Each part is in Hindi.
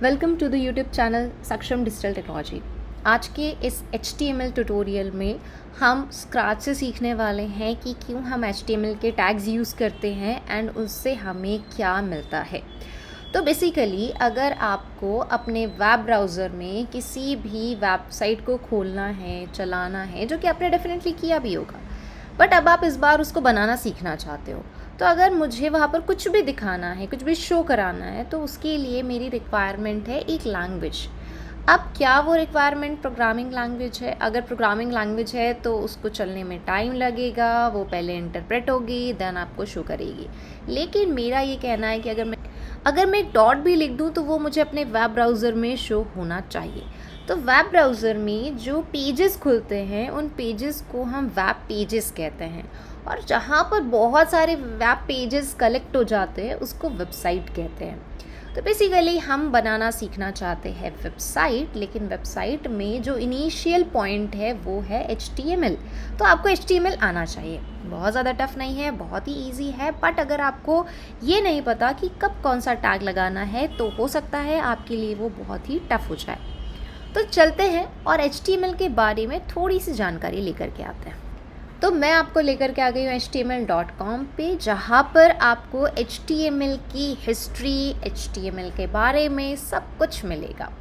Welcome to the YouTube channel Saksham digital technology. आज के इस HTML ट्यूटोरियल में हम स्क्रैच से सीखने वाले हैं कि क्यों हम HTML के टैग्स यूज़ करते हैं एंड उससे हमें क्या मिलता है। तो बेसिकली अगर आपको अपने वेब ब्राउज़र में किसी भी वेबसाइट को खोलना है, चलाना है, जो कि आपने डेफिनेटली किया भी होगा, बट अब आप इस बार उसको बनाना सीखना चाहते हो, तो अगर मुझे वहाँ पर कुछ भी दिखाना है, कुछ भी शो कराना है, तो उसके लिए मेरी रिक्वायरमेंट है एक लैंग्वेज। अब क्या वो रिक्वायरमेंट प्रोग्रामिंग लैंग्वेज है? अगर प्रोग्रामिंग लैंग्वेज है तो उसको चलने में टाइम लगेगा, वो पहले इंटरप्रेट होगी, देन आपको शो करेगी। लेकिन मेरा ये कहना है कि अगर मैं एक डॉट भी लिख दूँ तो वो मुझे अपने वेब ब्राउज़र में शो होना चाहिए। तो वेब ब्राउज़र में जो पेजेस खुलते हैं उन पेजेस को हम वेब पेजेस कहते हैं, और जहाँ पर बहुत सारे वेब पेजेस कलेक्ट हो जाते हैं उसको वेबसाइट कहते हैं। तो बेसिकली हम बनाना सीखना चाहते हैं वेबसाइट, लेकिन वेबसाइट में जो इनिशियल पॉइंट है वो है HTML। तो आपको HTML आना चाहिए। बहुत ज़्यादा टफ नहीं है, बहुत ही इजी है, बट अगर आपको ये नहीं पता कि कब कौन सा टैग लगाना है तो हो सकता है आपके लिए वो बहुत ही टफ हो जाए। तो चलते हैं और HTML के बारे में थोड़ी सी जानकारी लेकर के आते हैं। तो मैं आपको लेकर के आ गई हूँ html.com पे, जहाँ पर आपको HTML की हिस्ट्री, HTML के बारे में सब कुछ मिलेगा।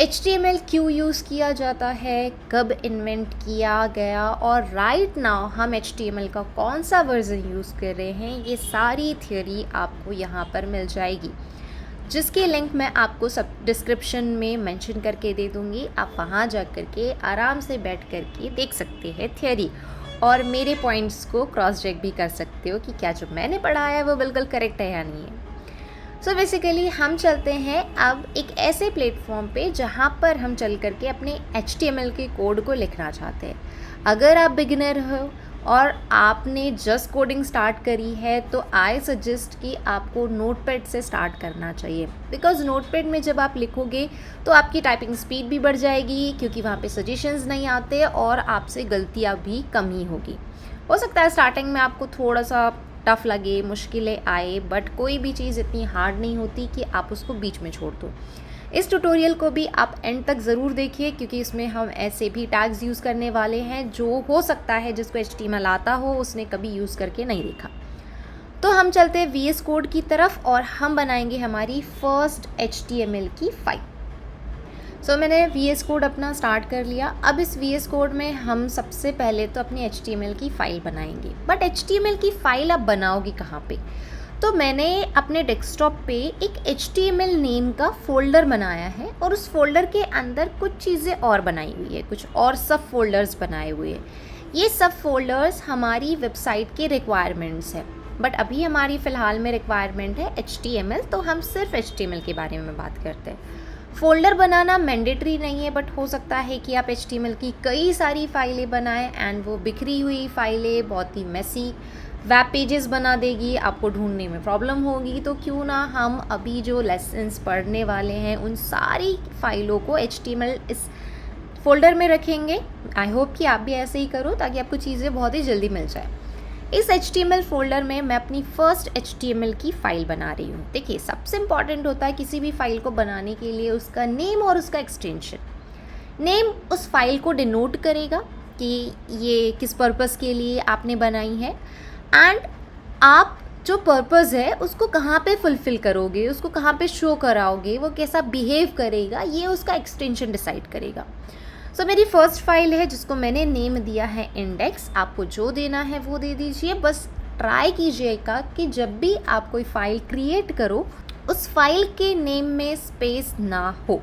HTML क्यों यूज़ किया जाता है, कब इन्वेंट किया गया, और राइट नाउ हम HTML का कौन सा वर्जन यूज़ कर रहे हैं, ये सारी थियोरी आपको यहाँ पर मिल जाएगी, जिसकी लिंक मैं आपको सब डिस्क्रिप्शन में मेंशन करके दे दूँगी। आप वहाँ जा कर के आराम से बैठ कर के देख सकते हैं थियोरी, और मेरे पॉइंट्स को क्रॉस चेक भी कर सकते हो कि क्या जो मैंने पढ़ाया है वो बिल्कुल करेक्ट है या नहीं है। सो बेसिकली हम चलते हैं अब एक ऐसे प्लेटफॉर्म पे जहाँ पर हम चल कर के अपने HTML के कोड को लिखना चाहते हैं। अगर आप बिगिनर हो और आपने जस्ट कोडिंग स्टार्ट करी है तो आई सजेस्ट कि आपको नोटपैड से स्टार्ट करना चाहिए, बिकॉज नोटपैड में जब आप लिखोगे तो आपकी टाइपिंग स्पीड भी बढ़ जाएगी, क्योंकि वहाँ पे सजेशंस नहीं आते और आपसे गलतियाँ भी कम ही होगी। हो सकता है स्टार्टिंग में आपको थोड़ा सा टफ लगे, मुश्किलें आए, बट कोई भी चीज़ इतनी हार्ड नहीं होती कि आप उसको बीच में छोड़ दो। इस ट्यूटोरियल को भी आप एंड तक ज़रूर देखिए, क्योंकि इसमें हम ऐसे भी टैग्स यूज़ करने वाले हैं जो हो सकता है जिसको HTML आता हो उसने कभी यूज़ करके नहीं देखा। तो हम चलते हैं VS कोड की तरफ और हम बनाएंगे हमारी फर्स्ट HTML की फाइल। सो मैंने VS कोड अपना स्टार्ट कर लिया। अब इस VS कोड में हम सबसे पहले तो अपनी HTML की फ़ाइल बनाएंगे, बट HTML की फ़ाइल आप बनाओगे कहाँ पे? तो मैंने अपने डेस्कटॉप पे एक HTML नेम का फ़ोल्डर बनाया है, और उस फोल्डर के अंदर कुछ चीज़ें और बनाई हुई है, कुछ और सब फोल्डर्स बनाए हुए हैं। ये सब फोल्डर्स हमारी वेबसाइट के रिक्वायरमेंट्स हैं, बट अभी हमारी फ़िलहाल में रिक्वायरमेंट है HTML, तो हम सिर्फ HTML के बारे में बात करते हैं। फ़ोल्डर बनाना मैंडेटरी नहीं है, बट हो सकता है कि आप HTML की कई सारी फ़ाइलें बनाएं एंड वो बिखरी हुई फ़ाइलें बहुत ही मेसी वेब पेजेस बना देगी, आपको ढूंढने में प्रॉब्लम होगी। तो क्यों ना हम अभी जो लेसन्स पढ़ने वाले हैं उन सारी फाइलों को HTML इस फोल्डर में रखेंगे। आई होप कि आप भी ऐसे ही करो, ताकि आपको चीज़ें बहुत ही जल्दी मिल जाए। इस HTML फोल्डर में मैं अपनी फर्स्ट HTML की फ़ाइल बना रही हूँ। देखिए, सबसे इम्पॉर्टेंट होता है किसी भी फाइल को बनाने के लिए उसका नेम और उसका एक्सटेंशन। नेम उस फाइल को डिनोट करेगा कि ये किस पर्पस के लिए आपने बनाई है, एंड आप जो पर्पस है उसको कहाँ पे फुलफ़िल करोगे, उसको कहाँ पे शो कराओगे, वो कैसा बिहेव करेगा, ये उसका एक्सटेंशन डिसाइड करेगा। सो मेरी फर्स्ट फाइल है जिसको मैंने नेम दिया है इंडेक्स। आपको जो देना है वो दे दीजिए। बस ट्राई कीजिएगा कि जब भी आप कोई फ़ाइल क्रिएट करो उस फाइल के नेम में स्पेस ना हो।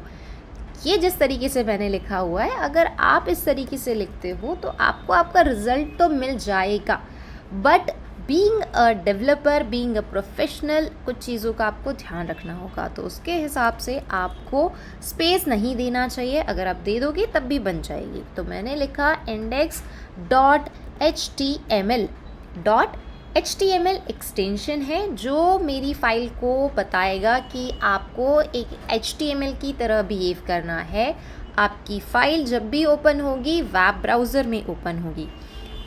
ये जिस तरीके से मैंने लिखा हुआ है, अगर आप इस तरीके से लिखते हो तो आपको आपका रिज़ल्ट तो मिल जाएगा, but being a developer, being a professional, कुछ चीज़ों का आपको ध्यान रखना होगा। तो उसके हिसाब से आपको स्पेस नहीं देना चाहिए। अगर आप दे दोगे तब भी बन जाएगी। तो मैंने लिखा index.html एक्सटेंशन है जो मेरी फ़ाइल को बताएगा कि आपको एक HTML की तरह बिहेव करना है। आपकी फ़ाइल जब भी ओपन होगी वेब ब्राउज़र में ओपन होगी।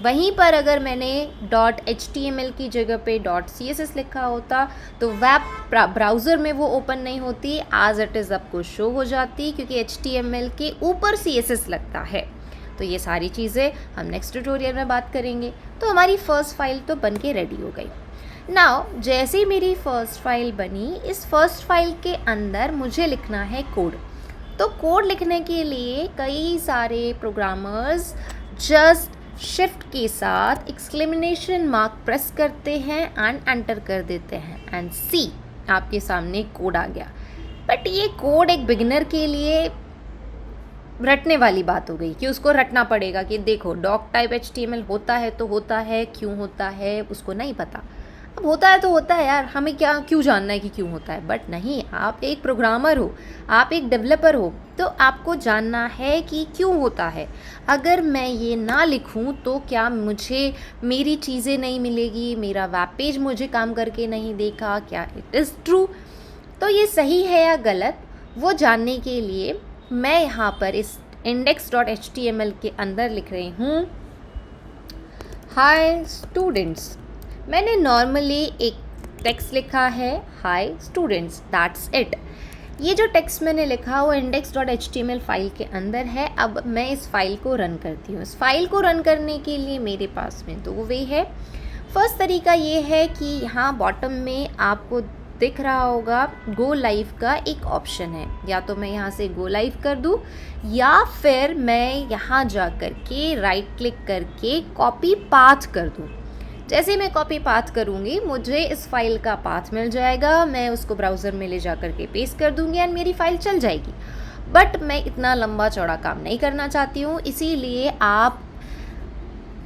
वहीं पर अगर मैंने .html की जगह पे .css लिखा होता तो वेब ब्राउज़र में वो ओपन नहीं होती, एज इट इज़ आपको शो हो जाती, क्योंकि HTML के ऊपर CSS लगता है। तो ये सारी चीज़ें हम नेक्स्ट ट्यूटोरियल में बात करेंगे। तो हमारी फ़र्स्ट फाइल तो बन के रेडी हो गई। नाउ जैसे ही मेरी फ़र्स्ट फाइल बनी, इस फर्स्ट फाइल के अंदर मुझे लिखना है कोड। तो कोड लिखने के लिए कई सारे प्रोग्रामर्स जस्ट शिफ्ट के साथ एक्सक्लेमेशन मार्क प्रेस करते हैं एंड एंटर कर देते हैं, एंड सी आपके सामने कोड आ गया। बट ये कोड एक बिगिनर के लिए रटने वाली बात हो गई कि उसको रटना पड़ेगा कि देखो डॉक टाइप HTML होता है तो होता है, क्यों होता है उसको नहीं पता। अब होता है तो होता है यार, हमें क्या क्यों जानना है कि क्यों होता है। बट नहीं, आप एक प्रोग्रामर हो, आप एक डेवलपर हो, तो आपको जानना है कि क्यों होता है। अगर मैं ये ना लिखूं तो क्या मुझे मेरी चीज़ें नहीं मिलेगी, मेरा वेब पेज मुझे काम करके नहीं देगा, क्या इट इज़ ट्रू। तो ये सही है या गलत, वो जानने के लिए मैं यहाँ पर इस index.html के अंदर लिख रही हूँ हाय स्टूडेंट्स। मैंने नॉर्मली एक टेक्स्ट लिखा है हाय स्टूडेंट्स, दैट्स इट। ये जो टेक्स्ट मैंने लिखा वो index.html फाइल के अंदर है। अब मैं इस फाइल को रन करती हूँ। इस फाइल को रन करने के लिए मेरे पास में दो वे है। फर्स्ट तरीका ये है कि यहाँ बॉटम में आपको दिख रहा होगा गो लाइव का एक ऑप्शन है, या तो मैं यहाँ से गो लाइव कर दूँ या फिर मैं यहाँ जा कर के राइट क्लिक करके कॉपी पाथ कर दूँ। जैसे मैं कॉपी पाथ करूँगी मुझे इस फाइल का पाथ मिल जाएगा, मैं उसको ब्राउज़र में ले जा कर के पेस्ट कर दूँगी एंड मेरी फ़ाइल चल जाएगी। बट मैं इतना लंबा चौड़ा काम नहीं करना चाहती हूँ, इसीलिए आप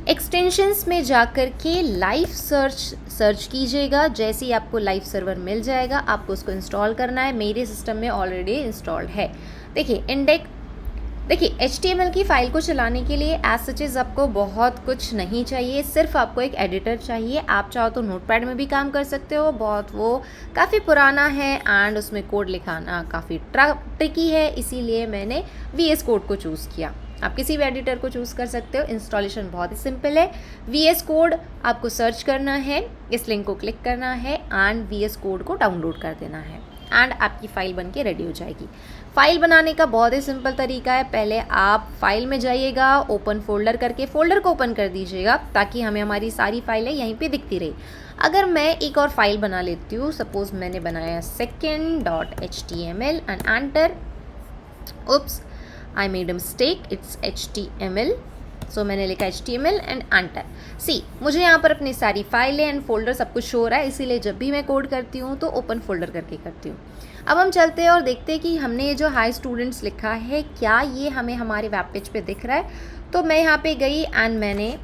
एक्सटेंशंस में जाकर के लाइव सर्च कीजिएगा। जैसे ही आपको लाइव सर्वर मिल जाएगा आपको उसको इंस्टॉल करना है। मेरे सिस्टम में ऑलरेडी इंस्टॉल्ड है। देखिए HTML की फ़ाइल को चलाने के लिए एज सच इज़ आपको बहुत कुछ नहीं चाहिए, सिर्फ आपको एक एडिटर चाहिए। आप चाहो तो नोटपैड में भी काम कर सकते हो, वो काफ़ी पुराना है एंड उसमें कोड लिखाना काफ़ी ट्रिकी है, इसीलिए मैंने VS कोड को चूज़ किया। आप किसी भी एडिटर को चूज़ कर सकते हो। इंस्टॉलेशन बहुत ही सिंपल है। VS कोड आपको सर्च करना है, इस लिंक को क्लिक करना है एंड VS कोड को डाउनलोड कर देना है एंड आपकी फ़ाइल बन के रेडी हो जाएगी। फ़ाइल बनाने का बहुत ही सिंपल तरीका है। पहले आप फाइल में जाइएगा, ओपन फोल्डर करके फ़ोल्डर को ओपन कर दीजिएगा ताकि हमें हमारी सारी फाइलें यहीं पे दिखती रही। अगर मैं एक और फाइल बना लेती हूँ, सपोज़ मैंने बनाया second.html and enter. Oops, I made a mistake, it's HTML। सो मैंने लिखा HTML एंड एंटर। सी मुझे यहाँ पर अपनी सारी फाइलें एंड फोल्डर सब कुछ शो हो रहा है, इसीलिए जब भी मैं कोड करती हूँ तो ओपन फोल्डर करके करती हूँ। अब हम चलते हैं और देखते हैं कि हमने ये जो हाई स्टूडेंट्स लिखा है क्या ये हमें हमारे वेब पेज पे दिख रहा है। तो मैं यहाँ पे गई एंड मैंने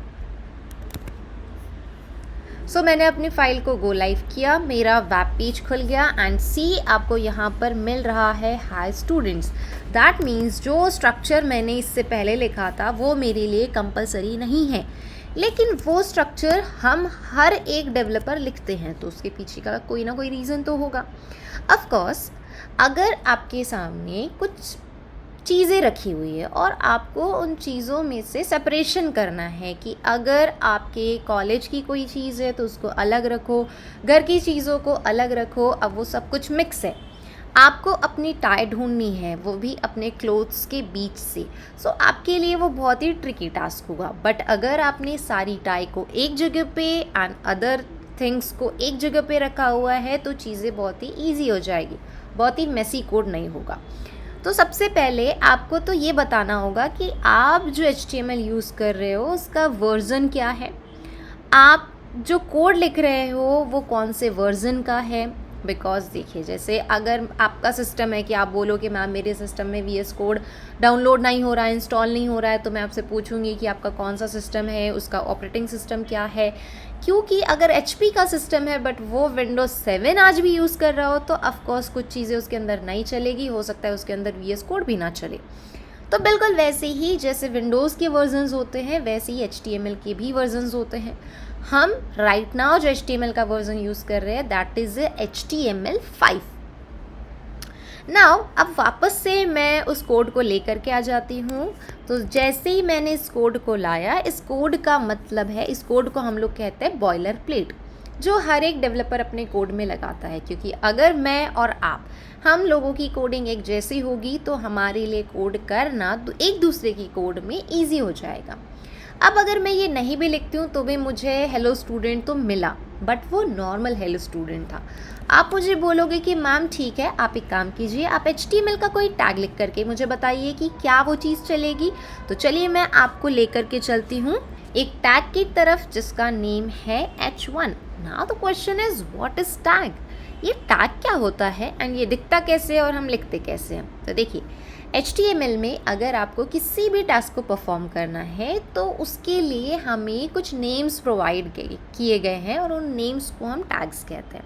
अपनी फ़ाइल को गो लाइव किया, मेरा वेब पेज खुल गया एंड सी आपको यहाँ पर मिल रहा है हाई स्टूडेंट्स। दैट मीन्स जो स्ट्रक्चर मैंने इससे पहले लिखा था वो मेरे लिए कंपलसरी नहीं है, लेकिन वो स्ट्रक्चर हम हर एक डेवलपर लिखते हैं, तो उसके पीछे का कोई ना कोई रीज़न तो होगा। ऑफ कोर्स अगर आपके सामने कुछ चीज़ें रखी हुई है और आपको उन चीज़ों में से सेपरेशन करना है कि अगर आपके कॉलेज की कोई चीज़ है तो उसको अलग रखो, घर की चीज़ों को अलग रखो, अब वो सब कुछ मिक्स है, आपको अपनी टाई ढूंढनी है, वो भी अपने क्लोथ्स के बीच से। सो आपके लिए वो बहुत ही ट्रिकी टास्क होगा। बट अगर आपने सारी टाई को एक जगह पे एंड अदर थिंग्स को एक जगह पे रखा हुआ है तो चीज़ें बहुत ही ईजी हो जाएगी, बहुत ही मेसी कोड नहीं होगा। तो सबसे पहले आपको तो ये बताना होगा कि आप जो HTML यूज़ कर रहे हो उसका वर्ज़न क्या है, आप जो कोड लिख रहे हो वो कौन से वर्ज़न का है। बिकॉज देखिए, जैसे अगर आपका सिस्टम है कि आप बोलो कि मैम मेरे सिस्टम में VS कोड डाउनलोड नहीं हो रहा है, इंस्टॉल नहीं हो रहा है, तो मैं आपसे पूछूंगी कि आपका कौन सा सिस्टम है, उसका ऑपरेटिंग सिस्टम क्या है। क्योंकि अगर HP का सिस्टम है बट वो Windows 7 आज भी यूज़ कर रहा हो तो ऑफकोर्स कुछ चीज़ें उसके अंदर नहीं चलेगी, हो सकता है उसके अंदर VS कोड भी ना चले। तो बिल्कुल वैसे ही जैसे विंडोज़ के वर्जन्स होते हैं वैसे ही HTML के भी वर्जन्स होते हैं। हम राइट नाउ जो HTML का वर्जन यूज़ कर रहे हैं दैट इज़ HTML5। नाउ अब वापस से मैं उस कोड को लेकर के आ जाती हूँ। तो जैसे ही मैंने इस कोड को लाया, इस कोड का मतलब है, इस कोड को हम लोग कहते हैं बॉयलर प्लेट, जो हर एक डेवलपर अपने कोड में लगाता है, क्योंकि अगर मैं और आप हम लोगों की कोडिंग एक जैसी होगी तो हमारे लिए कोड करना एक दूसरे की कोड में ईजी हो जाएगा। अब अगर मैं ये नहीं भी लिखती हूँ तो भी मुझे हेलो स्टूडेंट तो मिला, बट वो नॉर्मल हेलो स्टूडेंट था। आप मुझे बोलोगे कि मैम ठीक है, आप एक काम कीजिए, आप HTML का कोई टैग लिख करके मुझे बताइए कि क्या वो चीज़ चलेगी। तो चलिए मैं आपको लेकर के चलती हूँ एक टैग की तरफ जिसका नेम है H1। Now the question is what is tag, ये टैग क्या होता है एंड ये दिखता कैसे है और हम लिखते कैसे हैं। तो देखिए, HTML में अगर आपको किसी भी टास्क को परफॉर्म करना है तो उसके लिए हमें कुछ नेम्स प्रोवाइड किए गए हैं और उन नेम्स को हम टैग्स कहते हैं।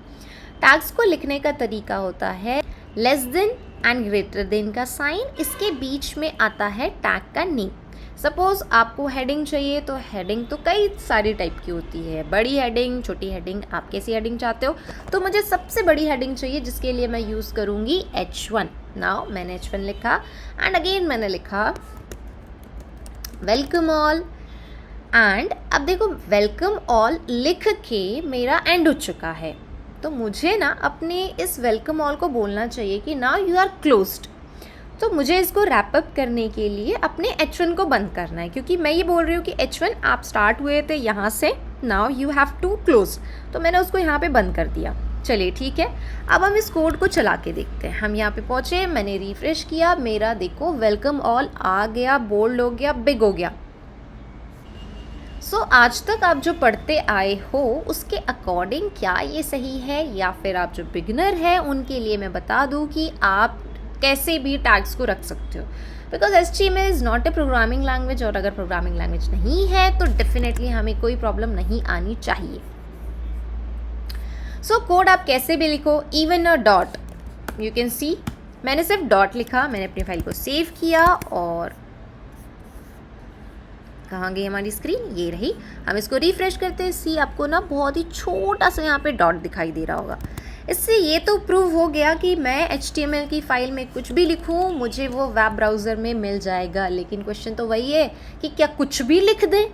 टैग्स को लिखने का तरीका होता है less than and greater than का साइन, इसके बीच में आता है टैग का नेम। सपोज़ आपको हेडिंग चाहिए, तो हेडिंग तो कई सारी टाइप की होती है, बड़ी हेडिंग, छोटी हेडिंग, आप कैसी हेडिंग चाहते हो। तो मुझे सबसे बड़ी हेडिंग चाहिए जिसके लिए मैं यूज़ करूँगी H1। नाउ मैंने H1 लिखा एंड अगेन मैंने लिखा वेलकम ऑल। एंड अब देखो, वेलकम ऑल लिख के मेरा एंड हो चुका है, तो मुझे ना अपने इस वेलकम ऑल को बोलना चाहिए कि नाउ यू आर क्लोज्ड। तो मुझे इसको रैप अप करने के लिए अपने H1 को बंद करना है, क्योंकि मैं ये बोल रही हूँ कि H1 आप स्टार्ट हुए थे यहाँ से, now you have to close, तो मैंने उसको यहाँ पे बंद कर दिया। चलिए ठीक है, अब हम इस कोड को चला के देखते हैं। हम यहाँ पे पहुँचे, मैंने रिफ्रेश किया, मेरा देखो वेलकम ऑल आ गया, बोल्ड हो गया, बिग हो गया। सो आज तक आप जो पढ़ते आए हो उसके अकॉर्डिंग क्या ये सही है, या फिर आप जो बिगिनर है उनके लिए मैं बता दूँ कि आप कैसे भी टैग्स को रख सकते हो, because HTML is not a programming language, और अगर प्रोग्रामिंग लैंग्वेज नहीं है तो डेफिनेटली हमें कोई प्रॉब्लम नहीं आनी चाहिए। सो कोड आप कैसे भी लिखो, even a dot, you can see मैंने सिर्फ डॉट लिखा, मैंने अपनी फाइल को सेव किया और कहाँ गई हमारी स्क्रीन, ये रही। हम इसको रिफ्रेश करते हैं, सी आपको ना बहुत ही छोटा सा यहाँ पे डॉट दिखाई दे रहा होगा। इससे ये तो प्रूव हो गया कि मैं HTML की फ़ाइल में कुछ भी लिखूँ मुझे वो वेब ब्राउज़र में मिल जाएगा। लेकिन क्वेश्चन तो वही है कि क्या कुछ भी लिख दें,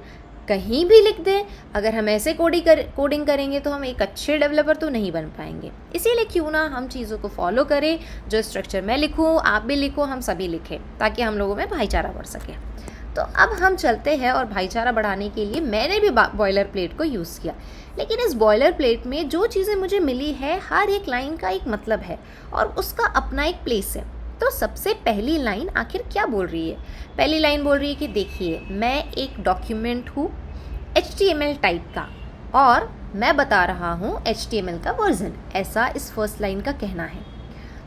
कहीं भी लिख दें। अगर हम ऐसे कोडिंग करेंगे तो हम एक अच्छे डेवलपर तो नहीं बन पाएंगे। इसीलिए क्यों ना हम चीज़ों को फॉलो करें, जो स्ट्रक्चर मैं लिखूँ, आप भी लिखो, हम सभी लिखें, ताकि हम लोगों में भाईचारा बढ़ सके। तो अब हम चलते हैं और भाईचारा बढ़ाने के लिए मैंने भी बॉयलर प्लेट को यूज़ किया। लेकिन इस बॉयलर प्लेट में जो चीज़ें मुझे मिली है, हर एक लाइन का एक मतलब है और उसका अपना एक प्लेस है। तो सबसे पहली लाइन आखिर क्या बोल रही है? पहली लाइन बोल रही है कि देखिए, मैं एक डॉक्यूमेंट हूँ HTML टाइप का और मैं बता रहा हूँ HTML का वर्जन, ऐसा इस फर्स्ट लाइन का कहना है।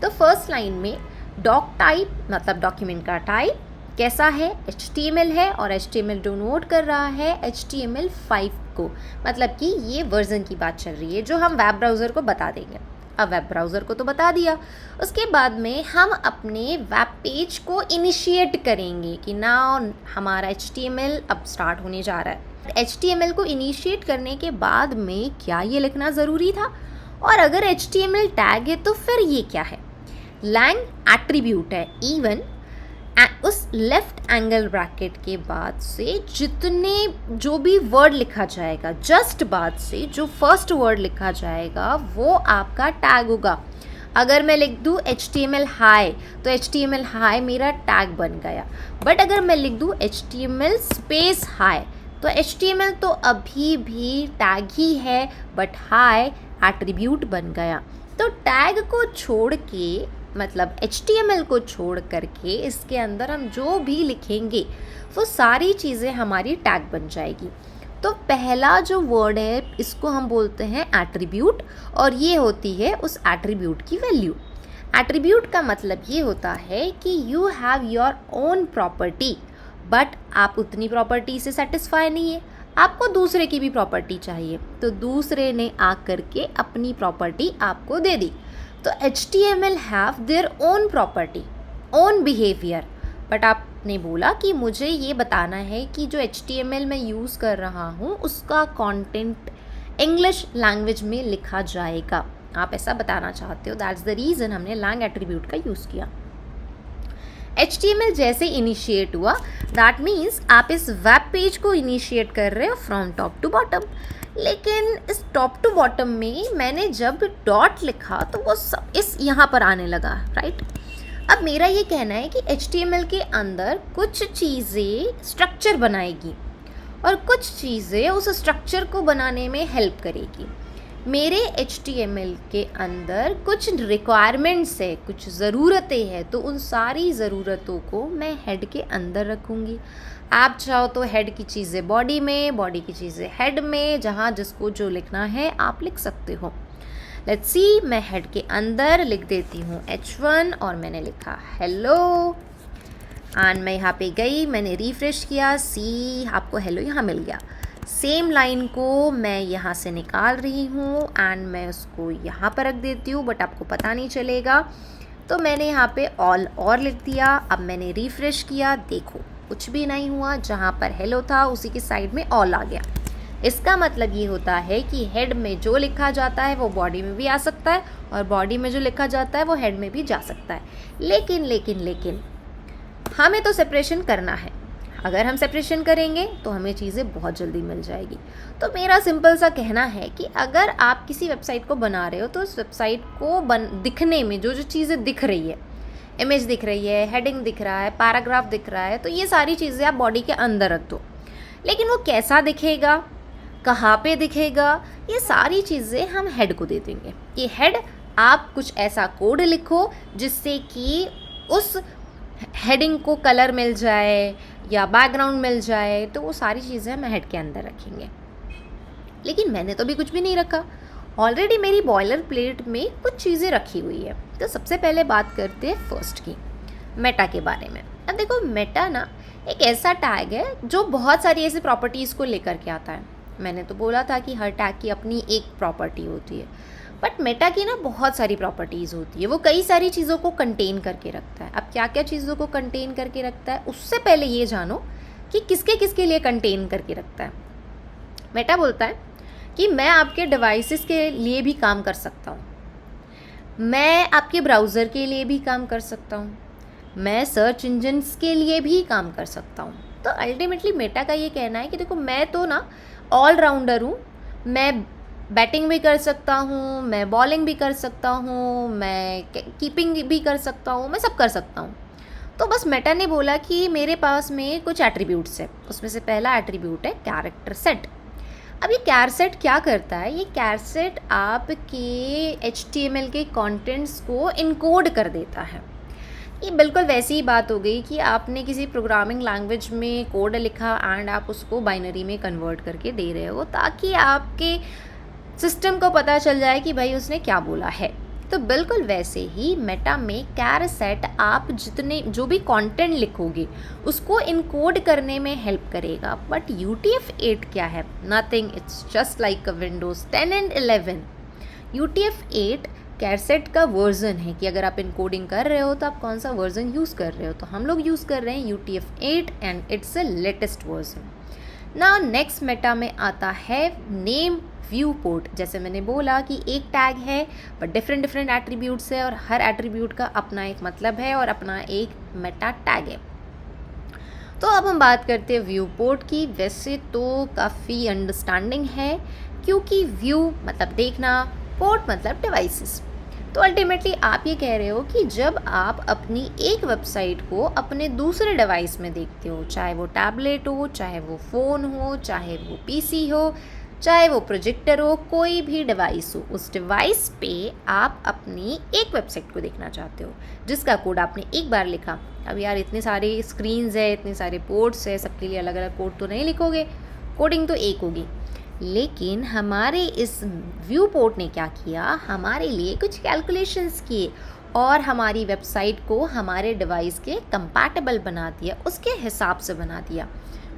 तो फर्स्ट लाइन में डॉक टाइप मतलब डॉक्यूमेंट का टाइप कैसा है, HTML है, और HTML डिनोट कर रहा है HTML5 को, मतलब कि ये वर्जन की बात चल रही है जो हम वेब ब्राउज़र को बता देंगे। अब वेब ब्राउज़र को तो बता दिया, उसके बाद में हम अपने वेब पेज को इनिशिएट करेंगे कि ना हमारा HTML अब स्टार्ट होने जा रहा है। HTML को इनिशिएट करने के बाद में क्या ये लिखना ज़रूरी था? और अगर HTML टैग है तो फिर ये क्या है? लैंग एट्रीब्यूट है। इवन उस लेफ्ट एंगल ब्रैकेट के बाद से जितने जो भी वर्ड लिखा जाएगा, जस्ट बाद से जो फर्स्ट वर्ड लिखा जाएगा वो आपका टैग होगा। अगर मैं लिख दूँ HTML हाई तो HTML हाई मेरा टैग बन गया, बट अगर मैं लिख दूँ HTML स्पेस हाई तो HTML तो अभी भी टैग ही है, बट हाई एट्रीब्यूट बन गया। तो टैग को छोड़ के, मतलब HTML को छोड़ करके इसके अंदर हम जो भी लिखेंगे वो सारी चीज़ें हमारी टैग बन जाएगी। तो पहला जो वर्ड है इसको हम बोलते हैं एट्रीब्यूट, और ये होती है उस एट्रीब्यूट की वैल्यू। एट्रीब्यूट का मतलब ये होता है कि you have your own property, but आप उतनी प्रॉपर्टी से सेटिस्फाई नहीं है, आपको दूसरे की भी प्रॉपर्टी चाहिए, तो दूसरे ने आकर के अपनी प्रॉपर्टी आपको दे दी। तो HTML have their own property, own behaviour, but आपने बोला कि मुझे ये बताना है कि जो HTML मैं यूज़ कर रहा हूँ उसका कंटेंट इंग्लिश लैंग्वेज में लिखा जाएगा। आप ऐसा बताना चाहते हो, दैट्स द रीज़न हमने lang एट्रीब्यूट का यूज़ किया। HTML जैसे इनिशिएट हुआ, दैट मीन्स आप इस वेब पेज को इनिशिएट कर रहे हो फ्रॉम टॉप टू बॉटम। लेकिन इस टॉप टू बॉटम में मैंने जब डॉट लिखा तो वो सब इस यहाँ पर आने लगा, राइट। अब मेरा ये कहना है कि HTML के अंदर कुछ चीज़ें स्ट्रक्चर बनाएगी और कुछ चीज़ें उस स्ट्रक्चर को बनाने में हेल्प करेगी। मेरे HTML के अंदर कुछ रिक्वायरमेंट्स है, कुछ ज़रूरतें हैं, तो उन सारी ज़रूरतों को मैं हेड के अंदर रखूँगी। आप चाहो तो हेड की चीज़ें बॉडी में, बॉडी की चीज़ें हेड में, जहाँ जिसको जो लिखना है आप लिख सकते हो। लेट्स सी, मैं हेड के अंदर लिख देती हूँ H1 और मैंने लिखा हेलो एंड मैं यहाँ पे गई, मैंने रिफ्रेश किया, सी आपको हेलो यहाँ मिल गया। सेम लाइन को मैं यहाँ से निकाल रही हूँ एंड मैं उसको यहाँ पर रख देती हूँ, बट आपको पता नहीं चलेगा। तो मैंने यहाँ पे ऑल और लिख दिया। अब मैंने रिफ्रेश किया, देखो कुछ भी नहीं हुआ, जहाँ पर हेलो था उसी के साइड में ऑल आ गया। इसका मतलब ये होता है कि हेड में जो लिखा जाता है वो बॉडी में भी आ सकता है और बॉडी में जो लिखा जाता है वो हेड में भी जा सकता है। लेकिन हमें तो सेपरेशन करना है। अगर हम सेपरेशन करेंगे तो हमें चीज़ें बहुत जल्दी मिल जाएगी। तो मेरा सिंपल सा कहना है कि अगर आप किसी वेबसाइट को बना रहे हो तो उस वेबसाइट को दिखने में जो जो चीज़ें दिख रही है, इमेज दिख रही है, हेडिंग दिख रहा है, पैराग्राफ दिख रहा है, तो ये सारी चीज़ें आप बॉडी के अंदर रख दो। लेकिन वो कैसा दिखेगा, कहाँ पे दिखेगा, ये सारी चीज़ें हम हेड को दे देंगे। ये हेड आप कुछ ऐसा कोड लिखो जिससे कि उस हेडिंग को कलर मिल जाए या बैकग्राउंड मिल जाए, तो वो सारी चीज़ें हम हेड के अंदर रखेंगे। लेकिन मैंने तो भी कुछ भी नहीं रखा, ऑलरेडी मेरी बॉयलर प्लेट में कुछ चीज़ें रखी हुई है। तो सबसे पहले बात करते हैं फर्स्ट की, मेटा के बारे में। अब देखो, मेटा ना एक ऐसा टैग है जो बहुत सारी ऐसी प्रॉपर्टीज़ को लेकर के आता है। मैंने तो बोला था कि हर टैग की अपनी एक प्रॉपर्टी होती है, बट मेटा की ना बहुत सारी प्रॉपर्टीज़ होती है। वो कई सारी चीज़ों को कंटेन करके रखता है। अब क्या क्या चीज़ों को कंटेन करके रखता है, उससे पहले ये जानो कि किसके किसके लिए कंटेन करके रखता है। मेटा बोलता है कि मैं आपके डिवाइसेस के लिए भी काम कर सकता हूँ, मैं आपके ब्राउज़र के लिए भी काम कर सकता हूँ, मैं सर्च इंजन्स के लिए भी काम कर सकता हूँ। तो अल्टीमेटली मेटा का ये कहना है कि देखो, मैं तो ना ऑलराउंडर हूँ, मैं बैटिंग भी कर सकता हूँ, मैं बॉलिंग भी कर सकता हूँ, मैं कीपिंग भी कर सकता हूँ, मैं सब कर सकता हूँ। तो बस मेटा ने बोला कि मेरे पास में कुछ एट्रीब्यूट्स है, उसमें से पहला एट्रीब्यूट है कैरेक्टर सेट। अब ये कैर सेट क्या करता है, ये कैर सेट आपके HTML के कंटेंट्स को इनकोड कर देता है। ये बिल्कुल वैसी ही बात हो गई कि आपने किसी प्रोग्रामिंग लैंग्वेज में कोड लिखा एंड आप उसको बाइनरी में कन्वर्ट करके दे रहे हो ताकि आपके सिस्टम को पता चल जाए कि भाई उसने क्या बोला है। तो बिल्कुल वैसे ही मेटा में कैर सेट आप जो भी कंटेंट लिखोगे उसको इनकोड करने में हेल्प करेगा। बट UTF-8 क्या है? Nothing, it's just like Windows 10 and 11। UTF-8 char set का वर्जन है कि अगर आप इनकोडिंग कर रहे हो तो आप कौन सा वर्जन यूज़ कर रहे हो। तो हम लोग यूज़ कर रहे हैं UTF-8 and it's a latest version. ना नेक्स्ट मेटा में आता है नेम व्यू पोर्ट। जैसे मैंने बोला कि एक टैग है बट डिफरेंट एट्रीब्यूट्स है और हर एट्रीब्यूट का अपना एक मतलब है और अपना एक मेटा टैग है। तो अब हम बात करते हैं व्यू पोर्ट की। वैसे तो काफ़ी अंडरस्टैंडिंग है क्योंकि व्यू मतलब देखना, पोर्ट मतलब डिवाइसेस। तो अल्टीमेटली आप ये कह रहे हो कि जब आप अपनी एक वेबसाइट को अपने दूसरे डिवाइस में देखते हो, चाहे वो टैबलेट हो, चाहे वो फ़ोन हो, चाहे वो PC हो, चाहे वो प्रोजेक्टर हो, कोई भी डिवाइस हो, उस डिवाइस पे आप अपनी एक वेबसाइट को देखना चाहते हो जिसका कोड आपने एक बार लिखा। अब यार इतने सारे स्क्रीन्स है, इतने सारे पोर्ट्स है, सबके लिए अलग अलग कोड तो नहीं लिखोगे, कोडिंग तो एक होगी। लेकिन हमारे इस व्यू पोर्ट ने क्या किया, हमारे लिए कुछ कैलकुलेशंस किए और हमारी वेबसाइट को हमारे डिवाइस के कंपैटिबल बना दिया, उसके हिसाब से बना दिया।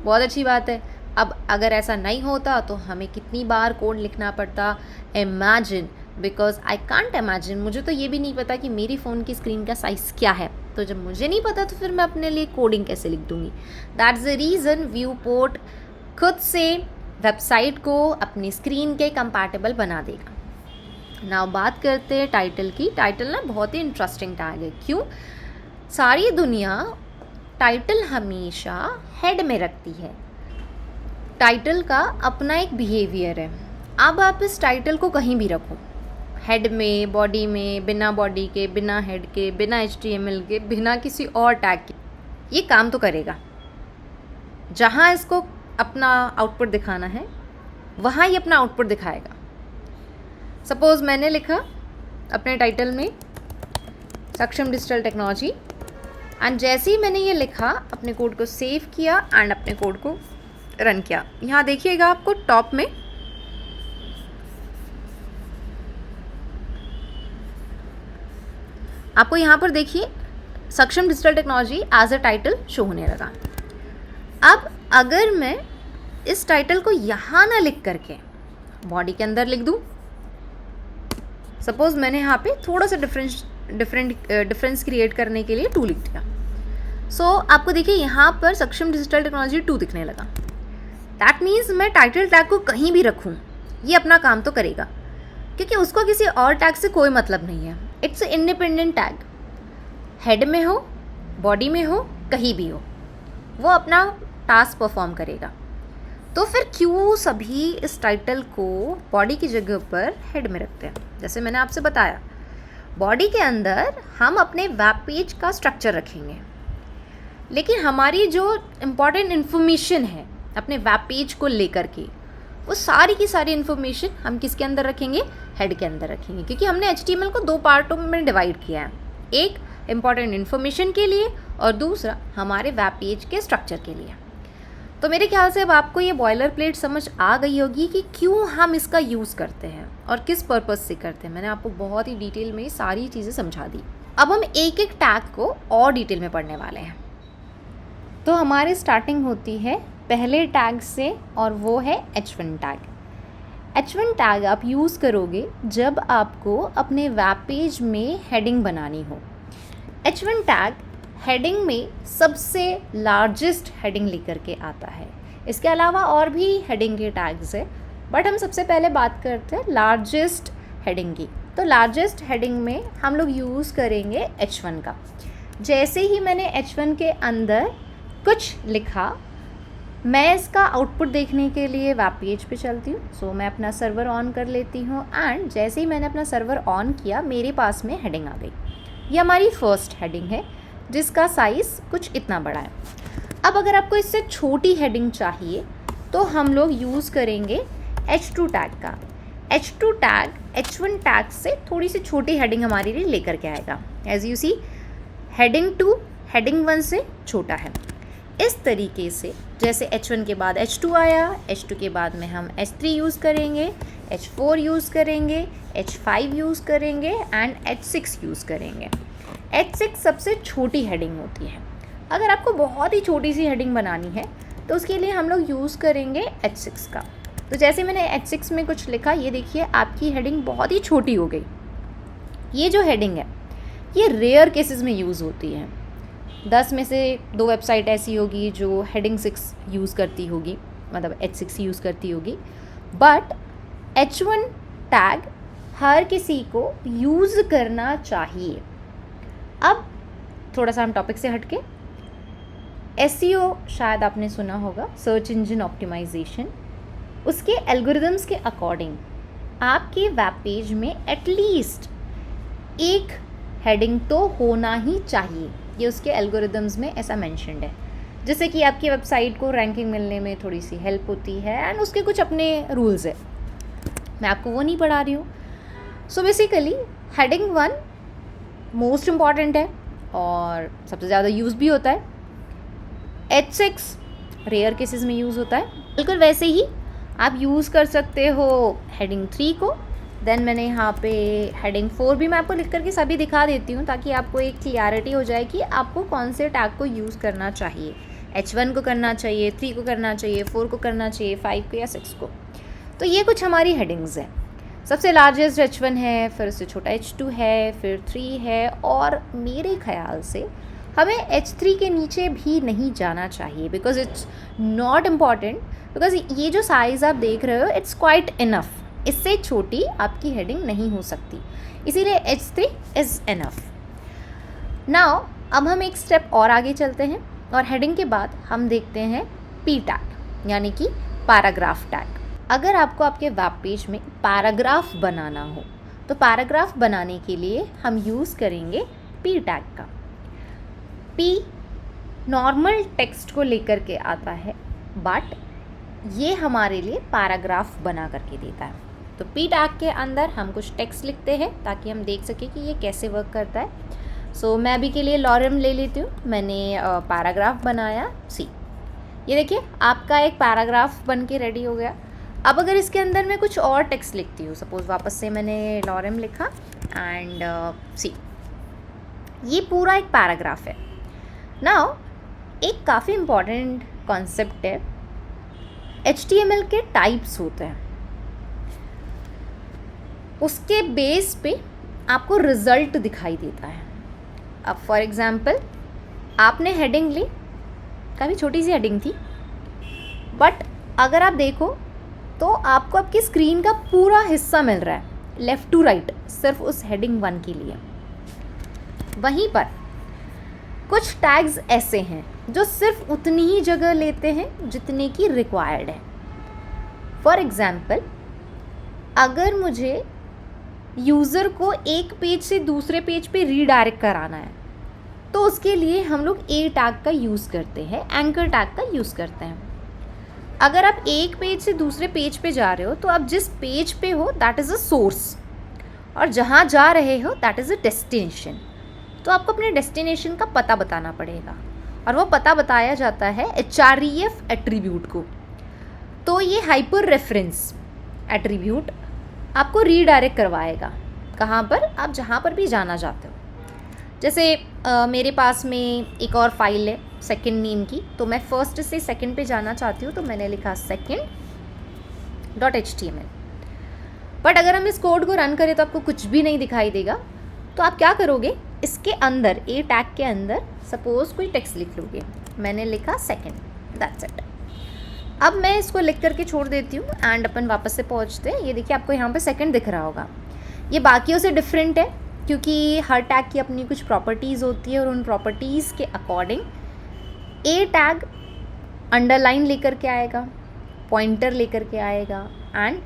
बहुत अच्छी बात है। अब अगर ऐसा नहीं होता तो हमें कितनी बार कोड लिखना पड़ता। Imagine, because I can't imagine, मुझे तो ये भी नहीं पता कि मेरी फ़ोन की स्क्रीन का साइज़ क्या है। तो जब मुझे नहीं पता तो फिर मैं अपने लिए कोडिंग कैसे लिख दूँगी। That's the reason view port खुद से वेबसाइट को अपनी स्क्रीन के कंपैटिबल बना देगा। नाउ बात करते हैं टाइटल की। टाइटल ना बहुत ही इंटरेस्टिंग टैग है। क्यों? सारी दुनिया टाइटल हमेशा हेड में रखती है। टाइटल का अपना एक बिहेवियर है। अब आप इस टाइटल को कहीं भी रखो, हेड में, बॉडी में, बिना बॉडी के, बिना हेड के, बिना HTML के, बिना किसी और टैग के, ये काम तो करेगा। जहाँ इसको अपना आउटपुट दिखाना है वहाँ ये अपना आउटपुट दिखाएगा। सपोज़ मैंने लिखा अपने टाइटल में सक्षम डिजिटल टेक्नोलॉजी, एंड जैसे ही मैंने ये लिखा, अपने कोड को सेव किया एंड अपने कोड को रन किया। यहाँ देखिएगा आपको टॉप में आपको यहाँ पर देखिए Saksham digital technology as a title show होने लगा। अब अगर मैं इस टाइटल को यहाँ ना लिख करके बॉडी के अंदर लिख दूँ, सपोज़ मैंने यहाँ पे थोड़ा सा डिफरेंस क्रिएट करने के लिए 2 लिख दिया। सो आपको देखिए यहाँ पर सक्षम डिजिटल टेक्नोलॉजी 2 दिखने लगा। दैट मीन्स मैं टाइटल टैग को कहीं भी रखूँ, ये अपना काम तो करेगा, क्योंकि उसको किसी और टैग से कोई मतलब नहीं है। इट्स इंडिपेंडेंट टैग, हेड में हो, बॉडी में हो, कहीं भी हो, वो अपना टास्क परफॉर्म करेगा। तो फिर क्यों सभी इस टाइटल को बॉडी की जगह पर हेड में रखते हैं? जैसे मैंने आपसे बताया, बॉडी के अंदर हम अपने वेब पेज का स्ट्रक्चर रखेंगे, लेकिन हमारी जो इम्पॉर्टेंट इन्फॉर्मेशन है अपने वेब पेज को लेकर के, वो सारी की सारी इन्फॉर्मेशन हम किसके अंदर रखेंगे? हेड के अंदर रखेंगे, क्योंकि हमने HTML को 2 पार्टों में डिवाइड किया है, एक इम्पॉर्टेंट इन्फॉर्मेशन के लिए और दूसरा हमारे वेब पेज के स्ट्रक्चर के लिए। तो मेरे ख्याल से अब आपको ये बॉयलर प्लेट समझ आ गई होगी कि क्यों हम इसका यूज़ करते हैं और किस पर्पज़ से करते हैं। मैंने आपको बहुत ही डिटेल में सारी चीज़ें समझा दी। अब हम एक एक टैग को और डिटेल में पढ़ने वाले हैं। तो हमारी स्टार्टिंग होती है पहले टैग से, और वो है H1 टैग। H1 टैग आप यूज़ करोगे जब आपको अपने वेब पेज में हेडिंग बनानी हो। H1 टैग हेडिंग में सबसे लार्जेस्ट हेडिंग लेकर के आता है। इसके अलावा और भी हेडिंग के टैग्स है, बट हम सबसे पहले बात करते हैं लार्जेस्ट हेडिंग की। तो लार्जेस्ट हेडिंग में हम लोग यूज़ करेंगे H1 का। जैसे ही मैंने H1 के अंदर कुछ लिखा, मैं इसका आउटपुट देखने के लिए वेब पेज पे चलती हूँ। सो मैं अपना सर्वर ऑन कर लेती हूँ, एंड जैसे ही मैंने अपना सर्वर ऑन किया, मेरे पास में हेडिंग आ गई। ये हमारी फर्स्ट हेडिंग है, जिसका साइज़ कुछ इतना बड़ा है। अब अगर आपको इससे छोटी हेडिंग चाहिए तो हम लोग यूज़ करेंगे H2 टैग का। H2 टैग H1 टैग से थोड़ी सी छोटी हेडिंग हमारे लिए लेकर के आएगा। As you see, heading 2 heading 1 से छोटा है। इस तरीके से जैसे H1 के बाद H2 आया, H2 के बाद में हम H3 यूज़ करेंगे, H4 यूज़ करेंगे, H5 यूज़ करेंगे एंड H6 यूज़ करेंगे। H6 सबसे छोटी हेडिंग होती है। अगर आपको बहुत ही छोटी सी हेडिंग बनानी है तो उसके लिए हम लोग यूज़ करेंगे H6 का। तो जैसे मैंने H6 में कुछ लिखा, ये देखिए आपकी हेडिंग बहुत ही छोटी हो गई। ये जो हेडिंग है ये रेयर केसेस में यूज़ होती है। 10 में से 2 वेबसाइट ऐसी होगी जो हेडिंग 6 यूज़ करती होगी, मतलब H6 यूज़ करती होगी, बट H1 टैग हर किसी को यूज़ करना चाहिए। अब थोड़ा सा हम टॉपिक से हटके, SEO शायद आपने सुना होगा, सर्च इंजन ऑप्टिमाइजेशन। उसके एल्गोरिदम्स के अकॉर्डिंग आपके वेब पेज में एटलीस्ट एक हेडिंग तो होना ही चाहिए। ये उसके एल्गोरिदम्स में ऐसा मेंशन्ड है, जिससे कि आपकी वेबसाइट को रैंकिंग मिलने में थोड़ी सी हेल्प होती है, एंड उसके कुछ अपने रूल्स है, मैं आपको वो नहीं पढ़ा रही हूँ। So basically heading 1 most important है और सबसे ज़्यादा यूज़ भी होता है। H6 रेयर केसेस में यूज़ होता है। बिल्कुल वैसे ही आप यूज़ कर सकते हो हेडिंग 3 को। देन मैंने यहाँ पे हेडिंग 4 भी मैं आपको लिख करके सभी दिखा देती हूँ, ताकि आपको एक क्लियरिटी हो जाए कि आपको कौन से टैग को यूज़ करना चाहिए। H1 को करना चाहिए, 3 को करना चाहिए, 4 को करना चाहिए, 5 को या 6 को। तो ये कुछ हमारी हेडिंग्स हैं। सबसे लार्जेस्ट H1 है, फिर उससे छोटा H2 है, फिर 3 है, और मेरे ख्याल से हमें H3 के नीचे भी नहीं जाना चाहिए, because it's not important. Because ये जो साइज़ आप देख रहे हो, इट्स क्वाइट इनफ इससे छोटी आपकी हेडिंग नहीं हो सकती, इसीलिए H3 इज़ एनफ। नाउ अब हम एक स्टेप और आगे चलते हैं और हेडिंग के बाद हम देखते हैं P टैग यानी कि पैराग्राफ टैग। अगर आपको आपके वेब पेज में पैराग्राफ बनाना हो तो पैराग्राफ बनाने के लिए हम यूज़ करेंगे P टैग का। P नॉर्मल टेक्स्ट को लेकर के आता है, बट ये हमारे लिए पैराग्राफ बना करके देता है। तो P टैग के अंदर हम कुछ टेक्स्ट लिखते हैं ताकि हम देख सकें कि ये कैसे वर्क करता है। सो मैं अभी के लिए लॉरेम ले लेती हूँ। मैंने पैराग्राफ बनाया सी, ये देखिए आपका एक पैराग्राफ बन के रेडी हो गया। अब अगर इसके अंदर मैं कुछ और टेक्स्ट लिखती हूँ, सपोज़ वापस से मैंने लॉरेम लिखा एंड सी, ये पूरा एक पैराग्राफ है। नाउ एक काफ़ी इम्पॉर्टेंट कॉन्सेप्ट है, HTML के टाइप्स होते हैं, उसके बेस पे आपको रिज़ल्ट दिखाई देता है। अब फॉर एग्ज़ाम्पल आपने हेडिंग ली, काफ़ी छोटी सी हेडिंग थी, बट अगर आप देखो तो आपको आपकी स्क्रीन का पूरा हिस्सा मिल रहा है लेफ़्ट टू राइट सिर्फ उस हेडिंग 1 के लिए। वहीं पर कुछ टैग्स ऐसे हैं जो सिर्फ उतनी ही जगह लेते हैं जितने की रिक्वायर्ड है। फॉर एग्ज़ाम्पल अगर मुझे यूज़र को एक पेज से दूसरे पेज पे रीडायरेक्ट कराना है तो उसके लिए हम लोग ए टैग का यूज़ करते हैं, एंकर टैग का यूज़ करते हैं। अगर आप एक पेज से दूसरे पेज पे जा रहे हो तो आप जिस पेज पे हो दैट इज़ अ सोर्स, और जहाँ जा रहे हो दैट इज़ अ डेस्टिनेशन। तो आपको अपने डेस्टिनेशन का पता बताना पड़ेगा और वो पता बताया जाता है href एट्रीब्यूट को। तो ये हाइपर रेफरेंस एट्रीब्यूट आपको रीडायरेक्ट करवाएगा कहाँ पर, आप जहाँ पर भी जाना चाहते हो। जैसे मेरे पास में एक और फाइल है सेकंड नेम की, तो मैं फर्स्ट से सेकंड पे जाना चाहती हूँ तो मैंने लिखा second.html। बट अगर हम इस कोड को रन करें तो आपको कुछ भी नहीं दिखाई देगा। तो आप क्या करोगे, इसके अंदर ए टैग के अंदर सपोज़ कोई टेक्स्ट लिख लोगे, मैंने लिखा सेकंड, दैट्स इट। अब मैं इसको लिख करके छोड़ देती हूँ एंड अपन वापस से पहुँचते हैं। ये देखिए आपको यहाँ पे सेकंड दिख रहा होगा। ये बाकियों से डिफरेंट है क्योंकि हर टैग की अपनी कुछ प्रॉपर्टीज़ होती है और उन प्रॉपर्टीज़ के अकॉर्डिंग ए टैग अंडरलाइन लेकर के आएगा, पॉइंटर लेकर के आएगा एंड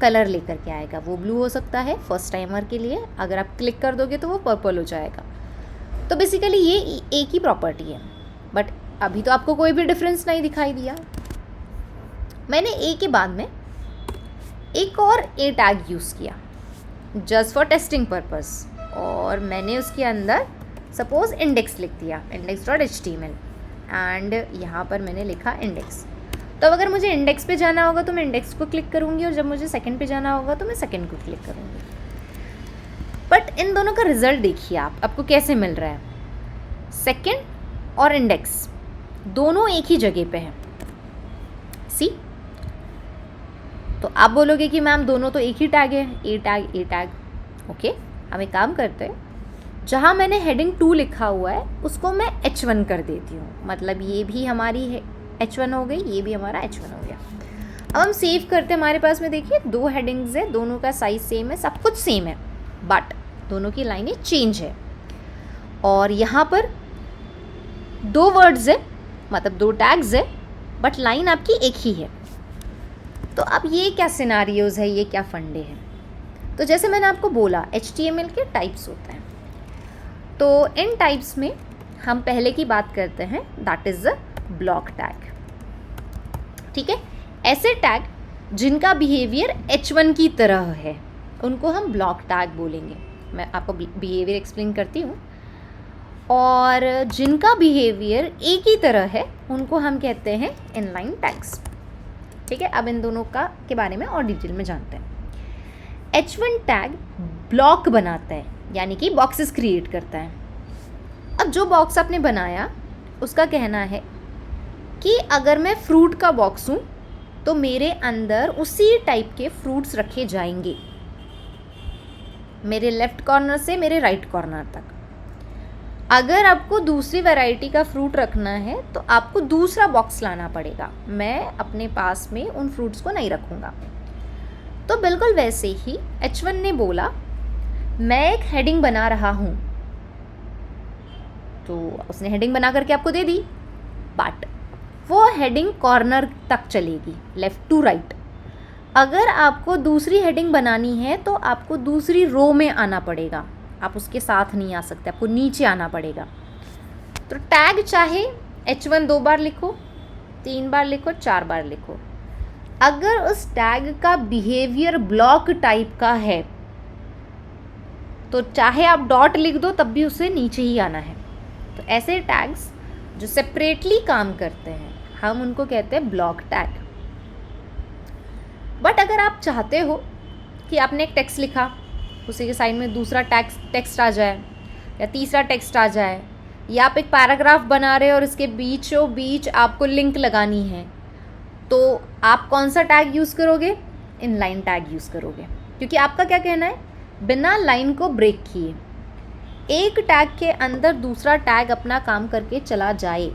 कलर लेकर के आएगा। वो ब्लू हो सकता है फर्स्ट टाइमर के लिए, अगर आप क्लिक कर दोगे तो वो पर्पल हो जाएगा। तो बेसिकली ये एक ही प्रॉपर्टी है, बट अभी तो आपको कोई भी डिफरेंस नहीं दिखाई दिया। मैंने ए के बाद में एक और ए टैग यूज़ किया जस्ट फॉर टेस्टिंग पर्पस, और मैंने उसके अंदर सपोज़ इंडेक्स लिख दिया, index.html, एंड यहाँ पर मैंने लिखा इंडेक्स। तो अगर मुझे इंडेक्स पे जाना होगा तो मैं इंडेक्स को क्लिक करूँगी और जब मुझे सेकंड पे जाना होगा तो मैं सेकंड को क्लिक करूँगी। बट इन दोनों का रिज़ल्ट देखिए आपको कैसे मिल रहा है। सेकंड और इंडेक्स दोनों एक ही जगह पे हैं, सी। तो आप बोलोगे कि मैम दोनों तो एक ही टैग है, ए टैग। ओके, हम एक काम करते हैं, जहाँ मैंने हेडिंग 2 लिखा हुआ है उसको मैं H1 कर देती हूँ, मतलब ये भी हमारी है H1 हो गई, ये भी हमारा H1 हो गया। अब हम सेव करते हैं, हमारे पास में देखिए 2 हेडिंग्स है, दोनों का साइज सेम है, सब कुछ सेम है, बट दोनों की लाइनें चेंज है। और यहाँ पर 2 वर्ड्स है, मतलब 2 टैग्स है, बट लाइन आपकी एक ही है। तो अब ये क्या सिनारियोज़ है, ये क्या फंडे हैं। तो जैसे मैंने आपको बोला HTML के टाइप्स होते हैं, तो इन टाइप्स में हम पहले की बात करते हैं, that is a block tag. ठीक है, ऐसे टैग जिनका बिहेवियर H1 की तरह है उनको हम ब्लॉक टैग बोलेंगे। मैं आपको बिहेवियर एक्सप्लेन करती हूँ। और जिनका बिहेवियर एक ही तरह है उनको हम कहते हैं इनलाइन टैग्स। ठीक है, अब इन दोनों के बारे में और डिटेल में जानते हैं। H1 टैग ब्लॉक बनाता है, यानी कि बॉक्सेस क्रिएट करता है। अब जो बॉक्स आपने बनाया उसका कहना है कि अगर मैं फ्रूट का बॉक्स हूँ तो मेरे अंदर उसी टाइप के फ्रूट्स रखे जाएंगे, मेरे लेफ़्ट कॉर्नर से मेरे राइट कॉर्नर तक। अगर आपको दूसरी वैरायटी का फ्रूट रखना है तो आपको दूसरा बॉक्स लाना पड़ेगा, मैं अपने पास में उन फ्रूट्स को नहीं रखूँगा। तो बिल्कुल वैसे ही H1 ने बोला मैं एक हेडिंग बना रहा हूँ, तो उसने हेडिंग बना करके आपको दे दी, बट वो हेडिंग कॉर्नर तक चलेगी, लेफ़्ट टू राइट। अगर आपको दूसरी हेडिंग बनानी है तो आपको दूसरी रो में आना पड़ेगा, आप उसके साथ नहीं आ सकते, आपको नीचे आना पड़ेगा। तो टैग चाहे H1 2 बार लिखो, 3 बार लिखो, 4 बार लिखो, अगर उस टैग का बिहेवियर ब्लॉक टाइप का है तो चाहे आप डॉट लिख दो तब भी उसे नीचे ही आना है। तो ऐसे टैग्स जो सेपरेटली काम करते हैं हम उनको कहते हैं ब्लॉक टैग। बट अगर आप चाहते हो कि आपने एक टेक्स्ट लिखा, उसी के साइड में दूसरा टेक्स्ट आ जाए या तीसरा टेक्स्ट आ जाए, या आप एक पैराग्राफ बना रहे हो और इसके बीचों बीच आपको लिंक लगानी है, तो आप कौन सा टैग यूज़ करोगे? इनलाइन टैग यूज़ करोगे, क्योंकि आपका क्या कहना है, बिना लाइन को ब्रेक किए एक टैग के अंदर दूसरा टैग अपना काम करके चला जाए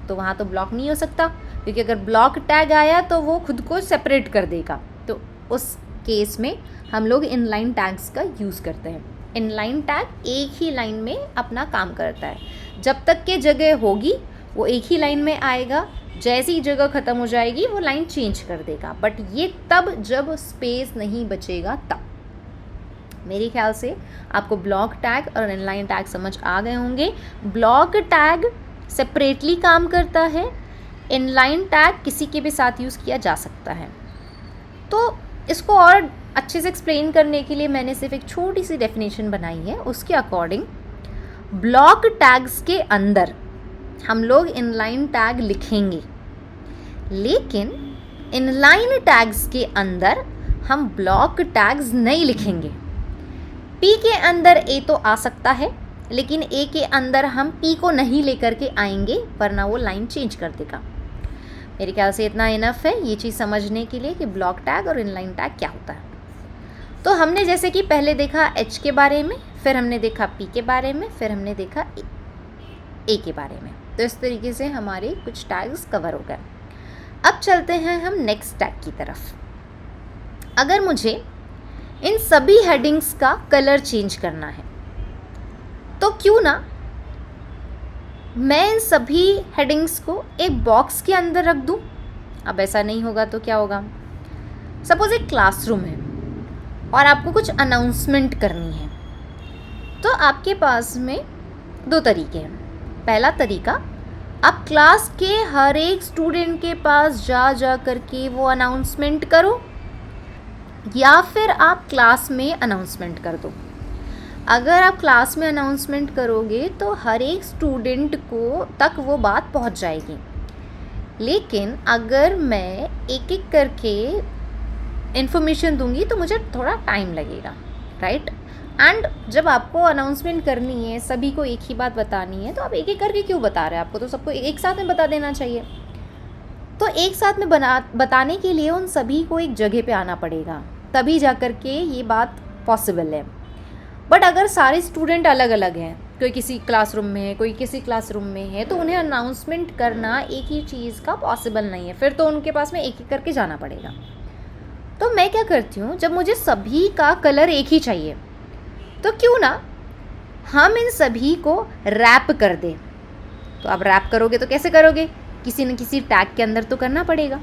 तो वहाँ तो ब्लॉक नहीं हो सकता, क्योंकि अगर ब्लॉक टैग आया तो वो खुद को सेपरेट कर देगा। तो उस केस में हम लोग इनलाइन टैग्स का यूज़ करते हैं। इनलाइन टैग एक ही लाइन में अपना काम करता है, जब तक के जगह होगी वो एक ही लाइन में आएगा, जैसी ही जगह ख़त्म हो जाएगी वो लाइन चेंज कर देगा, बट ये तब जब स्पेस नहीं बचेगा तब। मेरे ख्याल से आपको ब्लॉक टैग और इनलाइन टैग समझ आ गए होंगे। ब्लॉक टैग सेपरेटली काम करता है, इनलाइन टैग किसी के भी साथ यूज़ किया जा सकता है। तो इसको और अच्छे से एक्सप्लेन करने के लिए मैंने सिर्फ एक छोटी सी डेफिनेशन बनाई है। उसके अकॉर्डिंग ब्लॉक टैग्स के अंदर हम लोग इनलाइन टैग लिखेंगे, लेकिन इनलाइन टैग्स के अंदर हम ब्लॉक टैग्स नहीं लिखेंगे। P के अंदर A तो आ सकता है, लेकिन A के अंदर हम P को नहीं लेकर के आएंगे, वरना वो लाइन चेंज कर देगा। मेरे ख्याल से इतना इनफ है ये चीज़ समझने के लिए कि ब्लॉक टैग और इनलाइन टैग क्या होता है। तो हमने जैसे कि पहले देखा H के बारे में, फिर हमने देखा P के बारे में, फिर हमने देखा A के बारे में। तो इस तरीके से हमारे कुछ टैग्स कवर हो गए। अब चलते हैं हम नेक्स्ट टैग की तरफ। अगर मुझे इन सभी हेडिंग्स का कलर चेंज करना है तो क्यों ना मैं इन सभी हेडिंग्स को एक बॉक्स के अंदर रख दूं। अब ऐसा नहीं होगा तो क्या होगा, सपोज एक क्लासरूम है और आपको कुछ अनाउंसमेंट करनी है, तो आपके पास में दो तरीके हैं। पहला तरीका, आप क्लास के हर एक स्टूडेंट के पास जा करके वो अनाउंसमेंट करो, या फिर आप क्लास में अनाउंसमेंट कर दो। अगर आप क्लास में अनाउंसमेंट करोगे तो हर एक स्टूडेंट को तक वो बात पहुंच जाएगी, लेकिन अगर मैं एक एक करके इन्फॉर्मेशन दूंगी तो मुझे थोड़ा टाइम लगेगा, राइट। एंड जब आपको अनाउंसमेंट करनी है, सभी को एक ही बात बतानी है, तो आप एक एक करके क्यों बता रहे हैं, आपको तो सबको एक साथ में बता देना चाहिए। तो एक साथ में बताने के लिए उन सभी को एक जगह पे आना पड़ेगा, तभी जा कर के ये बात पॉसिबल है। बट अगर सारे स्टूडेंट अलग अलग हैं, कोई किसी क्लासरूम में है, कोई किसी क्लासरूम में है, तो उन्हें अनाउंसमेंट करना एक ही चीज़ का पॉसिबल नहीं है, फिर तो उनके पास में एक एक करके जाना पड़ेगा। तो मैं क्या करती हूँ, जब मुझे सभी का कलर एक ही चाहिए तो क्यों ना हम इन सभी को रैप कर दें। तो अब रैप करोगे तो कैसे करोगे, किसी न किसी टैग के अंदर तो करना पड़ेगा।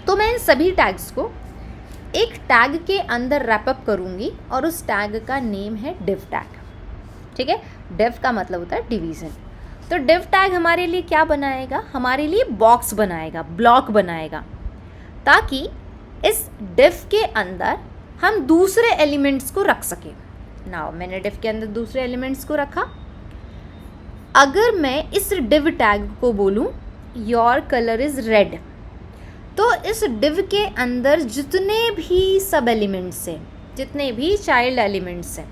तो मैं इन सभी टैग्स को एक टैग के अंदर रैप अप करूँगी और उस टैग का नेम है डिव टैग। ठीक है, डिव का मतलब होता है डिवीज़न। तो डिव टैग हमारे लिए क्या बनाएगा, हमारे लिए बॉक्स बनाएगा, ब्लॉक बनाएगा, ताकि इस डिव के अंदर हम दूसरे एलिमेंट्स को रख सकें। नाउ मैंने डिव के अंदर दूसरे एलिमेंट्स को रखा। अगर मैं इस डिव टैग को बोलूं योर कलर इज़ रेड, तो इस डिव के अंदर जितने भी सब एलिमेंट्स हैं, जितने भी चाइल्ड एलिमेंट्स हैं,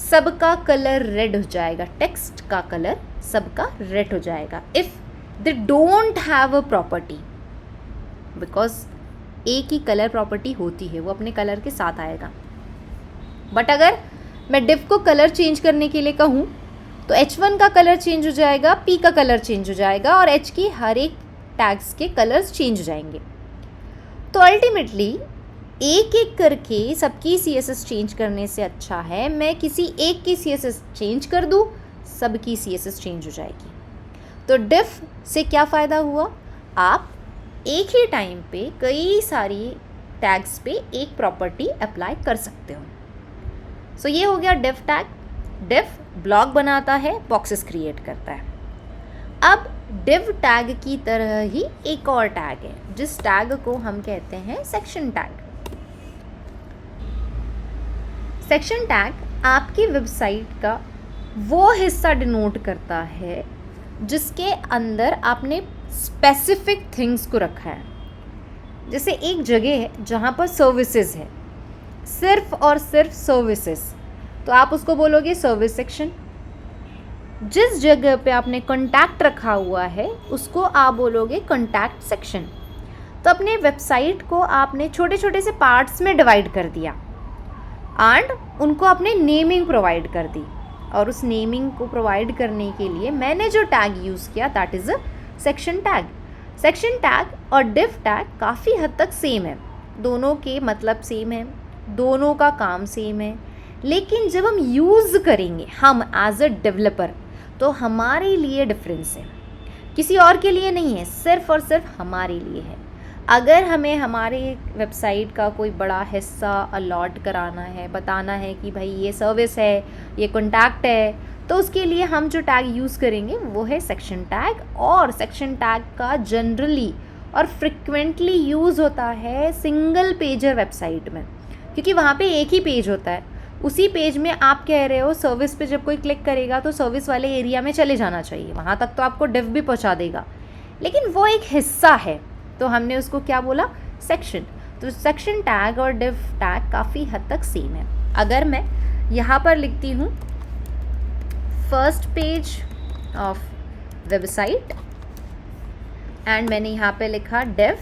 सबका कलर रेड हो जाएगा, टेक्स्ट का कलर सबका रेड हो जाएगा if they don't have a property, because एक ही कलर प्रॉपर्टी होती है, वो अपने कलर के साथ आएगा। बट अगर मैं डिव को कलर चेंज करने के लिए कहूँ तो H1 का कलर चेंज हो जाएगा, P का कलर चेंज हो जाएगा और H की हर एक टैग्स के कलर्स चेंज हो जाएंगे। तो अल्टीमेटली एक एक करके सबकी CSS चेंज करने से अच्छा है मैं किसी एक की CSS चेंज कर दूँ, सबकी CSS चेंज हो जाएगी। तो डिफ से क्या फ़ायदा हुआ, आप एक ही टाइम पे कई सारी टैग्स पे एक प्रॉपर्टी अप्लाई कर सकते हो। सो ये हो गया डिफ टैग। डिफ ब्लॉक बनाता है, बॉक्सेस क्रिएट करता है। अब डिव टैग की तरह ही एक और टैग है जिस टैग को हम कहते हैं सेक्शन टैग। सेक्शन टैग आपकी वेबसाइट का वो हिस्सा डिनोट करता है जिसके अंदर आपने स्पेसिफिक थिंग्स को रखा है। जैसे एक जगह है जहाँ पर सर्विसेज है, सिर्फ और सिर्फ सर्विसेज, तो आप उसको बोलोगे सर्विस सेक्शन। जिस जगह पे आपने कॉन्टैक्ट रखा हुआ है उसको आप बोलोगे कॉन्टैक्ट सेक्शन। तो अपने वेबसाइट को आपने छोटे छोटे से पार्ट्स में डिवाइड कर दिया एंड उनको आपने नेमिंग प्रोवाइड कर दी, और उस नेमिंग को प्रोवाइड करने के लिए मैंने जो टैग यूज़ किया that is a section tag. Section tag और डिव टैग काफ़ी हद तक सेम है, दोनों के मतलब सेम है, दोनों का काम सेम है, लेकिन जब हम यूज़ करेंगे हम एज अ डेवलपर तो हमारे लिए डिफरेंस है, किसी और के लिए नहीं है, सिर्फ और सिर्फ हमारे लिए है। अगर हमें हमारे वेबसाइट का कोई बड़ा हिस्सा अलॉट कराना है, बताना है कि भाई ये सर्विस है, ये कॉन्टैक्ट है, तो उसके लिए हम जो टैग यूज़ करेंगे वो है सेक्शन टैग। और सेक्शन टैग का जनरली और फ्रिक्वेंटली यूज़ होता है सिंगल पेजर वेबसाइट में, क्योंकि वहाँ पे एक ही पेज होता है। उसी पेज में आप कह रहे हो सर्विस पे जब कोई क्लिक करेगा तो सर्विस वाले एरिया में चले जाना चाहिए, वहाँ तक तो आपको डिव भी पहुँचा देगा, लेकिन वो एक हिस्सा है, तो हमने उसको क्या बोला, सेक्शन। तो सेक्शन टैग और डिव टैग काफ़ी हद तक सेम है। अगर मैं यहाँ पर लिखती हूँ first page of website and मैंने यहाँ पे लिखा div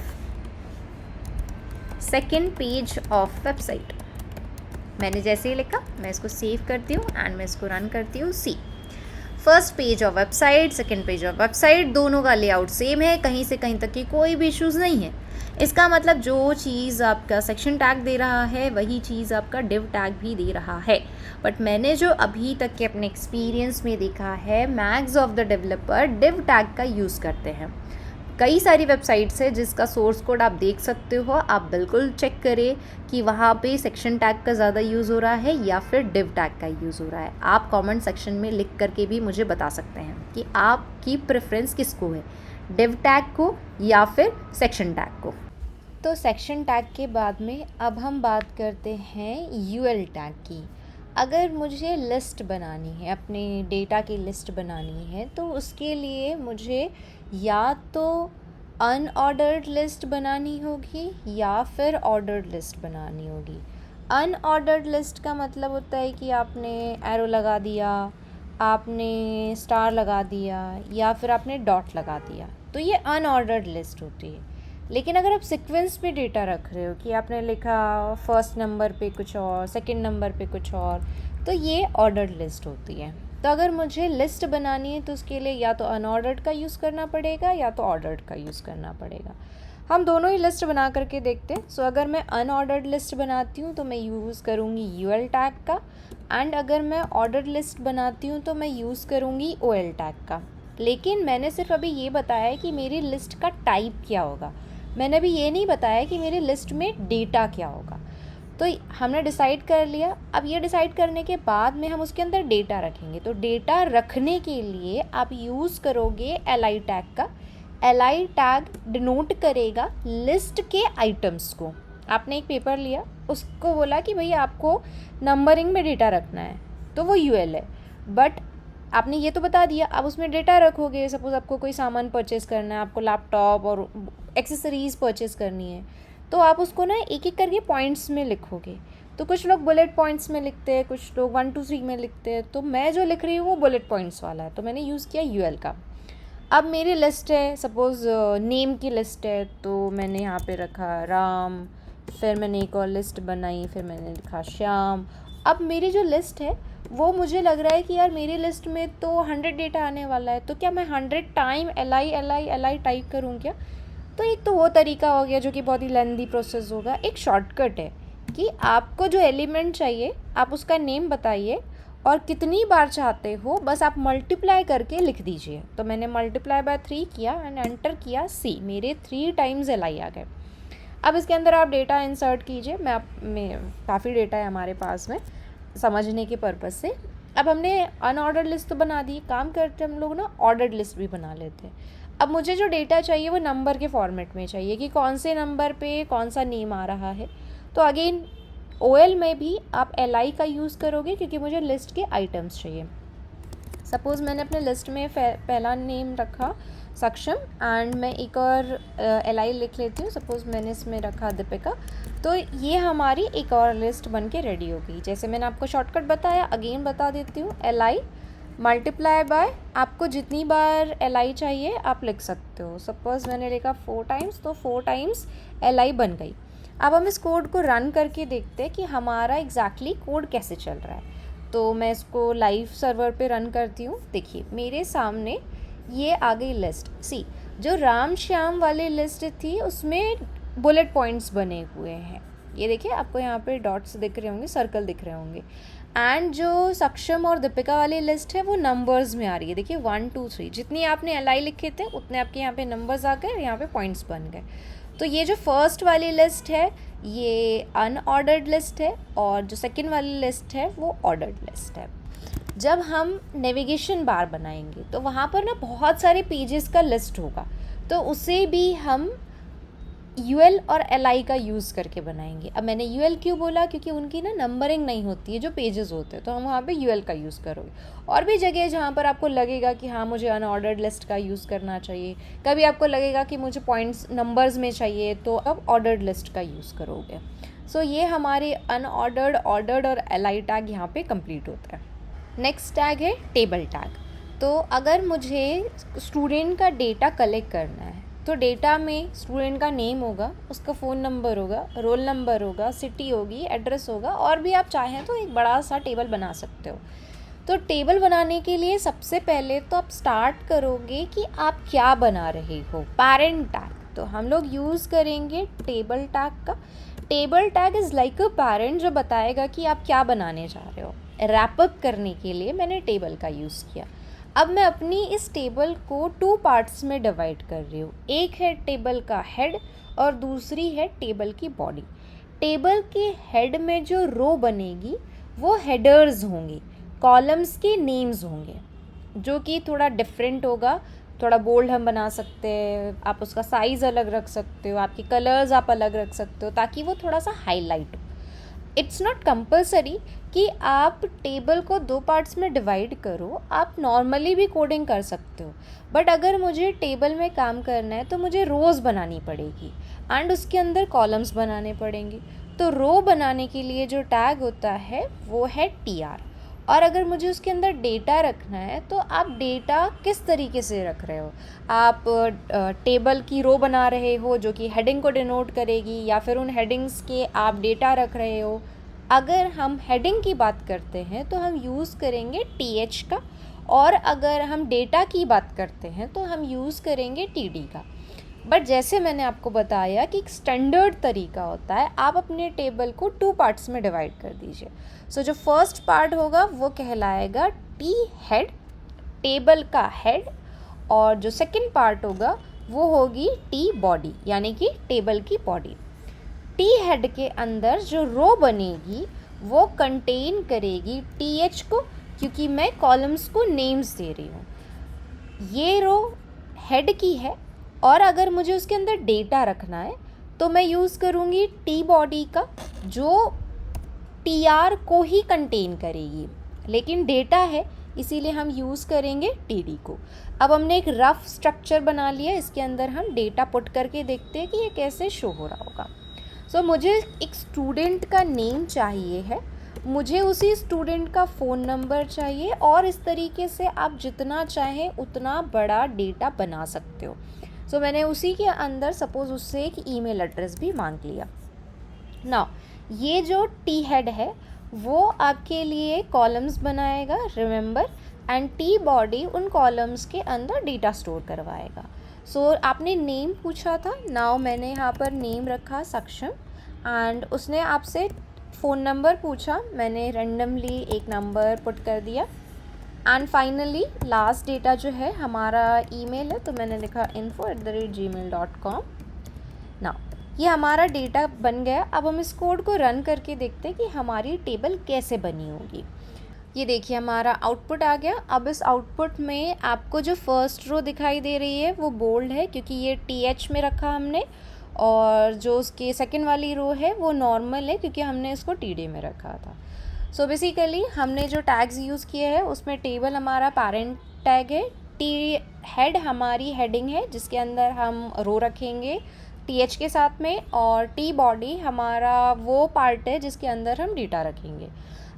second page of website, मैंने जैसे ही लिखा मैं इसको सेव करती हूँ एंड मैं इसको रन करती हूँ। See first page of website, second page of website, दोनों का लेआउट सेम है, कहीं से कहीं तक की कोई भी इश्यूज़ नहीं है। इसका मतलब जो चीज़ आपका सेक्शन टैग दे रहा है वही चीज़ आपका डिव टैग भी दे रहा है। बट मैंने जो अभी तक के अपने एक्सपीरियंस में देखा है, max of the developer div tag का यूज़ करते हैं। कई सारी वेबसाइट्स है जिसका सोर्स कोड आप देख सकते हो, आप बिल्कुल चेक करें कि वहाँ पे सेक्शन टैग का ज़्यादा यूज़ हो रहा है या फिर डिव टैग का यूज़ हो रहा है। आप कमेंट सेक्शन में लिख करके भी मुझे बता सकते हैं कि आपकी प्रेफरेंस किसको है, डिव टैग को या फिर सेक्शन टैग को। तो सेक्शन टैग के बाद में अब हम बात करते हैं यूएल टैग की। अगर मुझे लिस्ट बनानी है, अपने डेटा की लिस्ट बनानी है, तो उसके लिए मुझे या तो अनऑर्डर्ड लिस्ट बनानी होगी या फिर ऑर्डर्ड लिस्ट बनानी होगी। अनऑर्डर्ड लिस्ट का मतलब होता है कि आपने एरो लगा दिया, आपने स्टार लगा दिया या फिर आपने डॉट लगा दिया, तो ये अनऑर्डर्ड लिस्ट होती है। लेकिन अगर आप सीक्वेंस में डेटा रख रहे हो कि आपने लिखा फर्स्ट नंबर पे कुछ और, सेकंड नंबर पे कुछ और, तो ये ऑर्डर्ड लिस्ट होती है। तो अगर मुझे लिस्ट बनानी है तो उसके लिए या तो अनऑर्डर्ड का यूज़ करना पड़ेगा या तो ऑर्डर्ड का यूज़ करना पड़ेगा। हम दोनों ही लिस्ट बना करके देखते हैं। सो अगर मैं अनऑर्डर्ड लिस्ट बनाती हूँ तो मैं यूज़ करूँगी यूएल टैग का, एंड अगर मैं ऑर्डर्ड लिस्ट बनाती हूँ तो मैं यूज़ करूँगी ओएल टैग का। लेकिन मैंने सिर्फ अभी ये बताया है कि मेरी लिस्ट का टाइप क्या होगा, मैंने अभी ये नहीं बताया कि मेरी लिस्ट में डेटा क्या होगा। तो हमने डिसाइड कर लिया। अब ये डिसाइड करने के बाद में हम उसके अंदर डेटा रखेंगे। तो डेटा रखने के लिए आप यूज़ करोगे एलआई टैग का। एलआई टैग डिनोट करेगा लिस्ट के आइटम्स को। आपने एक पेपर लिया, उसको बोला कि भई आपको नंबरिंग में डेटा रखना है, तो वो यूएल है। बट आपने ये तो बता दिया, अब उसमें डेटा रखोगे। सपोज़ आपको कोई सामान परचेज़ करना है, आपको लैपटॉप और एक्सेसरीज़ परचेज़ करनी है, तो आप उसको ना एक एक करके पॉइंट्स में लिखोगे। तो कुछ लोग बुलेट पॉइंट्स में लिखते हैं, कुछ लोग 1 2 3 में लिखते हैं। तो मैं जो लिख रही हूँ वो बुलेट पॉइंट्स वाला है, तो मैंने यूज़ किया यूएल का। अब मेरी लिस्ट है, सपोज़ नेम की लिस्ट है, तो मैंने यहाँ पे रखा राम, फिर मैंने एक और लिस्ट बनाई, फिर मैंने लिखा श्याम। अब मेरी जो लिस्ट है वो मुझे लग रहा है कि यार मेरी लिस्ट में तो 100 डेटा आने वाला है, तो क्या मैं 100 टाइम एल आई टाइप करूँ क्या? तो एक तो वो तरीका हो गया जो कि बहुत ही लेंदी प्रोसेस होगा। एक शॉर्टकट है कि आपको जो एलिमेंट चाहिए आप उसका नेम बताइए और कितनी बार चाहते हो बस आप मल्टीप्लाई करके लिख दीजिए। तो मैंने मल्टीप्लाई बाय 3 किया एंड एंटर किया सी, मेरे 3 टाइम्स LI आ गए। अब इसके अंदर आप डेटा इंसर्ट कीजिए। काफ़ी डेटा है हमारे पास में समझने के पर्पज़ से। अब हमने अनऑर्डर्ड लिस्ट तो बना दी, काम करते हम लोग ना ऑर्डर्ड लिस्ट भी बना लेते हैं। अब मुझे जो डेटा चाहिए वो नंबर के फॉर्मेट में चाहिए कि कौन से नंबर पे कौन सा नेम आ रहा है। तो अगेन OL में भी आप LI का यूज़ करोगे क्योंकि मुझे लिस्ट के आइटम्स चाहिए। सपोज़ मैंने अपने लिस्ट में पहला नेम रखा सक्षम एंड मैं एक और LI लिख लेती हूँ। सपोज़ मैंने इसमें रखा दीपिका। तो ये हमारी एक और लिस्ट बन के रेडी हो गई। जैसे मैंने आपको शॉर्टकट बताया, अगेन बता देती हूँ, LI मल्टीप्लाई बाय, आपको जितनी बार LI चाहिए आप लिख सकते हो। सपोज़ मैंने लिखा 4 टाइम्स, तो 4 टाइम्स LI बन गई। अब हम इस कोड को रन करके देखते हैं कि हमारा एग्जैक्टली कोड कैसे चल रहा है। तो मैं इसको लाइव सर्वर पे रन करती हूँ। देखिए मेरे सामने ये आ गई लिस्ट। सी, जो राम श्याम वाली लिस्ट थी उसमें बुलेट पॉइंट्स बने हुए हैं। ये देखिए आपको यहाँ पे डॉट्स दिख रहे होंगे, सर्कल दिख रहे होंगे। एंड जो सक्षम और दीपिका वाली लिस्ट है वो नंबर्स में आ रही है। देखिए 1 2 3, जितनी आपने LI लिखे थे उतने आपके यहाँ पे नंबर्स आ गए, यहाँ पे पॉइंट्स बन गए। तो ये जो फर्स्ट वाली लिस्ट है ये अनऑर्डर्ड लिस्ट है और जो सेकंड वाली लिस्ट है वो ऑर्डर्ड लिस्ट है। जब हम नेविगेशन बार बनाएंगे तो वहाँ पर ना बहुत सारे पेजेस का लिस्ट होगा, तो उसे भी हम UL और LI का यूज़ करके बनाएंगे। अब मैंने UL क्यों बोला, क्योंकि उनकी ना नंबरिंग नहीं होती है जो पेजेस होते हैं, तो हम वहाँ पे UL का यूज़ करोगे। और भी जगह है जहाँ पर आपको लगेगा कि हाँ मुझे अनऑर्डर्ड लिस्ट का यूज़ करना चाहिए, कभी आपको लगेगा कि मुझे पॉइंट्स नंबर्स में चाहिए तो अब ऑर्डर्ड लिस्ट का यूज़ करोगे। सो ये हमारे अनऑर्डर्ड, ऑर्डर्ड और LI टैग यहाँ पे कंप्लीट होता है। नेक्स्ट टैग है टेबल टैग। तो अगर मुझे स्टूडेंट का डेटा कलेक्ट करना है तो डेटा में स्टूडेंट का नेम होगा, उसका फ़ोन नंबर होगा, रोल नंबर होगा, सिटी होगी, एड्रेस होगा, और भी आप चाहें तो एक बड़ा सा टेबल बना सकते हो। तो टेबल बनाने के लिए सबसे पहले तो आप स्टार्ट करोगे कि आप क्या बना रहे हो। पेरेंट टैग तो हम लोग यूज़ करेंगे टेबल टैग का। Table tag is like a parent जो बताएगा कि आप क्या बनाने जा रहे हो। रैपअप करने के लिए मैंने टेबल का यूज़ किया। अब मैं अपनी इस टेबल को 2 पार्ट्स में डिवाइड कर रही हूँ। एक है टेबल का हेड और दूसरी है टेबल की बॉडी। टेबल के हेड में जो रो बनेगी वो हेडर्स होंगी, कॉलम्स के नेम्स होंगे, जो कि थोड़ा डिफरेंट होगा, थोड़ा बोल्ड हम बना सकते हैं, आप उसका साइज़ अलग रख सकते हो, आपके कलर्स आप अलग रख सकते हो ताकि वो थोड़ा सा हाईलाइट हो। इट्स नॉट कंपल्सरी कि आप टेबल को 2 पार्ट्स में डिवाइड करो, आप नॉर्मली भी कोडिंग कर सकते हो। बट अगर मुझे टेबल में काम करना है तो मुझे रोज़ बनानी पड़ेगी एंड उसके अंदर कॉलम्स बनाने पड़ेंगे। तो रो बनाने के लिए जो टैग होता है वो है TR। और अगर मुझे उसके अंदर डेटा रखना है तो आप डेटा किस तरीके से रख रहे हो, आप टेबल की रो बना रहे हो जो कि हेडिंग को डिनोट करेगी, या फिर उन हेडिंग्स के आप डेटा रख रहे हो। अगर हम हेडिंग की बात करते हैं तो हम यूज़ करेंगे TH का, और अगर हम डेटा की बात करते हैं तो हम यूज़ करेंगे TD का। बट जैसे मैंने आपको बताया कि एक स्टैंडर्ड तरीका होता है, आप अपने टेबल को 2 पार्ट्स में डिवाइड कर दीजिए। सो जो फर्स्ट पार्ट होगा वो कहलाएगा T हेड, टेबल का हेड, और जो सेकंड पार्ट होगा वो होगी T बॉडी, यानी कि टेबल की बॉडी। T हेड के अंदर जो रो बनेगी वो कंटेन करेगी TH को, क्योंकि मैं कॉलम्स को नेम्स दे रही हूँ। ये रो हेड की है, और अगर मुझे उसके अंदर डेटा रखना है तो मैं यूज़ करूँगी T बॉडी का, जो TR को ही कंटेन करेगी, लेकिन डेटा है इसीलिए हम यूज़ करेंगे TD को। अब हमने एक रफ स्ट्रक्चर बना लिया, इसके अंदर हम डेटा पुट करके देखते हैं कि ये कैसे शो हो रहा होगा। सो मुझे एक स्टूडेंट का नेम चाहिए है, मुझे उसी स्टूडेंट का फ़ोन नंबर चाहिए, और इस तरीके से आप जितना चाहें उतना बड़ा डेटा बना सकते हो। सो मैंने उसी के अंदर सपोज़ उससे एक ईमेल एड्रेस भी मांग लिया। नाउ ये जो T हेड है वो आपके लिए कॉलम्स बनाएगा, रिमेंबर, एंड T बॉडी उन कॉलम्स के अंदर डेटा स्टोर करवाएगा। सो आपने नेम पूछा था, नाउ मैंने यहाँ पर नेम रखा सक्षम, एंड उसने आपसे फ़ोन नंबर पूछा, मैंने रेंडमली एक नंबर पुट कर दिया, एंड फाइनली लास्ट डेटा जो है हमारा ईमेल है, तो मैंने लिखा info@gmail.com। नाउ ये हमारा डेटा बन गया। अब हम इस कोड को रन करके देखते हैं कि हमारी टेबल कैसे बनी होगी। ये देखिए हमारा आउटपुट आ गया। अब इस आउटपुट में आपको जो फर्स्ट रो दिखाई दे रही है वो बोल्ड है क्योंकि ये TH में रखा हमने, और जो उसके सेकंड वाली रो है वो नॉर्मल है क्योंकि हमने इसको TD में रखा था। सो बेसिकली हमने जो टैग्स यूज़ किए हैं उसमें टेबल हमारा पेरेंट टैग है, टी हेड हमारी हेडिंग है जिसके अंदर हम रो रखेंगे TH के साथ में, और टी बॉडी हमारा वो पार्ट है जिसके अंदर हम डेटा रखेंगे।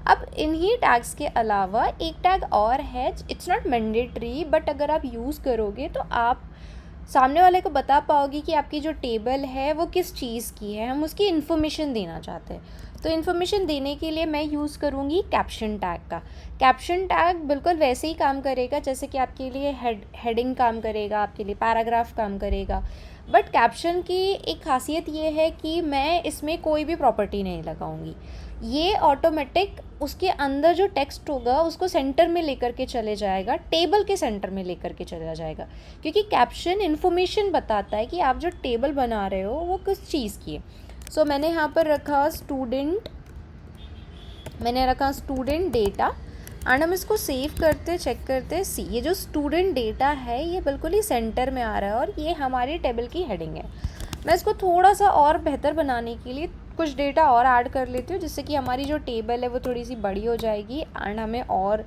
अब इन्हीं टैग्स के अलावा एक टैग और है, इट्स नॉट मैंडेटरी, बट अगर आप यूज़ करोगे तो आप सामने वाले को बता पाओगे कि आपकी जो टेबल है वो किस चीज़ की है, हम उसकी इन्फॉर्मेशन देना चाहते हैं। तो इन्फॉर्मेशन देने के लिए मैं यूज़ करूँगी कैप्शन टैग का। कैप्शन टैग बिल्कुल वैसे ही काम करेगा जैसे कि आपके लिए हेडिंग काम करेगा, आपके लिए पैराग्राफ काम करेगा, बट कैप्शन की एक खासियत ये है कि मैं इसमें कोई भी प्रॉपर्टी नहीं लगाऊंगी। ये ऑटोमेटिक उसके अंदर जो टेक्स्ट होगा उसको सेंटर में लेकर के चले जाएगा, टेबल के सेंटर में लेकर के चला जाएगा, क्योंकि कैप्शन इन्फॉर्मेशन बताता है कि आप जो टेबल बना रहे हो वो किस चीज़ की है। सो मैंने यहाँ पर रखा स्टूडेंट डेटा, एंड हम इसको सेव करते चेक करते सी, ये जो स्टूडेंट डेटा है ये बिल्कुल ही सेंटर में आ रहा है और ये हमारी टेबल की हेडिंग है। मैं इसको थोड़ा सा और बेहतर बनाने के लिए कुछ डेटा और ऐड कर लेती हूँ जिससे कि हमारी जो टेबल है वो थोड़ी सी बड़ी हो जाएगी एंड हमें और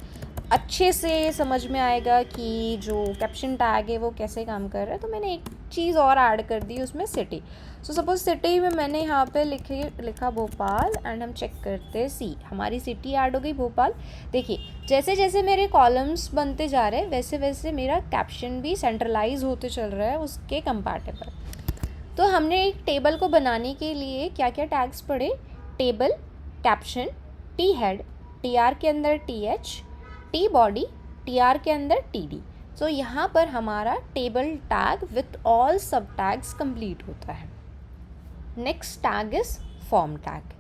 अच्छे से समझ में आएगा कि जो कैप्शन टैग है वो कैसे काम कर रहा है। तो मैंने एक चीज़ और ऐड कर दी उसमें, सिटी। सो सपोज सिटी में मैंने यहाँ पे लिखा भोपाल, एंड हम चेक करते हैं सी, हमारी सिटी ऐड हो गई भोपाल। देखिए जैसे जैसे मेरे कॉलम्स बनते जा रहे हैं वैसे वैसे मेरा कैप्शन भी सेंट्रलाइज होते चल रहा है उसके कंपैटिबल। तो हमने एक टेबल को बनाने के लिए क्या क्या टैग्स पढ़े, table, caption, T head, TR के अंदर TH, टी बॉडी, TR के अंदर TD। सो यहाँ पर हमारा टेबल टैग विथ ऑल सब टैग्स कंप्लीट होता है। Next tag is form tag.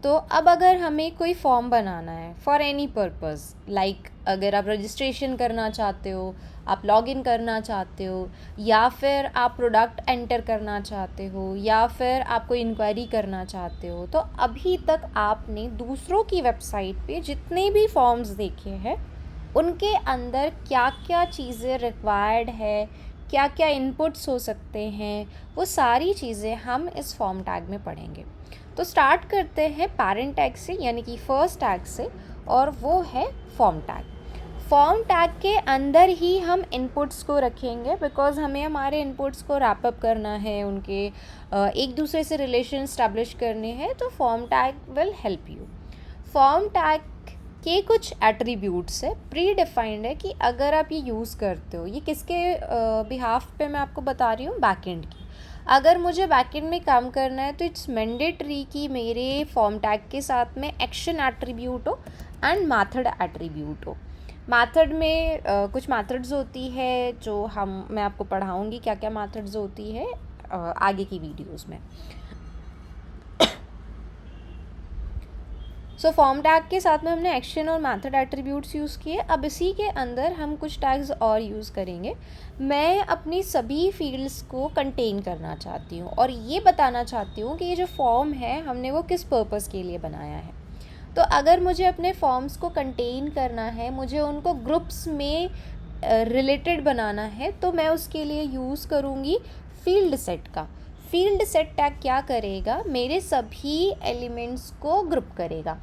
तो अब अगर हमें कोई फॉर्म बनाना है फॉर एनी पर्पज़, लाइक अगर आप रजिस्ट्रेशन करना चाहते हो, आप लॉगिन करना चाहते हो, या फिर आप प्रोडक्ट एंटर करना चाहते हो, या फिर आप कोई इंक्वायरी करना चाहते हो, तो अभी तक आपने दूसरों की वेबसाइट पे जितने भी फॉर्म्स देखे हैं उनके अंदर क्या क्या चीज़ें रिक्वायर्ड है, क्या क्या इनपुट्स हो सकते हैं, वो सारी चीज़ें हम इस फॉर्म टैग में पढ़ेंगे। तो स्टार्ट करते हैं पेरेंट टैग से, यानी कि फर्स्ट टैग से, और वो है फॉर्म टैग। फॉर्म टैग के अंदर ही हम इनपुट्स को रखेंगे बिकॉज हमें हमारे इनपुट्स को रैप अप करना है, उनके एक दूसरे से रिलेशन इस्टेब्लिश करने हैं, तो form tag will help you. Form tag के कुछ एट्रीब्यूट्स है, प्री डिफाइंड है कि अगर आप ये यूज़ करते हो, ये किसके बिहाफ पे मैं आपको बता रही हूँ, बैकएंड की। अगर मुझे बैकएंड में काम करना है तो इट्स मैंडेटरी कि मेरे फॉर्म टैग के साथ में एक्शन एट्रीब्यूट हो एंड मेथड एट्रीब्यूट हो। मेथड में कुछ मेथड्स होती है जो मैं आपको पढ़ाऊँगी क्या क्या मेथड्स होती है आगे की वीडियोज़ में। सो फॉर्म टैग के साथ में हमने एक्शन और मेथड एट्रीब्यूट्स यूज़ किए। अब इसी के अंदर हम कुछ टैग्स और यूज़ करेंगे। मैं अपनी सभी फील्ड्स को कंटेन करना चाहती हूँ और ये बताना चाहती हूँ कि ये जो फॉर्म है हमने वो किस पर्पज़ के लिए बनाया है। तो अगर मुझे अपने फॉर्म्स को कंटेन करना है, मुझे उनको ग्रुप्स में रिलेटेड बनाना है, तो मैं उसके लिए यूज़ करूँगी फील्ड सेट का। फील्ड सेट टैग क्या करेगा, मेरे सभी एलिमेंट्स को ग्रुप करेगा।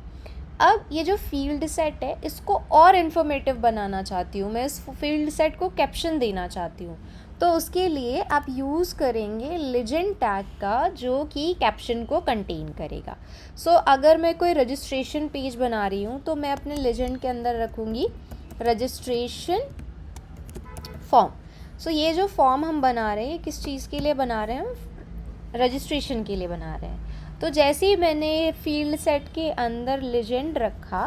अब ये जो फील्ड सेट है इसको और इन्फॉर्मेटिव बनाना चाहती हूँ, मैं इस फील्ड सेट को कैप्शन देना चाहती हूँ, तो उसके लिए आप यूज़ करेंगे लेजेंड टैग का जो कि कैप्शन को कंटेन करेगा। सो अगर मैं कोई रजिस्ट्रेशन पेज बना रही हूँ तो मैं अपने लेजेंड के अंदर रखूँगी रजिस्ट्रेशन फॉर्म। सो ये जो फॉर्म हम बना रहे हैं किस चीज़ के लिए बना रहे हैं, हम रजिस्ट्रेशन के लिए बना रहे हैं। तो जैसे ही मैंने फील्ड सेट के अंदर लेजेंड रखा,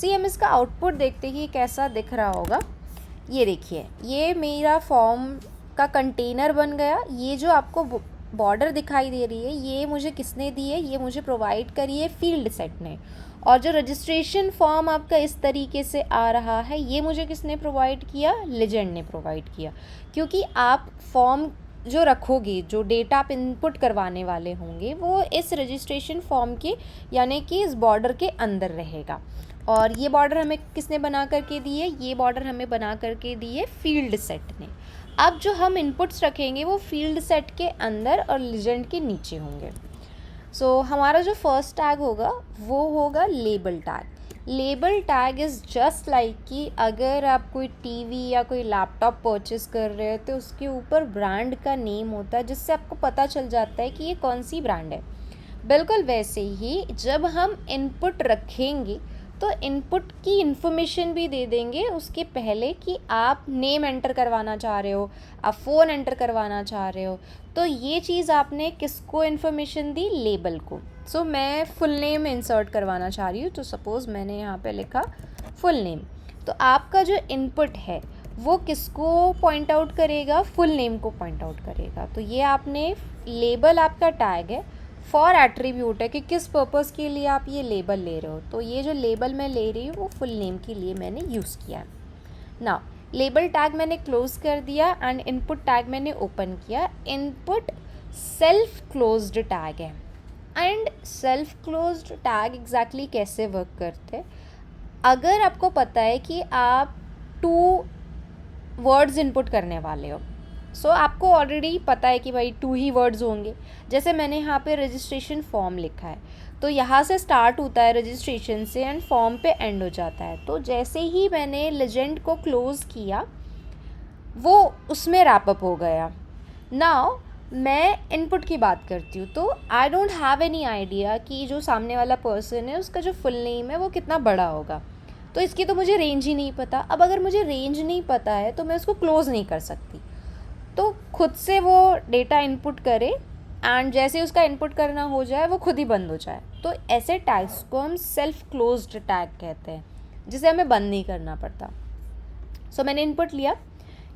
हम इसका आउटपुट देखते ही कैसा दिख रहा होगा। ये देखिए, ये मेरा फॉर्म आपका कंटेनर बन गया। ये जो आपको बॉर्डर दिखाई दे रही है, ये मुझे किसने दी है? ये मुझे प्रोवाइड करी है फील्ड सेट ने। और जो रजिस्ट्रेशन फॉर्म आपका इस तरीके से आ रहा है, ये मुझे किसने प्रोवाइड किया? लेजेंड ने प्रोवाइड किया। क्योंकि आप फॉर्म जो रखोगे, जो डेटा आप इनपुट करवाने वाले होंगे, वो इस रजिस्ट्रेशन फॉर्म के यानी कि इस बॉर्डर के अंदर रहेगा। और ये बॉर्डर हमें किसने बना करके दी है? ये बॉर्डर हमें बना करके दी है फील्ड सेट ने। अब जो हम इनपुट्स रखेंगे वो फील्ड सेट के अंदर और लेजेंड के नीचे होंगे। सो हमारा जो फर्स्ट टैग होगा वो होगा label tag. Label tag is just like कि अगर आप कोई टीवी या कोई लैपटॉप परचेस कर रहे हो तो उसके ऊपर ब्रांड का नेम होता है, जिससे आपको पता चल जाता है कि ये कौन सी ब्रांड है। बिल्कुल वैसे ही जब हम इनपुट रखेंगे तो इनपुट की इन्फॉर्मेशन भी दे देंगे उसके पहले कि आप नेम एंटर करवाना चाह रहे हो, आप फ़ोन एंटर करवाना चाह रहे हो। तो ये चीज़ आपने किसको इन्फॉर्मेशन दी? लेबल को। सो मैं फुल नेम इंसर्ट करवाना चाह रही हूँ, तो सपोज़ मैंने यहाँ पे लिखा फुल नेम। तो आपका जो इनपुट है वो किसको पॉइंट आउट करेगा? फुल नेम को पॉइंट आउट करेगा। तो ये आपने लेबल आपका टैग है, फॉर एट्रीब्यूट है कि किस पर्पज़ के लिए आप ये लेबल ले रहे हो। तो ये जो लेबल मैं ले रही हूँ वो फुल नेम के लिए मैंने यूज़ किया है। नाउ लेबल टैग मैंने क्लोज कर दिया एंड इनपुट टैग मैंने ओपन किया। इनपुट सेल्फ क्लोज्ड टैग है। And self closed tag exactly कैसे वर्क करते हैं? अगर आपको पता है कि आप 2 वर्ड्स इनपुट करने वाले हो, सो आपको ऑलरेडी पता है कि भाई 2 ही वर्ड्स होंगे। जैसे मैंने यहाँ पे रजिस्ट्रेशन फॉर्म लिखा है, तो यहाँ से स्टार्ट होता है रजिस्ट्रेशन से एंड फॉर्म पे एंड हो जाता है। तो जैसे ही मैंने लेजेंड को क्लोज़ किया वो उसमें रैपअप हो गया। नाउ मैं इनपुट की बात करती हूँ, तो I don't have any idea कि जो सामने वाला पर्सन है उसका जो फुल नेम है वो कितना बड़ा होगा। तो इसकी तो मुझे रेंज ही नहीं पता। अब अगर मुझे रेंज नहीं पता है तो मैं उसको क्लोज़ नहीं कर सकती। तो खुद से वो डेटा इनपुट करे एंड जैसे उसका इनपुट करना हो जाए वो खुद ही बंद हो जाए। तो ऐसे टैग्स को हम सेल्फ क्लोज्ड टैग कहते हैं, जिसे हमें बंद नहीं करना पड़ता। सो मैंने इनपुट लिया।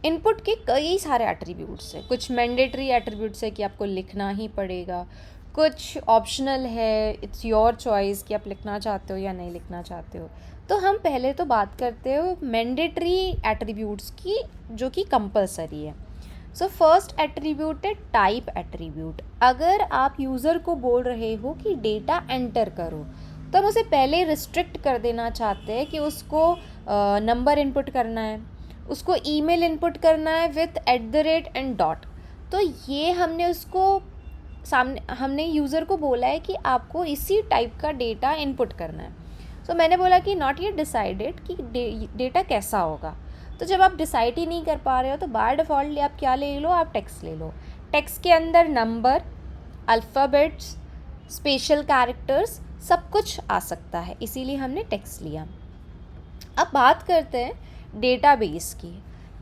इनपुट के कई सारे एट्रीब्यूट्स हैं। कुछ मैंडेटरी एट्रीब्यूट्स है कि आपको लिखना ही पड़ेगा, कुछ ऑप्शनल है, इट्स योर चॉइस कि आप लिखना चाहते हो या नहीं लिखना चाहते हो। तो हम पहले तो बात करते हो मैंडेटरी एट्रीब्यूट्स की, जो कि कंपलसरी है। सो फर्स्ट एट्रीब्यूट है टाइप एट्रीब्यूट। अगर आप यूज़र को बोल रहे हो कि डेटा एंटर करो, तो हम उसे पहले रिस्ट्रिक्ट कर देना चाहते हैं कि उसको नंबर इनपुट करना है, उसको ईमेल इनपुट करना है विथ @ एंड डॉट। तो ये हमने उसको हमने यूज़र को बोला है कि आपको इसी टाइप का डेटा इनपुट करना है। सो मैंने बोला कि नॉट येट डिसाइडेड कि डेटा कैसा होगा। तो जब आप डिसाइड ही नहीं कर पा रहे हो तो बाय डिफ़ॉल्ट आप क्या ले लो? आप टेक्स्ट ले लो। टेक्स्ट के अंदर नंबर, अल्फ़ाबेट्स, स्पेशल कैरेक्टर्स सब कुछ आ सकता है, इसीलिए हमने टेक्स्ट लिया। अब बात करते हैं डेटाबेस की।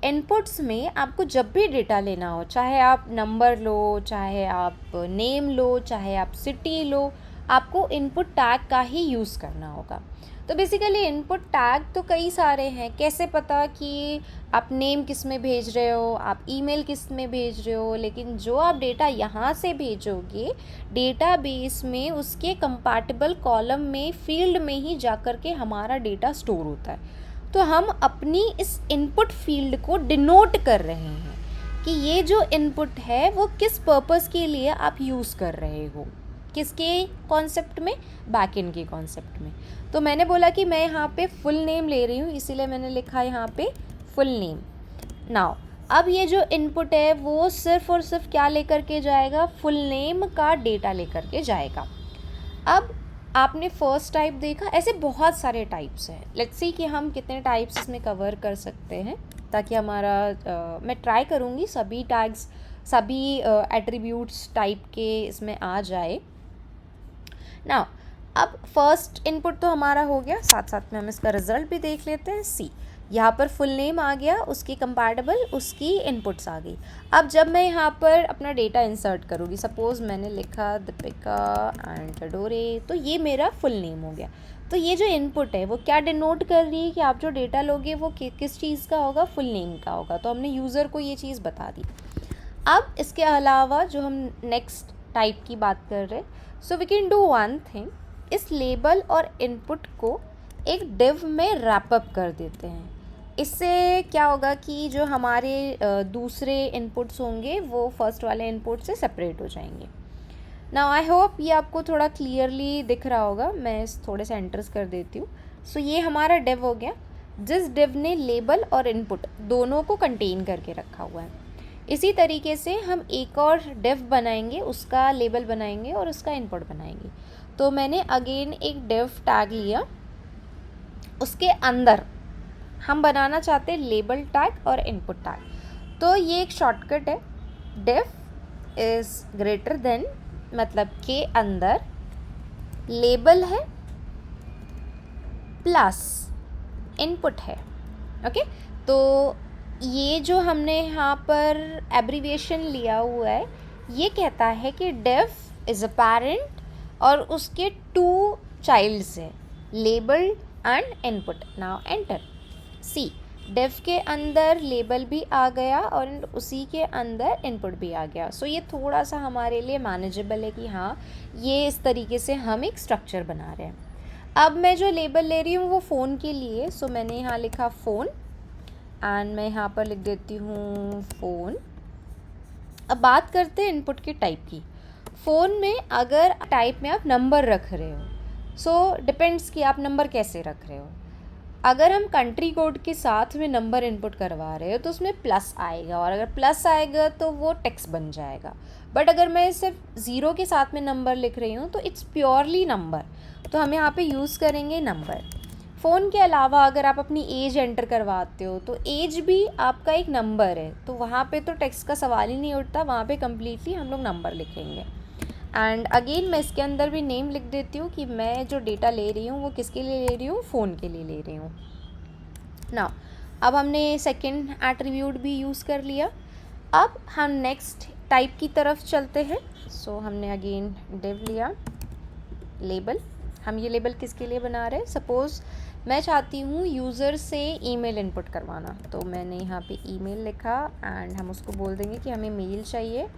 इनपुट्स में आपको जब भी डेटा लेना हो, चाहे आप नंबर लो, चाहे आप नेम लो, चाहे आप सिटी लो, आपको इनपुट टैग का ही यूज़ करना होगा। तो बेसिकली इनपुट टैग तो कई सारे हैं। कैसे पता कि आप नेम किस में भेज रहे हो, आप ईमेल किस में भेज रहे हो? लेकिन जो आप डेटा यहाँ से भेजोगे डेटाबेस में, उसके कंपैटिबल कॉलम में, फील्ड में ही जाकर के हमारा डेटा स्टोर होता है। तो हम अपनी इस इनपुट फील्ड को डिनोट कर रहे हैं कि ये जो इनपुट है वो किस पर्पस के लिए आप यूज़ कर रहे हो। किसके कॉन्सेप्ट में? बैकएंड के कॉन्सेप्ट में। तो मैंने बोला कि मैं यहाँ पे फुल नेम ले रही हूँ, इसीलिए मैंने लिखा यहाँ पे फुल नेम। नाउ अब ये जो इनपुट है वो सिर्फ और सिर्फ क्या लेकर के जाएगा? फुल नेम का डेटा लेकर के जाएगा। अब आपने फर्स्ट टाइप देखा, ऐसे बहुत सारे टाइप्स हैं। लेट्स सी कि हम कितने टाइप्स इसमें कवर कर सकते हैं, ताकि हमारा मैं ट्राई करूँगी सभी टैग्स, सभी एट्रीब्यूट्स टाइप के इसमें आ जाए। नाउ अब फर्स्ट इनपुट तो हमारा हो गया, साथ साथ में हम इसका रिजल्ट भी देख लेते हैं। सी यहाँ पर फुल नेम आ गया, उसकी कंपैटिबल उसकी इनपुट्स आ गई। अब जब मैं यहाँ पर अपना डेटा इंसर्ट करूँगी, सपोज़ मैंने लिखा दीपिका एंड डोरे, तो ये मेरा फुल नेम हो गया। तो ये जो इनपुट है वो क्या डिनोट कर रही है कि आप जो डेटा लोगे वो किस चीज़ का होगा? फुल नेम का होगा। तो हमने यूज़र को ये चीज़ बता दी। अब इसके अलावा जो हम नेक्स्ट टाइप की बात कर रहे हैं, so we can do one thing, इस लेबल और इनपुट को एक डिव में रैप अप कर देते हैं। इससे क्या होगा कि जो हमारे दूसरे इनपुट्स होंगे वो फर्स्ट वाले इनपुट से सेपरेट हो जाएंगे। नाउ आई होप ये आपको थोड़ा क्लियरली दिख रहा होगा, मैं थोड़े से एंटर्स कर देती हूँ। सो ये हमारा डिव हो गया, जिस डिव ने लेबल और इनपुट दोनों को कंटेन करके रखा हुआ है। इसी तरीके से हम एक और डिव बनाएंगे, उसका लेबल बनाएंगे और उसका इनपुट बनाएंगे। तो मैंने अगेन एक डिव टैग लिया, उसके अंदर हम बनाना चाहते हैं लेबल टैग और इनपुट टैग। तो ये एक शॉर्टकट है, डिव इज़ ग्रेटर देन, मतलब के अंदर लेबल है प्लस इनपुट है। ओके, तो ये जो हमने यहाँ पर एब्रीविएशन लिया हुआ है, ये कहता है कि डिव इज़ अ पेरेंट और उसके 2 चाइल्ड्स है, label and input. Now enter, see div के अंदर लेबल भी आ गया और उसी के अंदर इनपुट भी आ गया। सो ये थोड़ा सा हमारे लिए मैनेजेबल है कि हाँ, ये इस तरीके से हम एक स्ट्रक्चर बना रहे हैं। अब मैं जो लेबल ले रही हूँ वो फ़ोन के लिए, सो मैंने यहाँ लिखा फ़ोन एंड मैं यहाँ पर लिख देती हूँ फ़ोन। अब बात करते हैं इनपुट के टाइप की। फ़ोन में अगर टाइप में आप नंबर रख रहे हो, सो डिपेंड्स कि आप नंबर कैसे रख रहे हो। अगर हम कंट्री कोड के साथ में नंबर इनपुट करवा रहे हो तो उसमें प्लस आएगा, और अगर प्लस आएगा तो वो टेक्स्ट बन जाएगा। बट अगर मैं सिर्फ 0 के साथ में नंबर लिख रही हूँ तो इट्स प्योरली नंबर, तो हम यहाँ पे यूज़ करेंगे नंबर। फ़ोन के अलावा अगर आप अपनी एज एंटर करवाते हो तो एज भी आपका एक नंबर है, तो वहाँ पे तो टेक्स्ट का सवाल ही नहीं उठता, वहाँ पे कम्प्लीटली हम लोग नंबर लिखेंगे। एंड अगेन मैं इसके अंदर भी नेम लिख देती हूँ कि मैं जो डेटा ले रही हूँ वो किसके लिए ले रही हूँ, फ़ोन के लिए ले रही हूँ। नाउ अब हमने सेकंड एट्रीब्यूट भी यूज़ कर लिया। अब हम नेक्स्ट टाइप की तरफ चलते हैं। सो हमने अगेन डिव लिया, लेबल। हम ये लेबल किसके लिए बना रहे हैं, सपोज़ मैं चाहती हूँ यूज़र से ईमेल इनपुट करवाना, तो मैंने यहाँ पे ईमेल लिखा एंड हम उसको बोल देंगे कि हमें मेल चाहिए।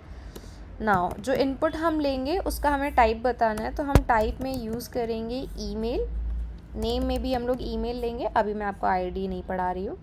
नाउ जो इनपुट हम लेंगे उसका हमें टाइप बताना है, तो हम टाइप में यूज़ करेंगे ईमेल। नेम में भी हम लोग ईमेल लेंगे, अभी मैं आपको आईडी नहीं पढ़ा रही हूँ।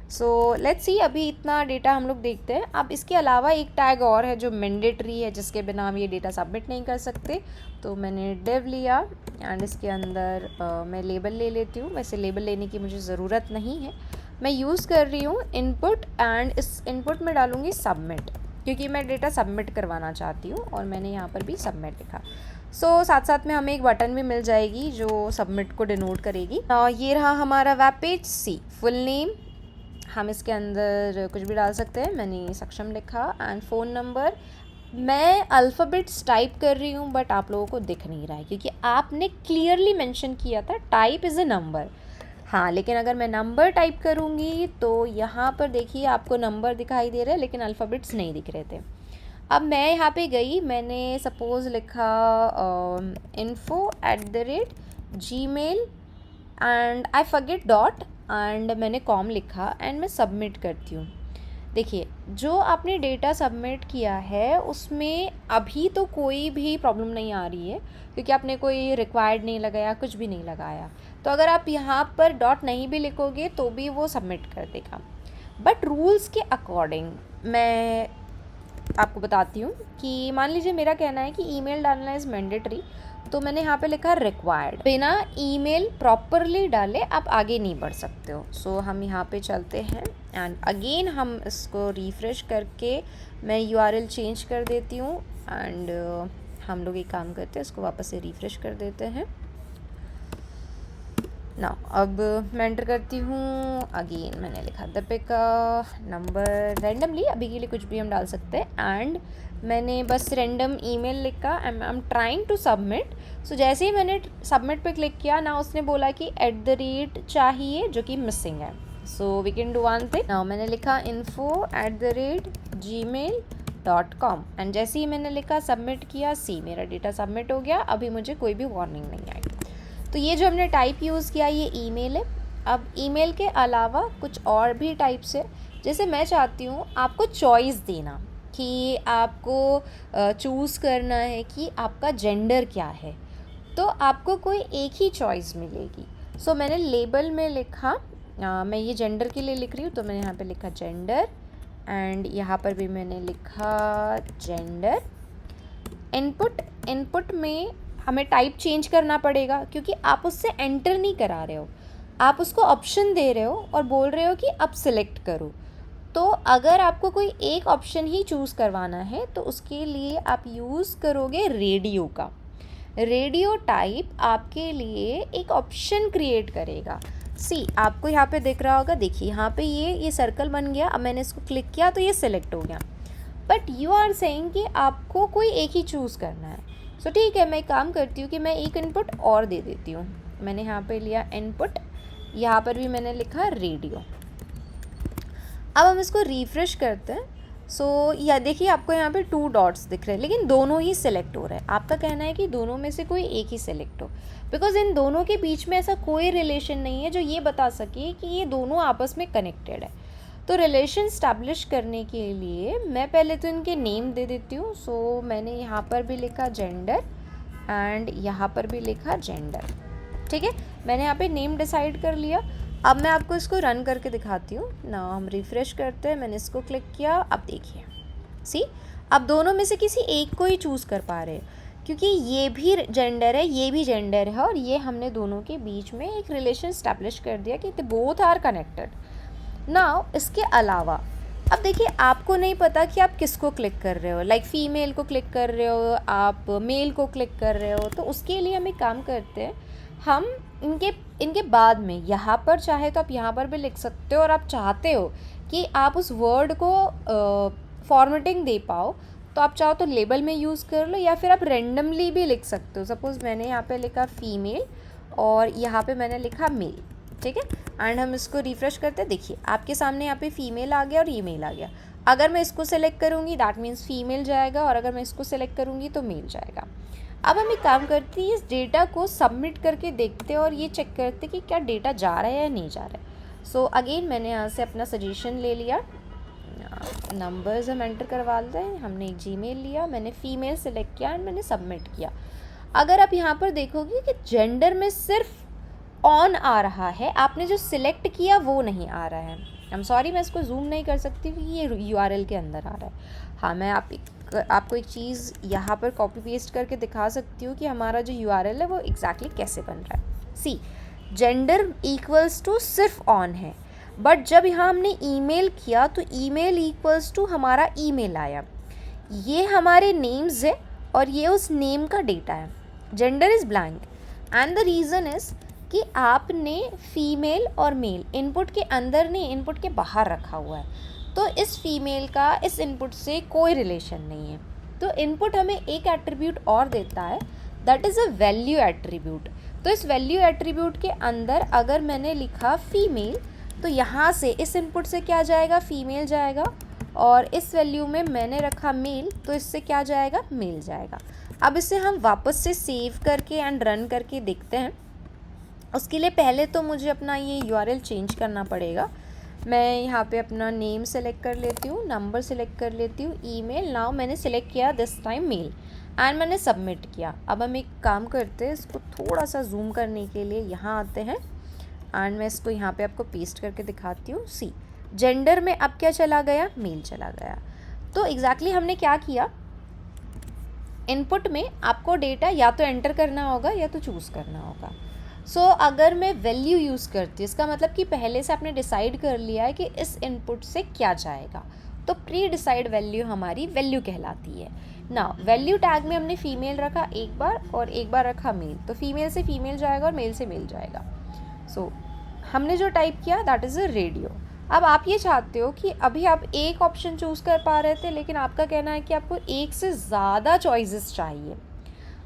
सो लेट्स सी, अभी इतना डेटा हम लोग देखते हैं। अब इसके अलावा एक टैग और है जो मैंडेटरी है, जिसके बिना हम ये डेटा सबमिट नहीं कर सकते। तो मैंने डिव लिया एंड इसके अंदर मैं लेबल ले लेती हूँ। वैसे लेबल लेने की मुझे ज़रूरत नहीं है, मैं यूज़ कर रही हूँ इनपुट एंड इस इनपुट में डालूँगी सबमिट, क्योंकि मैं डेटा सबमिट करवाना चाहती हूँ और मैंने यहाँ पर भी सबमिट लिखा। सो साथ साथ में हमें एक बटन भी मिल जाएगी जो सबमिट को डिनोट करेगी। ये रहा हमारा वेब पेज। सी फुल नेम, हम इसके अंदर कुछ भी डाल सकते हैं, मैंने सक्षम लिखा एंड फ़ोन नंबर। मैं अल्फ़ाबेट्स टाइप कर रही हूँ बट आप लोगों को दिख नहीं रहा है क्योंकि आपने क्लियरली मेंशन किया था टाइप इज़ अ नंबर। हाँ, लेकिन अगर मैं नंबर टाइप करूँगी तो यहाँ पर देखिए आपको नंबर दिखाई दे रहा है लेकिन अल्फ़ाबेट्स नहीं दिख रहे थे। अब मैं यहाँ पे गई, मैंने सपोज़ लिखा info@gmail and I forget dot and मैंने कॉम लिखा एंड मैं सबमिट करती हूँ। देखिए जो आपने डेटा सबमिट किया है उसमें अभी तो कोई भी प्रॉब्लम नहीं आ रही है क्योंकि आपने कोई रिक्वायर्ड नहीं लगाया, कुछ भी नहीं लगाया। तो अगर आप यहाँ पर डॉट नहीं भी लिखोगे तो भी वो सबमिट कर देगा। बट रूल्स के अकॉर्डिंग मैं आपको बताती हूँ कि मान लीजिए मेरा कहना है कि ईमेल डालना इज़ मैंडेटरी, तो मैंने यहाँ पे लिखा रिक्वायर्ड। बिना ईमेल प्रॉपरली डाले आप आगे नहीं बढ़ सकते हो। सो हम यहाँ पे चलते हैं एंड अगेन हम इसको रिफ़्रेश करके मैं URL चेंज कर देती हूँ एंड हम लोग एक काम करते हैं, इसको वापस से रिफ़्रेश कर देते हैं। ना अब मैं एंटर करती हूँ, अगेन मैंने लिखा दीपिका, नंबर रैंडमली, अभी के लिए कुछ भी हम डाल सकते हैं एंड मैंने बस रैंडम ईमेल लिखा and I am trying to submit. So जैसे ही मैंने सबमिट पे क्लिक किया ना, उसने बोला कि @ चाहिए जो कि मिसिंग है। So we can do one thing, now मैंने लिखा info@gmail.com एंड जैसे ही मैंने लिखा सबमिट किया, सी मेरा डेटा सबमिट हो गया। अभी मुझे कोई भी वार्निंग नहीं आई। तो ये जो हमने टाइप यूज़ किया ये ईमेल है। अब ईमेल के अलावा कुछ और भी टाइप्स है, जैसे मैं चाहती हूँ आपको चॉइस देना कि आपको चूज़ करना है कि आपका जेंडर क्या है, तो आपको कोई एक ही चॉइस मिलेगी। सो मैंने लेबल में लिखा, मैं ये जेंडर के लिए लिख रही हूँ, तो मैंने यहाँ पे लिखा जेंडर, एंड यहाँ पर भी मैंने लिखा जेंडर। इनपुट में हमें टाइप चेंज करना पड़ेगा क्योंकि आप उससे एंटर नहीं करा रहे हो, आप उसको ऑप्शन दे रहे हो और बोल रहे हो कि अब सिलेक्ट करो। तो अगर आपको कोई एक ऑप्शन ही चूज़ करवाना है तो उसके लिए आप यूज़ करोगे रेडियो का। रेडियो टाइप आपके लिए एक ऑप्शन क्रिएट करेगा। सी, आपको यहाँ पे दिख रहा होगा, देखिए यहाँ पे ये सर्कल बन गया। अब मैंने इसको क्लिक किया तो ये सिलेक्ट हो गया, बट यू आर सेइंग कि आपको कोई एक ही चूज़ करना है। सो ठीक है, मैं एक काम करती हूँ कि मैं एक इनपुट और दे देती हूँ। मैंने यहाँ पे लिया इनपुट, यहाँ पर भी मैंने लिखा रेडियो। अब हम इसको रिफ्रेश करते हैं। सो या देखिए आपको यहाँ पे 2 डॉट्स दिख रहे हैं, लेकिन दोनों ही सिलेक्ट हो रहे हैं। आपका कहना है कि दोनों में से कोई एक ही सिलेक्ट हो, बिकॉज इन दोनों के बीच में ऐसा कोई रिलेशन नहीं है जो ये बता सके कि ये दोनों आपस में कनेक्टेड है। तो रिलेशन इस्टेब्लिश करने के लिए मैं पहले तो इनके नेम दे देती हूँ। सो मैंने यहाँ पर भी लिखा जेंडर एंड यहाँ पर भी लिखा जेंडर। ठीक है, मैंने यहाँ पे नेम डिसाइड कर लिया। अब मैं आपको इसको रन करके दिखाती हूँ ना। हम रिफ़्रेश करते हैं, मैंने इसको क्लिक किया, अब देखिए सी, अब दोनों में से किसी एक को ही चूज़ कर पा रहे हैं क्योंकि ये भी जेंडर है, ये भी जेंडर है, और ये हमने दोनों के बीच में एक रिलेशन इस्टेब्लिश कर दिया कि बोथ आर कनेक्टेड। नाउ इसके अलावा अब देखिए आपको नहीं पता कि आप किसको क्लिक कर रहे हो, लाइक फीमेल को क्लिक कर रहे हो, आप मेल को क्लिक कर रहे हो। तो उसके लिए हम एक काम करते हैं, हम इनके बाद में यहाँ पर चाहे तो आप यहाँ पर भी लिख सकते हो, और आप चाहते हो कि आप उस वर्ड को फॉर्मेटिंग दे पाओ तो आप चाहो तो लेबल में यूज़ कर लो, या फिर आप रेंडमली भी लिख सकते हो। सपोज़ मैंने यहाँ पे लिखा फीमेल और यहाँ पे मैंने लिखा मेल। ठीक है, एंड हम इसको रिफ़्रेश करते हैं। देखिए आपके सामने यहाँ पे फीमेल आ गया और ये मेल आ गया। अगर मैं इसको सेलेक्ट करूँगी दैट मीन्स फीमेल जाएगा, और अगर मैं इसको सेलेक्ट करूँगी तो मेल जाएगा। अब हम एक काम करते हैं, इस डेटा को सबमिट करके देखते हैं और ये चेक करते हैं कि क्या डेटा जा रहा है या नहीं जा रहा है। सो अगेन मैंने यहाँ से अपना सजेशन ले लिया, नंबर्स हम एंटर करवा लेते हैं। हमने एक जीमेल लिया, मैंने फ़ीमेल सेलेक्ट किया एंड मैंने सबमिट किया। अगर आप यहाँ पर देखोगे कि जेंडर में सिर्फ ऑन आ रहा है, आपने जो सिलेक्ट किया वो नहीं आ रहा है। आई एम सॉरी, मैं इसको जूम नहीं कर सकती क्योंकि ये URL के अंदर आ रहा है। हाँ, मैं आपको एक चीज़ यहाँ पर कॉपी पेस्ट करके दिखा सकती हूँ कि हमारा जो URL है वो एग्जैक्टली कैसे बन रहा है। सी, जेंडर इक्वल्स टू सिर्फ ऑन है, बट जब यहाँ हमने ईमेल किया तो ईमेल इक्वल्स टू हमारा ईमेल आया। ये हमारे नेम्स है और ये उस नेम का डेटा है। Gender is blank and the reason is कि आपने फीमेल और मेल इनपुट के अंदर नहीं, इनपुट के बाहर रखा हुआ है। तो इस फीमेल का इस इनपुट से कोई रिलेशन नहीं है। तो इनपुट हमें एक एट्रीब्यूट और देता है, that is a value attribute. तो इस वैल्यू एट्रीब्यूट के अंदर अगर मैंने लिखा फीमेल तो यहाँ से इस इनपुट से क्या जाएगा, फीमेल जाएगा, और इस वैल्यू में मैंने रखा मेल तो इससे क्या जाएगा, मेल जाएगा। अब इसे हम वापस से सेव करके एंड रन करके देखते हैं। उसके लिए पहले तो मुझे अपना ये URL चेंज करना पड़ेगा। मैं यहाँ पे अपना नेम सेलेक्ट कर लेती हूँ, नंबर सेलेक्ट कर लेती हूँ, ईमेल। नाउ मैंने सेलेक्ट किया दिस टाइम मेल एंड मैंने सबमिट किया। अब हम एक काम करते हैं, इसको थोड़ा सा जूम करने के लिए यहाँ आते हैं एंड मैं इसको यहाँ पे आपको पेस्ट करके दिखाती हूँ। सी, जेंडर में अब क्या चला गया, मेल चला गया। तो एग्जैक्टली हमने क्या किया, इनपुट में आपको डेटा या तो एंटर करना होगा या तो चूज़ करना होगा। सो अगर मैं वैल्यू यूज़ करती हूँ, इसका मतलब कि पहले से आपने डिसाइड कर लिया है कि इस इनपुट से क्या जाएगा, तो प्री डिसाइड वैल्यू हमारी वैल्यू कहलाती है ना। वैल्यू टैग में हमने फीमेल रखा एक बार और एक बार रखा मेल, तो फीमेल से फीमेल जाएगा और मेल से मेल जाएगा। सो हमने जो टाइप किया दैट इज़ अ रेडियो। अब आप ये चाहते हो कि अभी आप एक ऑप्शन चूज़ कर पा रहे थे, लेकिन आपका कहना है कि आपको एक से ज़्यादा चॉइसेस चाहिए,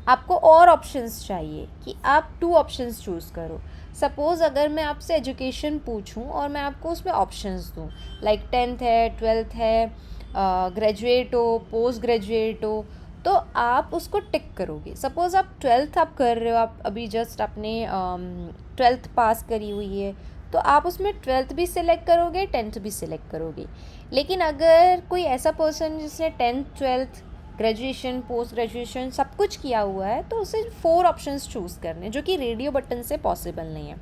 आपको और ऑप्शंस चाहिए कि आप 2 ऑप्शंस चूज़ करो। सपोज़ अगर मैं आपसे एजुकेशन पूछूं और मैं आपको उसमें ऑप्शंस दूं, लाइक 10th है, 12th है, ग्रेजुएट हो, पोस्ट ग्रेजुएट हो, तो आप उसको टिक करोगे। सपोज़ आप 12th आप कर रहे हो, आप अभी जस्ट अपने 12th पास करी हुई है, तो आप उसमें 12th भी सिलेक्ट करोगे, 10th भी सिलेक्ट करोगे। लेकिन अगर कोई ऐसा पर्सन जिसने 10th 12th graduation post graduation सब कुछ किया हुआ है, तो उसे 4 ऑप्शंस चूज़ करने, जो कि रेडियो बटन से पॉसिबल नहीं है।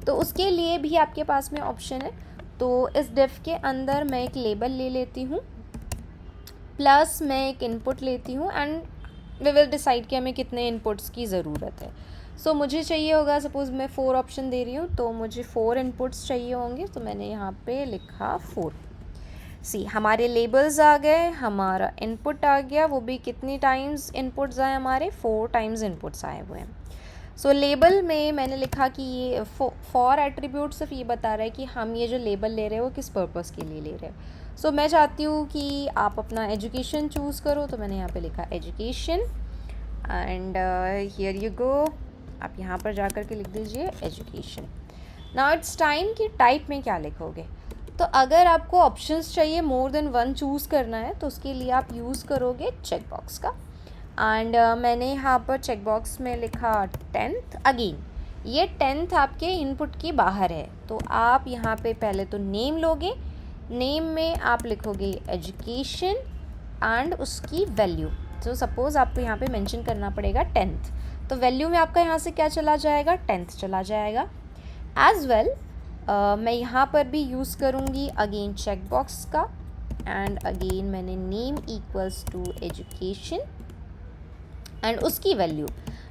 तो उसके लिए भी आपके पास में ऑप्शन है। तो इस डिफ के अंदर मैं एक लेबल ले लेती हूँ, प्लस मैं एक इनपुट लेती हूँ, एंड वी विल डिसाइड कि हमें कितने इनपुट्स की ज़रूरत है। सो मुझे चाहिए होगा, सपोज़ मैं 4 ऑप्शन दे रही हूँ, तो मुझे 4 इनपुट्स चाहिए होंगे। तो मैंने यहाँ पे लिखा 4। सी, हमारे लेबल्स आ गए, हमारा इनपुट आ गया, वो भी कितनी टाइम्स इनपुट्स आए हमारे, 4 टाइम्स इनपुट्स आए हुए हैं। सो लेबल में मैंने लिखा कि ये फॉर एट्रीब्यूट सिर्फ ये बता रहा है कि हम ये जो लेबल ले रहे हो किस पर्पस के लिए ले रहे हैं। सो मैं चाहती हूँ कि आप अपना एजुकेशन चूज़ करो, तो मैंने यहाँ पे लिखा education, and here you go, आप यहाँ पर जा कर के लिख दीजिए एजुकेशन। नाउ इट्स टाइम कि टाइप में क्या लिखोगे। तो अगर आपको ऑप्शंस चाहिए, मोर देन 1 चूज़ करना है, तो उसके लिए आप यूज़ करोगे चेक बॉक्स का। एंड मैंने यहाँ पर चेक बॉक्स में लिखा 10th। अगेन ये 10th आपके इनपुट की बाहर है, तो आप यहाँ पे पहले तो नेम लोगे, नेम में आप लिखोगे एजुकेशन एंड उसकी वैल्यू। तो सपोज़ आपको यहाँ पे मेंशन करना पड़ेगा 10th, तो वैल्यू में आपका यहाँ से क्या चला जाएगा, 10th चला जाएगा। एज वेल मैं यहाँ पर भी यूज़ करूँगी अगेन चेक बॉक्स का, एंड अगेन मैंने name equals to education and उसकी वैल्यू।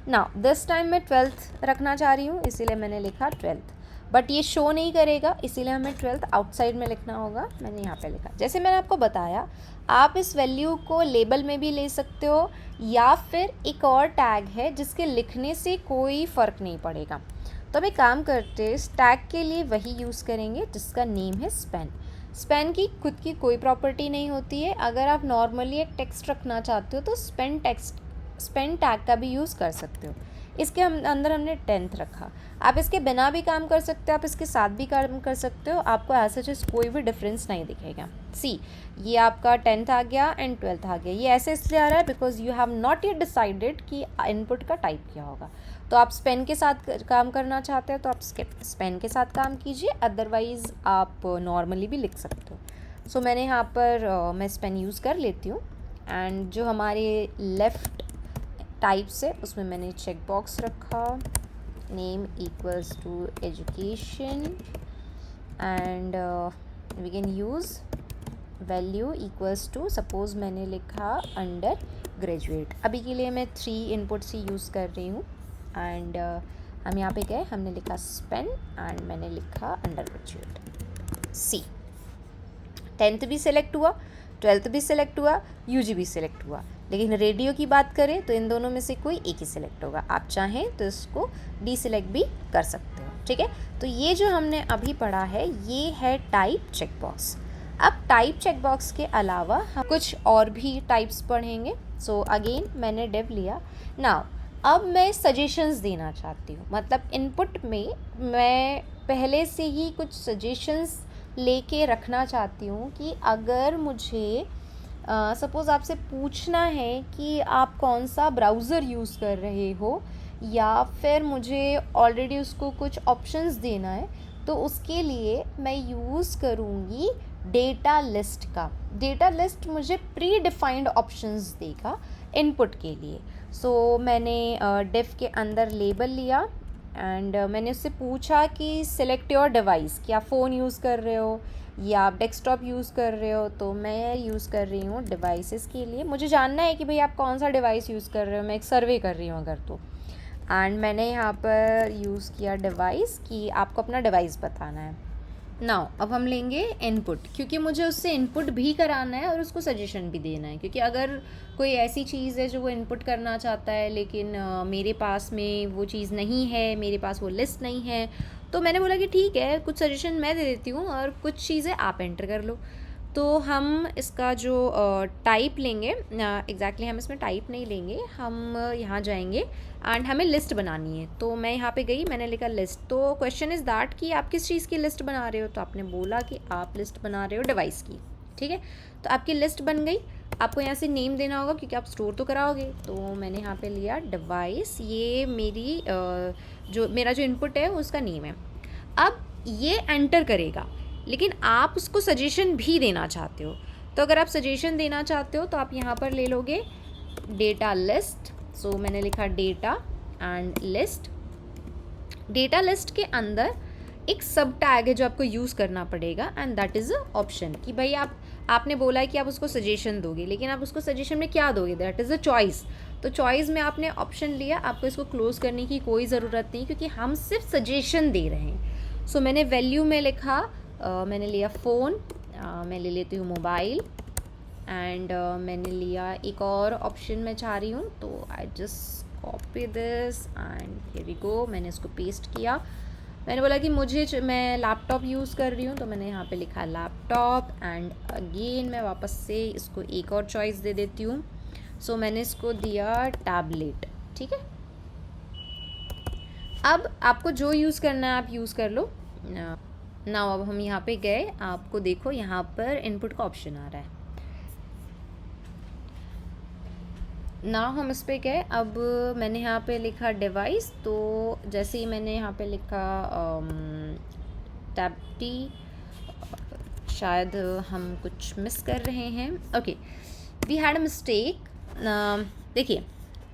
नाउ दिस टाइम मैं 12th रखना चाह रही हूँ, इसीलिए मैंने लिखा 12th, बट ये शो नहीं करेगा, इसीलिए हमें 12th आउटसाइड में लिखना होगा। मैंने यहाँ पे लिखा, जैसे मैंने आपको बताया, आप इस वैल्यू को लेबल में भी ले सकते हो, या फिर एक और टैग है जिसके लिखने से कोई फ़र्क नहीं पड़ेगा। तो हम एक काम करते हैं, इस टैग के लिए वही यूज़ करेंगे जिसका नेम है स्पेन। स्पेन की खुद की कोई प्रॉपर्टी नहीं होती है। अगर आप नॉर्मली एक टेक्स्ट रखना चाहते हो तो स्पेन टैग का भी यूज़ कर सकते हो। इसके अंदर हमने 10th रखा। आप इसके बिना भी काम कर सकते हो, आप इसके साथ भी काम कर सकते हो, आपको ऐसा चीज़ कोई भी डिफरेंस नहीं दिखेगा। सी, ये आपका 10th आ गया एंड 12th आ गया। ये ऐसे इसलिए आ रहा है because you have not yet decided कि इनपुट का टाइप क्या होगा। तो आप स्पेन के साथ काम करना चाहते हो तो आप स्पेन के साथ काम कीजिए, अदरवाइज़ आप नॉर्मली भी लिख सकते हो। सो मैंने यहाँ पर मैं स्पेन यूज़ कर लेती हूँ, एंड जो हमारे लेफ़्ट टाइप से उसमें मैंने चेक बॉक्स रखा, name equals to education, and we can use value equals to, suppose मैंने लिखा अंडर ग्रेजुएट। अभी के लिए मैं 3 इनपुट्स ही यूज़ कर रही हूँ, एंड हम यहाँ पे गए, हमने लिखा स्पेन एंड मैंने लिखा अंडर ग्रेजुएट। सी, 10th भी सिलेक्ट हुआ, 12th भी सिलेक्ट हुआ, यूजी भी सिलेक्ट हुआ। लेकिन रेडियो की बात करें तो इन दोनों में से कोई एक ही सिलेक्ट होगा। आप चाहें तो इसको डीसिलेक्ट भी कर सकते हो, ठीक है। तो ये जो हमने अभी पढ़ा है ये है टाइप चेक बॉक्स। अब टाइप चेक बॉक्स के अलावा हम कुछ और भी टाइप्स पढ़ेंगे। सो अगेन मैंने डिव लिया। नाउ अब मैं सजेशंस देना चाहती हूँ, मतलब इनपुट में मैं पहले से ही कुछ सजेशंस लेके रखना चाहती हूँ कि अगर मुझे सपोज़ आपसे पूछना है कि आप कौन सा ब्राउज़र यूज़ कर रहे हो, या फिर मुझे ऑलरेडी उसको कुछ ऑप्शंस देना है, तो उसके लिए मैं यूज़ करूँगी डेटा लिस्ट का। डेटा लिस्ट मुझे प्री डिफाइंड ऑप्शंस देगा इनपुट के लिए। सो मैंने डिफ के अंदर लेबल लिया, एंड मैंने उससे पूछा कि सिलेक्ट योर डिवाइस, क्या फ़ोन यूज़ कर रहे हो या आप डेस्कटॉप यूज़ कर रहे हो। तो मैं यूज़ कर रही हूँ डिवाइसेस के लिए। मुझे जानना है कि भाई आप कौन सा डिवाइस यूज़ कर रहे हो, मैं एक सर्वे कर रही हूँ अगर तो। एंड मैंने यहाँ पर यूज़ किया डिवाइस, कि आपको अपना डिवाइस बताना है। नाउ अब हम लेंगे इनपुट, क्योंकि मुझे उससे इनपुट भी कराना है और उसको सजेशन भी देना है। क्योंकि अगर कोई ऐसी चीज़ है जो वो इनपुट करना चाहता है लेकिन मेरे पास में वो चीज़ नहीं है, मेरे पास वो लिस्ट नहीं है, तो मैंने बोला कि ठीक है, कुछ सजेशन मैं दे देती हूँ और कुछ चीज़ें आप एंटर कर लो। तो हम इसका जो टाइप लेंगे, एग्जैक्टली हम इसमें टाइप नहीं लेंगे, हम यहाँ जाएंगे एंड हमें लिस्ट बनानी है। तो मैं यहाँ पे गई, मैंने लिखा लिस्ट। तो क्वेश्चन इज़ दैट कि आप किस चीज़ की लिस्ट बना रहे हो, तो आपने बोला कि आप लिस्ट बना रहे हो डिवाइस की, ठीक है। तो आपकी लिस्ट बन गई। आपको यहाँ से नेम देना होगा क्योंकि आप स्टोर तो कराओगे। तो मैंने यहाँ पे लिया डिवाइस, ये मेरी जो मेरा जो इनपुट है उसका नेम है। अब ये एंटर करेगा, लेकिन आप उसको सजेशन भी देना चाहते हो। तो अगर आप सजेशन देना चाहते हो तो आप यहाँ पर ले लोगे डेटा लिस्ट। सो मैंने लिखा data and list. Data list के अंदर एक सब टैग है जो आपको यूज़ करना पड़ेगा, and that is a option. कि भाई आपने बोला है कि आप उसको सजेशन दोगे, लेकिन आप उसको सजेशन में क्या दोगे, दैट इज़ अ चॉइस। तो चॉइस में आपने ऑप्शन लिया, आपको इसको क्लोज करने की कोई ज़रूरत नहीं, क्योंकि हम सिर्फ सजेशन दे रहे हैं। सो मैंने वैल्यू में लिखा, मैंने लिया फ़ोन, मैं ले लेती हूँ मोबाइल, एंड मैंने लिया एक और ऑप्शन मैं चाह रही हूँ, तो I just copy this and here we go. मैंने इसको पेस्ट किया। मैंने बोला कि मैं लैपटॉप यूज़ कर रही हूँ, तो मैंने यहाँ पे लिखा लैपटॉप, एंड अगेन मैं वापस से इसको एक और चॉइस दे देती हूँ। सो मैंने इसको दिया टैबलेट। ठीक है, अब आपको जो यूज़ करना है आप यूज़ कर लो ना। अब हम यहाँ पे गए, आपको देखो यहाँ पर इनपुट का ऑप्शन आ रहा है ना। हम इस पे गए, अब मैंने यहाँ पे लिखा डिवाइस। तो जैसे ही मैंने यहाँ पे लिखा टैब टी, शायद हम कुछ मिस कर रहे हैं। Okay, we had a mistake. देखिए,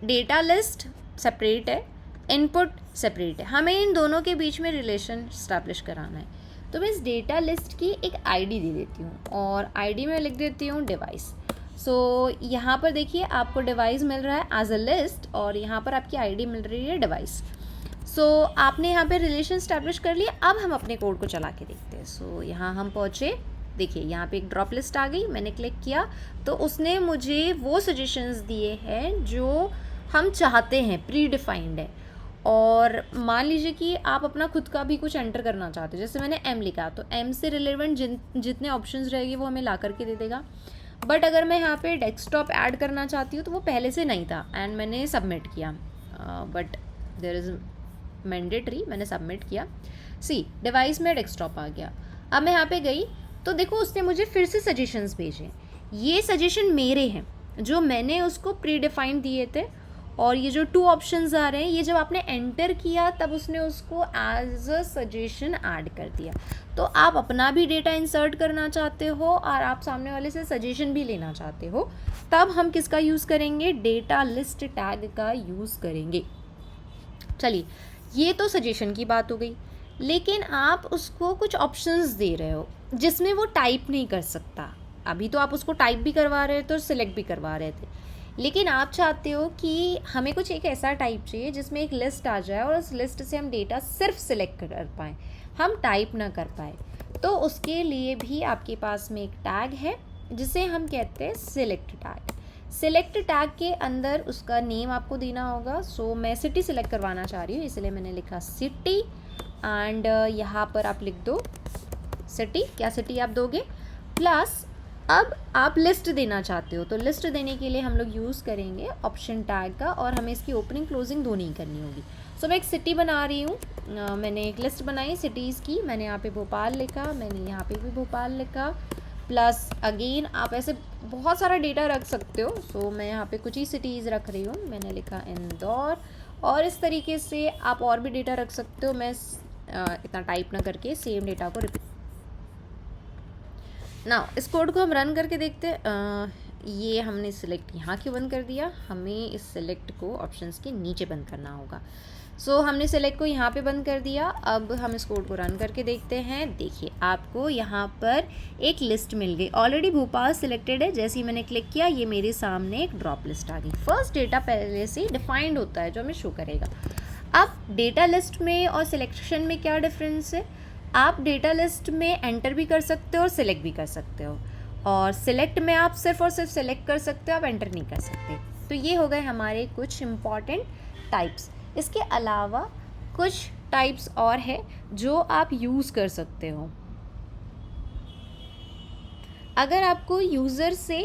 डेटा लिस्ट सेपरेट है, इनपुट सेपरेट है, हमें इन दोनों के बीच में रिलेशन इस्टेब्लिश कराना है। तो मैं इस डेटा लिस्ट की एक आईडी दे देती हूँ, और आईडी में लिख देती हूँ डिवाइस। सो यहाँ पर देखिए आपको डिवाइस मिल रहा है एज अ लिस्ट, और यहाँ पर आपकी आईडी मिल रही है डिवाइस। सो आपने यहाँ पे रिलेशन स्टैब्लिश कर लिया। अब हम अपने कोड को चला के देखते हैं। सो यहाँ हम पहुँचे, देखिए यहाँ पे एक ड्रॉप लिस्ट आ गई, मैंने क्लिक किया तो उसने मुझे वो सजेशंस दिए हैं जो हम चाहते हैं, प्री डिफाइंड है। और मान लीजिए कि आप अपना खुद का भी कुछ एंटर करना चाहते हो, जैसे मैंने एम लिखा, तो एम से रिलेवेंट जितने ऑप्शंस रहेंगे वो हमें ला करके दे देगा। बट अगर मैं यहाँ पे डेस्कटॉप ऐड करना चाहती हूँ तो वो पहले से नहीं था, एंड मैंने सबमिट किया, बट देयर इज़ मैंडेटरी, मैंने सबमिट किया। सी डिवाइस में डेस्कटॉप आ गया। अब मैं यहाँ पे गई तो देखो उसने मुझे फिर से सजेशंस भेजे। ये सजेशन मेरे हैं जो मैंने उसको प्री डिफाइंड दिए थे, और ये जो 2 ऑप्शंस आ रहे हैं ये जब आपने एंटर किया तब उसने उसको एज अ सजेशन ऐड कर दिया। तो आप अपना भी डेटा इंसर्ट करना चाहते हो और आप सामने वाले से सजेशन भी लेना चाहते हो, तब हम किसका यूज़ करेंगे, डेटा लिस्ट टैग का यूज़ करेंगे। चलिए, ये तो सजेशन की बात हो गई, लेकिन आप उसको कुछ ऑप्शंस दे रहे हो जिसमें वो टाइप नहीं कर सकता। अभी तो आप उसको टाइप भी करवा रहे थे और सिलेक्ट भी करवा रहे थे, लेकिन आप चाहते हो कि हमें कुछ एक ऐसा टाइप चाहिए जिसमें एक लिस्ट आ जाए और उस लिस्ट से हम डेटा सिर्फ सिलेक्ट कर पाएँ, हम टाइप ना कर पाए। तो उसके लिए भी आपके पास में एक टैग है जिसे हम कहते हैं सिलेक्ट टैग। सिलेक्ट टैग के अंदर उसका नेम आपको देना होगा। सो मैं सिटी सिलेक्ट करवाना चाह रही हूँ, इसलिए मैंने लिखा सिटी, एंड यहाँ पर आप लिख दो सिटी। क्या सिटी आप दोगे, प्लस अब आप लिस्ट देना चाहते हो, तो लिस्ट देने के लिए हम लोग यूज़ करेंगे ऑप्शन टैग का, और हमें इसकी ओपनिंग क्लोजिंग दोनों ही करनी होगी। सो मैं एक सिटी बना रही हूँ, मैंने एक लिस्ट बनाई सिटीज़ की, मैंने यहाँ पे भोपाल लिखा, मैंने यहाँ पे भी भोपाल लिखा, प्लस अगेन आप ऐसे बहुत सारा डेटा रख सकते हो। सो मैं यहाँ पे कुछ ही सिटीज़ रख रही हूँ, मैंने लिखा इंदौर, और इस तरीके से आप और भी डेटा रख सकते हो। मैं इतना टाइप ना करके सेम डेटा को रिपीट ना, इस कोड को हम रन करके देखते हैं। ये हमने सिलेक्ट यहाँ क्यों बंद कर दिया, हमें इस सिलेक्ट को ऑप्शंस के नीचे बंद करना होगा। सो हमने सिलेक्ट को यहाँ पे बंद कर दिया। अब हम इस कोड को रन करके देखते हैं। देखिए आपको यहाँ पर एक लिस्ट मिल गई, ऑलरेडी भोपाल सिलेक्टेड है। जैसे ही मैंने क्लिक किया ये मेरे सामने एक ड्रॉप लिस्ट आ गई। फर्स्ट डेटा पहले से डिफाइंड होता है जो हमें शो करेगा। अब डेटा लिस्ट में और सिलेक्शन में क्या डिफरेंस है, आप डेटा लिस्ट में एंटर भी कर सकते हो और सिलेक्ट भी कर सकते हो, और सिलेक्ट में आप सिर्फ और सिर्फ सिलेक्ट कर सकते हो, आप एंटर नहीं कर सकते। तो ये हो गए हमारे कुछ इम्पॉर्टेंट टाइप्स। इसके अलावा कुछ टाइप्स और है जो आप यूज़ कर सकते हो। अगर आपको यूज़र से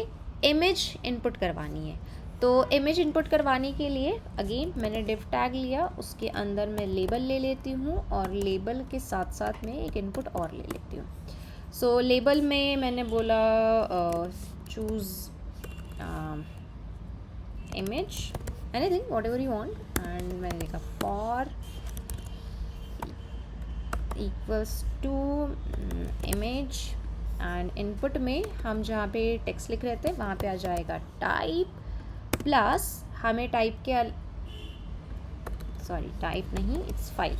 इमेज इनपुट करवानी है, तो इमेज इनपुट करवाने के लिए अगेन मैंने डिव टैग लिया, उसके अंदर मैं लेबल ले लेती हूँ, और लेबल के साथ साथ में एक इनपुट और ले लेती हूँ। सो लेबल में मैंने बोला choose image, anything whatever you want, and मैंने लिखा for equals to image and input में हम जहाँ पे टेक्स्ट लिख रहे थे वहाँ पे आ जाएगा टाइप प्लस हमें टाइप के टाइप नहीं, इट्स फाइल,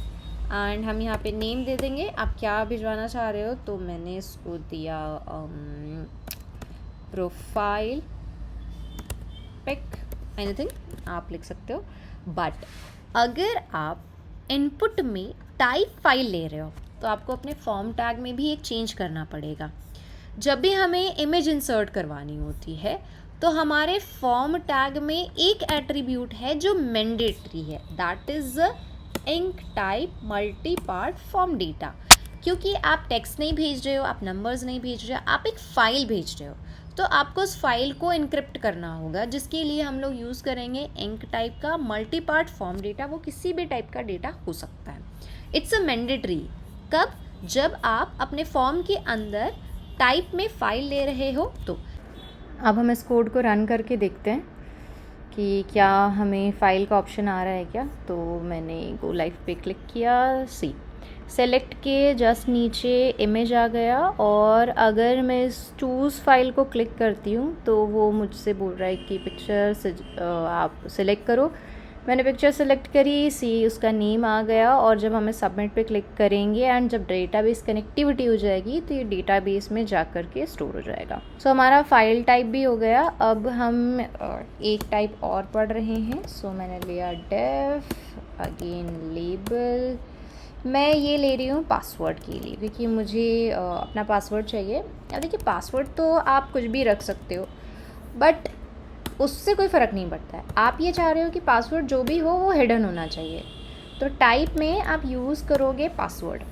एंड हम यहाँ पे नेम दे देंगे। आप क्या भिजवाना चाह रहे हो, तो मैंने इसको दिया प्रोफाइल पिक, एनीथिंग आप लिख सकते हो। बट अगर आप इनपुट में टाइप फाइल ले रहे हो तो आपको अपने फॉर्म टैग में भी एक चेंज करना पड़ेगा। जब भी हमें इमेज इंसर्ट करवानी होती है तो हमारे फॉर्म टैग में एक एट्रीब्यूट है जो मैंडेटरी है, that is enctype multipart form data. क्योंकि आप टेक्स्ट नहीं भेज रहे हो, आप नंबर्स नहीं भेज रहे हो, आप एक फ़ाइल भेज रहे हो, तो आपको उस फाइल को इनक्रिप्ट करना होगा, जिसके लिए हम लोग यूज़ करेंगे इंक टाइप का मल्टी पार्ट फॉर्म डेटा। वो किसी भी टाइप का डेटा हो सकता है। It's a mandatory. कब? जब आप अपने फॉर्म के अंदर टाइप में फ़ाइल ले रहे हो। तो अब हम इस कोड को रन करके देखते हैं कि क्या हमें फ़ाइल का ऑप्शन आ रहा है क्या। तो मैंने गो लाइव पे क्लिक किया, सी सेलेक्ट के जस्ट नीचे इमेज आ गया, और अगर मैं इस चूज़ फाइल को क्लिक करती हूँ तो वो मुझसे बोल रहा है कि पिक्चर आप सिलेक्ट करो। मैंने पिक्चर सेलेक्ट करी, सी उसका नेम आ गया, और जब हमें सबमिट पे क्लिक करेंगे एंड जब डेटाबेस कनेक्टिविटी हो जाएगी तो ये डेटाबेस में जा कर के स्टोर हो जाएगा। सो हमारा फाइल टाइप भी हो गया। अब हम एक टाइप और पढ़ रहे हैं। सो मैंने लिया डेफ, अगेन लेबल, मैं ये ले रही हूँ पासवर्ड के लिए, क्योंकि मुझे अपना पासवर्ड चाहिए। अब देखिए पासवर्ड तो आप कुछ भी रख सकते हो, बट उससे कोई फ़र्क नहीं पड़ता है। आप ये चाह रहे हो कि पासवर्ड जो भी हो वो हिडन होना चाहिए, तो टाइप में आप यूज़ करोगे पासवर्ड।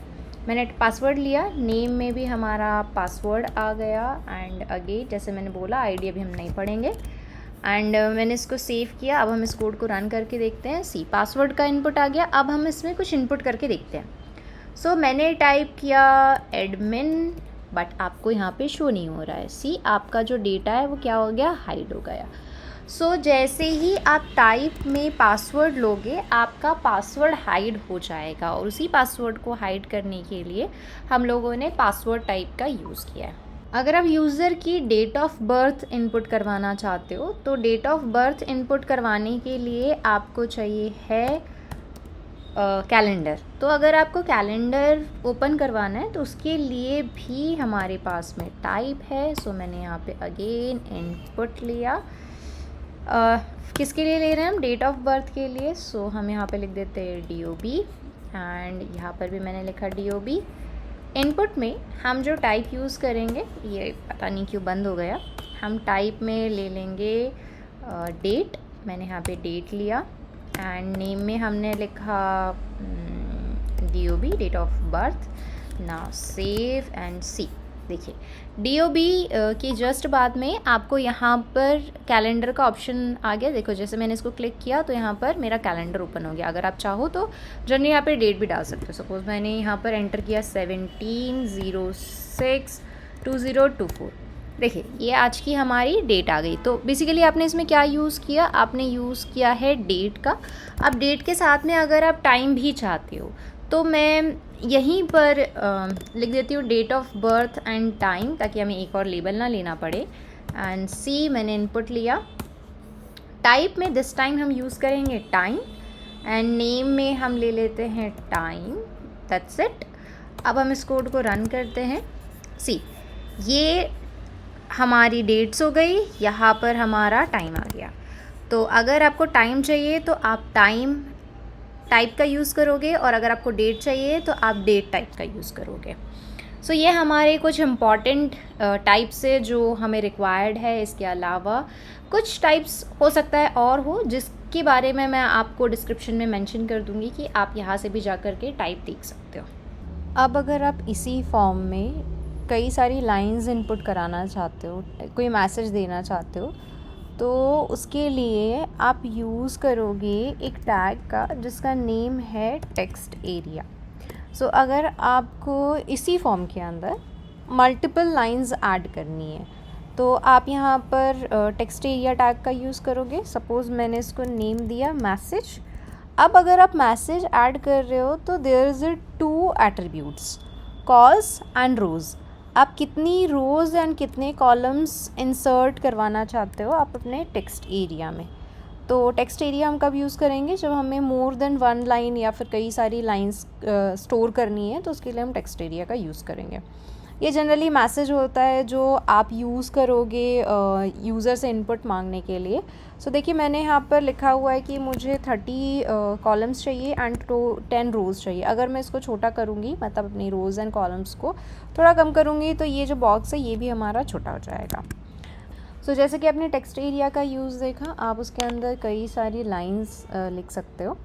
मैंने पासवर्ड लिया, नेम में भी हमारा पासवर्ड आ गया, एंड अगेन जैसे मैंने बोला आईडी अभी हम नहीं पढ़ेंगे, एंड मैंने इसको सेव किया। अब हम इस कोड को रन करके देखते हैं। सी पासवर्ड का इनपुट आ गया। अब हम इसमें कुछ इनपुट करके देखते हैं। सो मैंने टाइप किया एडमिन, बट आपको यहाँ पे शो नहीं हो रहा है। सी आपका जो डेटा है वो क्या हो गया, हाइड हो गया। सो जैसे ही आप टाइप में पासवर्ड लोगे आपका पासवर्ड हाइड हो जाएगा, और उसी पासवर्ड को हाइड करने के लिए हम लोगों ने पासवर्ड टाइप का यूज़ किया है। अगर आप यूज़र की डेट ऑफ बर्थ इनपुट करवाना चाहते हो तो डेट ऑफ बर्थ इनपुट करवाने के लिए आपको चाहिए है कैलेंडर। तो अगर आपको कैलेंडर ओपन करवाना है तो उसके लिए भी हमारे पास में टाइप है। सो मैंने यहाँ पे अगेन इनपुट लिया। किसके लिए ले रहे हैं हम, डेट ऑफ बर्थ के लिए। सो हम यहाँ पे लिख देते हैं DOB, एंड यहाँ पर भी मैंने लिखा DOB। इनपुट में हम जो टाइप यूज़ करेंगे, ये पता नहीं क्यों बंद हो गया, हम टाइप में ले लेंगे डेट। मैंने यहाँ पे डेट लिया, एंड नेम में हमने लिखा DOB, date of birth. Now save and see. देखिए DOB की जस्ट बाद में आपको यहाँ पर कैलेंडर का ऑप्शन आ गया। देखो जैसे मैंने इसको क्लिक किया तो यहाँ पर मेरा कैलेंडर ओपन हो गया। अगर आप चाहो तो जनरली यहाँ पे डेट भी डाल सकते हो। सपोज़ मैंने यहाँ पर एंटर किया 17/06/2024। देखिए ये आज की हमारी डेट आ गई। तो बेसिकली आपने इसमें क्या यूज़ किया, आपने यूज़ किया है डेट का। अब डेट के साथ में अगर आप टाइम भी चाहते हो तो मैं यहीं पर लिख देती हूँ date of birth and time, ताकि हमें एक और लेबल ना लेना पड़े। एंड सी मैंने इनपुट लिया। टाइप में दिस टाइम हम यूज़ करेंगे टाइम, एंड नेम में हम ले लेते हैं टाइम। That's it. अब हम इस कोड को रन करते हैं। सी ये हमारी डेट्स हो गई, यहाँ पर हमारा टाइम आ गया। तो अगर आपको टाइम चाहिए तो आप टाइम टाइप का यूज़ करोगे, और अगर आपको डेट चाहिए तो आप डेट टाइप का यूज़ करोगे। सो ये हमारे कुछ इम्पॉर्टेंट टाइप्स है जो हमें रिक्वायर्ड है। इसके अलावा कुछ टाइप्स हो सकता है और हो, जिसके बारे में मैं आपको डिस्क्रिप्शन में मेंशन कर दूंगी कि आप यहाँ से भी जा कर के टाइप देख सकते हो। अब अगर आप इसी फॉर्म में कई सारी लाइंस इनपुट कराना चाहते हो, कोई मैसेज देना चाहते हो, तो उसके लिए आप यूज़ करोगे एक टैग का जिसका नेम है टेक्स्ट एरिया। सो अगर आपको इसी फॉर्म के अंदर मल्टीपल लाइंस ऐड करनी है तो आप यहाँ पर टेक्स्ट एरिया टैग का यूज़ करोगे। सपोज़ मैंने इसको नेम दिया मैसेज, अब अगर आप मैसेज ऐड कर रहे हो तो there is 2 attributes, cols and rows. आप कितनी रोज़ एंड कितने कॉलम्स इंसर्ट करवाना चाहते हो आप अपने टेक्स्ट एरिया में। तो टेक्स्ट एरिया हम कब यूज़ करेंगे, जब हमें मोर देन 1 लाइन या फिर कई सारी लाइंस स्टोर करनी है, तो उसके लिए हम टेक्स्ट एरिया का यूज़ करेंगे। ये जनरली मैसेज होता है जो आप यूज़ करोगे यूज़र से इनपुट मांगने के लिए। सो देखिए मैंने यहाँ पर लिखा हुआ है कि मुझे 30 कॉलम्स चाहिए एंड 10 रोज़ चाहिए। अगर मैं इसको छोटा करूँगी, मतलब अपनी रोज़ एंड कॉलम्स को थोड़ा कम करूँगी, तो ये जो बॉक्स है ये भी हमारा छोटा हो जाएगा। सो जैसे कि आपने टेक्स्ट एरिया का यूज़ देखा, आप उसके अंदर कई सारी लाइंस लिख सकते हो।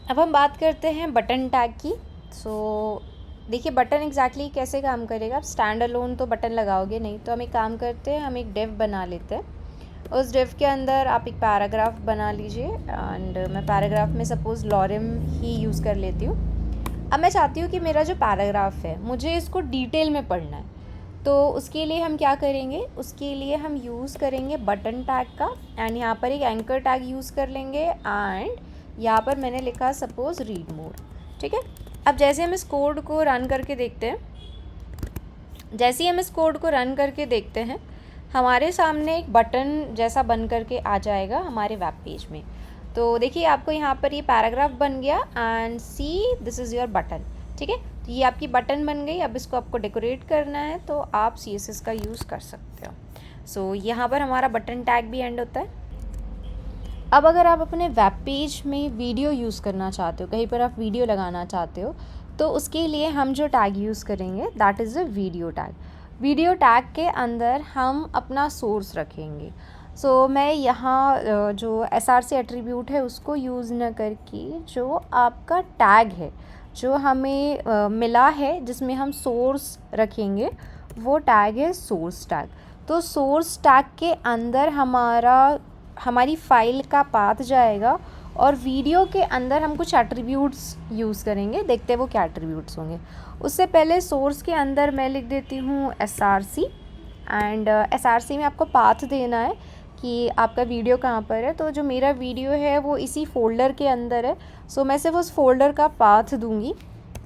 अब हम बात करते हैं बटन टैग की। सो देखिए बटन एग्जैक्टली कैसे काम करेगा। आप स्टैंड अलोन तो बटन लगाओगे नहीं, तो हम एक काम करते हैं, हम एक डिव बना लेते हैं। उस डिव के अंदर आप एक पैराग्राफ बना लीजिए एंड मैं पैराग्राफ में सपोज़ लॉरिम ही यूज़ कर लेती हूँ। अब मैं चाहती हूँ कि मेरा जो पैराग्राफ है मुझे इसको डिटेल में पढ़ना है, तो उसके लिए हम क्या करेंगे, उसके लिए हम यूज़ करेंगे बटन टैग का एंड यहाँ पर एक एंकर टैग यूज़ कर लेंगे एंड यहाँ पर मैंने लिखा सपोज़ रीड मोर। ठीक है, अब जैसे हम इस कोड को रन करके देखते हैं, जैसे ही हम इस कोड को रन करके देखते हैं, हमारे सामने एक बटन जैसा बन करके आ जाएगा हमारे वेब पेज में। तो देखिए आपको यहाँ पर ये पैराग्राफ बन गया and see this is your button. ठीक है, तो ये आपकी बटन बन गई। अब इसको आपको डेकोरेट करना है तो आप CSS का यूज़ कर सकते हो। सो यहाँ पर हमारा बटन टैग भी एंड होता है। अब अगर आप अपने वेब पेज में वीडियो यूज़ करना चाहते हो, कहीं पर आप वीडियो लगाना चाहते हो, तो उसके लिए हम जो टैग यूज़ करेंगे that is a video tag. Video tag के अंदर हम अपना सोर्स रखेंगे। सो मैं यहाँ जो SRC एट्रीब्यूट है उसको यूज़ न करके जो आपका टैग है जो हमें मिला है जिसमें हम सोर्स रखेंगे, वो टैग है सोर्स टैग। तो सोर्स टैग के अंदर हमारी फ़ाइल का पाथ जाएगा और वीडियो के अंदर हम कुछ एट्रीब्यूट्स यूज़ करेंगे। देखते हैं वो क्या एट्रीब्यूट्स होंगे। उससे पहले सोर्स के अंदर मैं लिख देती हूँ SRC एंड SRC में आपको पाथ देना है कि आपका वीडियो कहाँ पर है। तो जो मेरा वीडियो है वो इसी फोल्डर के अंदर है, सो मैं सिर्फ उस फोल्डर का पाथ दूँगी।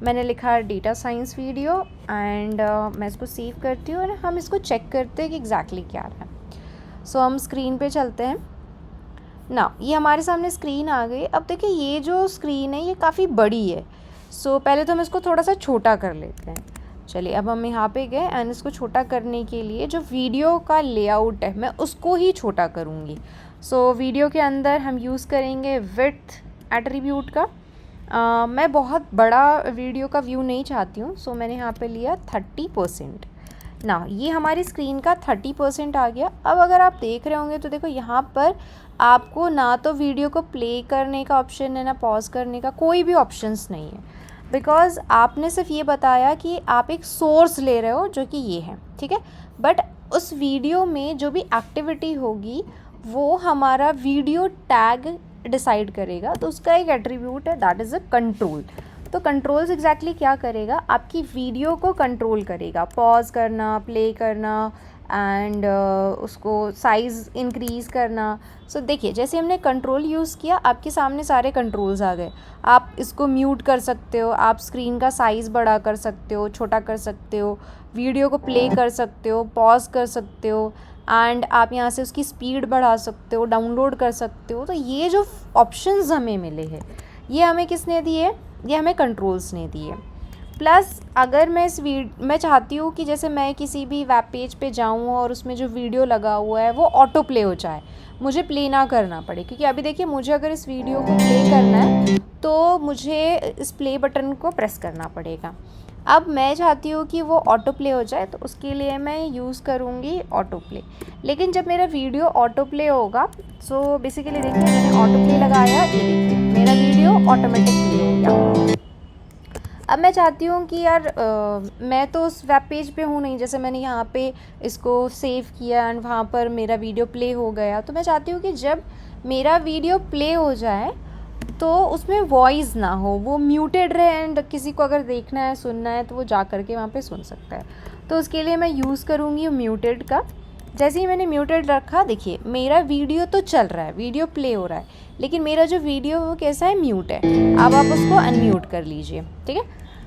मैंने लिखा डेटा साइंस वीडियो एंड मैं इसको सेव करती हूँ और हम इसको चेक करते हैं कि एग्जैक्टली क्या रहा है। सो हम स्क्रीन पे चलते हैं ना, ये हमारे सामने स्क्रीन आ गई। अब देखिए ये जो स्क्रीन है ये काफ़ी बड़ी है, सो पहले तो हम इसको थोड़ा सा छोटा कर लेते हैं। चलिए अब हम यहाँ पे गए एंड इसको छोटा करने के लिए जो वीडियो का लेआउट है मैं उसको ही छोटा करूँगी। सो वीडियो के अंदर हम यूज़ करेंगे विड्थ एट्रीब्यूट का। मैं बहुत बड़ा वीडियो का व्यू नहीं चाहती हूँ, सो मैंने यहाँ पे लिया 30%। ना ये हमारी स्क्रीन का 30% आ गया। अब अगर आप देख रहे होंगे तो देखो यहाँ पर आपको ना तो वीडियो को प्ले करने का ऑप्शन है ना पॉज करने का, कोई भी ऑप्शंस नहीं है, बिकॉज़ आपने सिर्फ ये बताया कि आप एक सोर्स ले रहे हो जो कि ये है। ठीक है, बट उस वीडियो में जो भी एक्टिविटी होगी वो हमारा वीडियो टैग डिसाइड करेगा। तो उसका एक एट्रीब्यूट है दैट इज़ अ कंट्रोल। तो कंट्रोल्स एग्जैक्टली क्या करेगा, आपकी वीडियो को कंट्रोल करेगा, पॉज करना, प्ले करना एंड उसको साइज़ इंक्रीज़ करना। सो देखिए जैसे हमने कंट्रोल यूज़ किया आपके सामने सारे कंट्रोल्स आ गए। आप इसको म्यूट कर सकते हो, आप स्क्रीन का साइज़ बड़ा कर सकते हो, छोटा कर सकते हो, वीडियो को प्ले कर सकते हो, पॉज कर सकते हो एंड आप यहाँ से उसकी स्पीड बढ़ा सकते हो, डाउनलोड कर सकते हो। तो ये जो ऑप्शंस हमें मिले हैं ये हमें किसने दिए, ये हमें कंट्रोल्स ने दिए। प्लस अगर मैं चाहती हूँ कि जैसे मैं किसी भी वेब पेज पे जाऊँ और उसमें जो वीडियो लगा हुआ है वो ऑटो प्ले हो जाए, मुझे प्ले ना करना पड़े, क्योंकि अभी देखिए मुझे अगर इस वीडियो को प्ले करना है तो मुझे इस प्ले बटन को प्रेस करना पड़ेगा। अब मैं चाहती हूँ कि वो ऑटो प्ले हो जाए, तो उसके लिए मैं यूज़ करूँगी ऑटो प्ले। लेकिन जब मेरा वीडियो ऑटो प्ले होगा, सो बेसिकली देखिए मैंने ऑटो प्ले लगाया, ये देखिए मेरा वीडियो ऑटोमेटिक प्ले हो गया। अब मैं चाहती हूँ कि यार मैं तो उस वेब पेज पे हूँ नहीं, जैसे मैंने यहाँ पे इसको सेव किया एंड वहाँ पर मेरा वीडियो प्ले हो गया, तो मैं चाहती हूँ कि जब मेरा वीडियो प्ले हो जाए तो उसमें वॉइस ना हो, वो म्यूटेड रहे एंड किसी को अगर देखना है सुनना है तो वो जा कर के वहाँ पे सुन सकता है। तो उसके लिए मैं यूज़ करूँगी म्यूटेड का, जैसे ही मैंने म्यूटेड रखा, देखिए मेरा वीडियो तो चल रहा है, वीडियो प्ले हो रहा है, लेकिन मेरा जो वीडियो वो कैसा है, म्यूट है। अब आप उसको अनम्यूट कर लीजिए, ठीक है।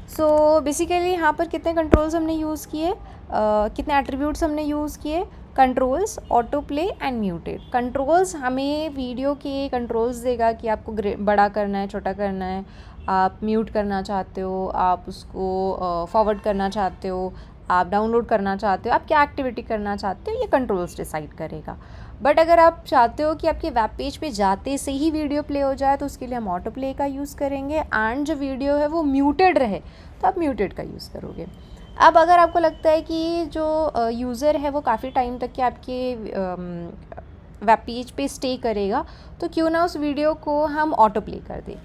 सो बेसिकली यहाँ पर कितने कंट्रोल्स हमने यूज़ किए, कितने एट्रीब्यूट्स हमने यूज़ किए, controls, auto play and muted. Controls हमें वीडियो के कंट्रोल्स देगा कि आपको बड़ा करना है, छोटा करना है, आप म्यूट करना चाहते हो, आप उसको फॉरवर्ड करना चाहते हो, आप डाउनलोड करना चाहते हो, आप क्या एक्टिविटी करना चाहते हो, ये कंट्रोल्स डिसाइड करेगा। बट अगर आप चाहते हो कि आपके वेब पेज पे जाते से ही वीडियो प्ले हो जाए, तो उसके लिए हम ऑटो प्ले का यूज़ करेंगे, एंड जो वीडियो है वो म्यूटेड रहे तो आप म्यूटेड का यूज़ करोगे। अब अगर आपको लगता है कि जो यूज़र है वो काफ़ी टाइम तक के आपके वेब पेज पे स्टे करेगा, तो क्यों ना उस वीडियो को हम ऑटो प्ले कर दें,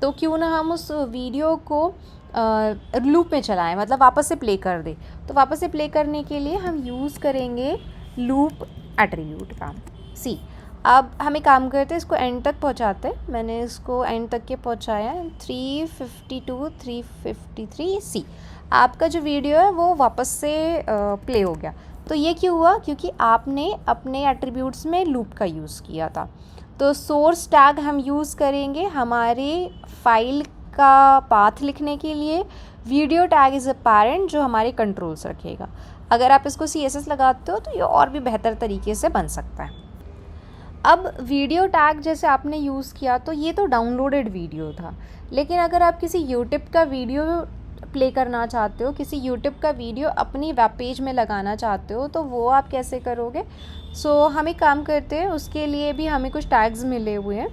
तो क्यों ना हम उस वीडियो को लूप में चलाएं, मतलब वापस से प्ले कर दे। तो वापस से प्ले करने के लिए हम यूज़ करेंगे लूप एट्रीब्यूट का। सी, अब हमें काम करते हैं, इसको एंड तक पहुंचाते हैं। मैंने इसको एंड तक के पहुंचाया 352 353। सी, आपका जो वीडियो है वो वापस से प्ले हो गया। तो ये क्यों हुआ, क्योंकि आपने अपने एट्रीब्यूट्स में लूप का यूज़ किया था। तो सोर्स टैग हम यूज़ करेंगे हमारे फाइल का पाथ लिखने के लिए, video tag is a parent जो हमारे कंट्रोल्स रखेगा। अगर आप इसको CSS लगाते हो तो ये और भी बेहतर तरीके से बन सकता है। अब वीडियो टैग जैसे आपने यूज़ किया तो ये तो डाउनलोडेड वीडियो था, लेकिन अगर आप किसी यूट्यूब का वीडियो प्ले करना चाहते हो, किसी यूट्यूब का वीडियो अपनी वेब पेज में लगाना चाहते हो, तो वो आप कैसे करोगे। हम एक काम करते हैं, उसके लिए भी हमें कुछ टैग्स मिले हुए हैं।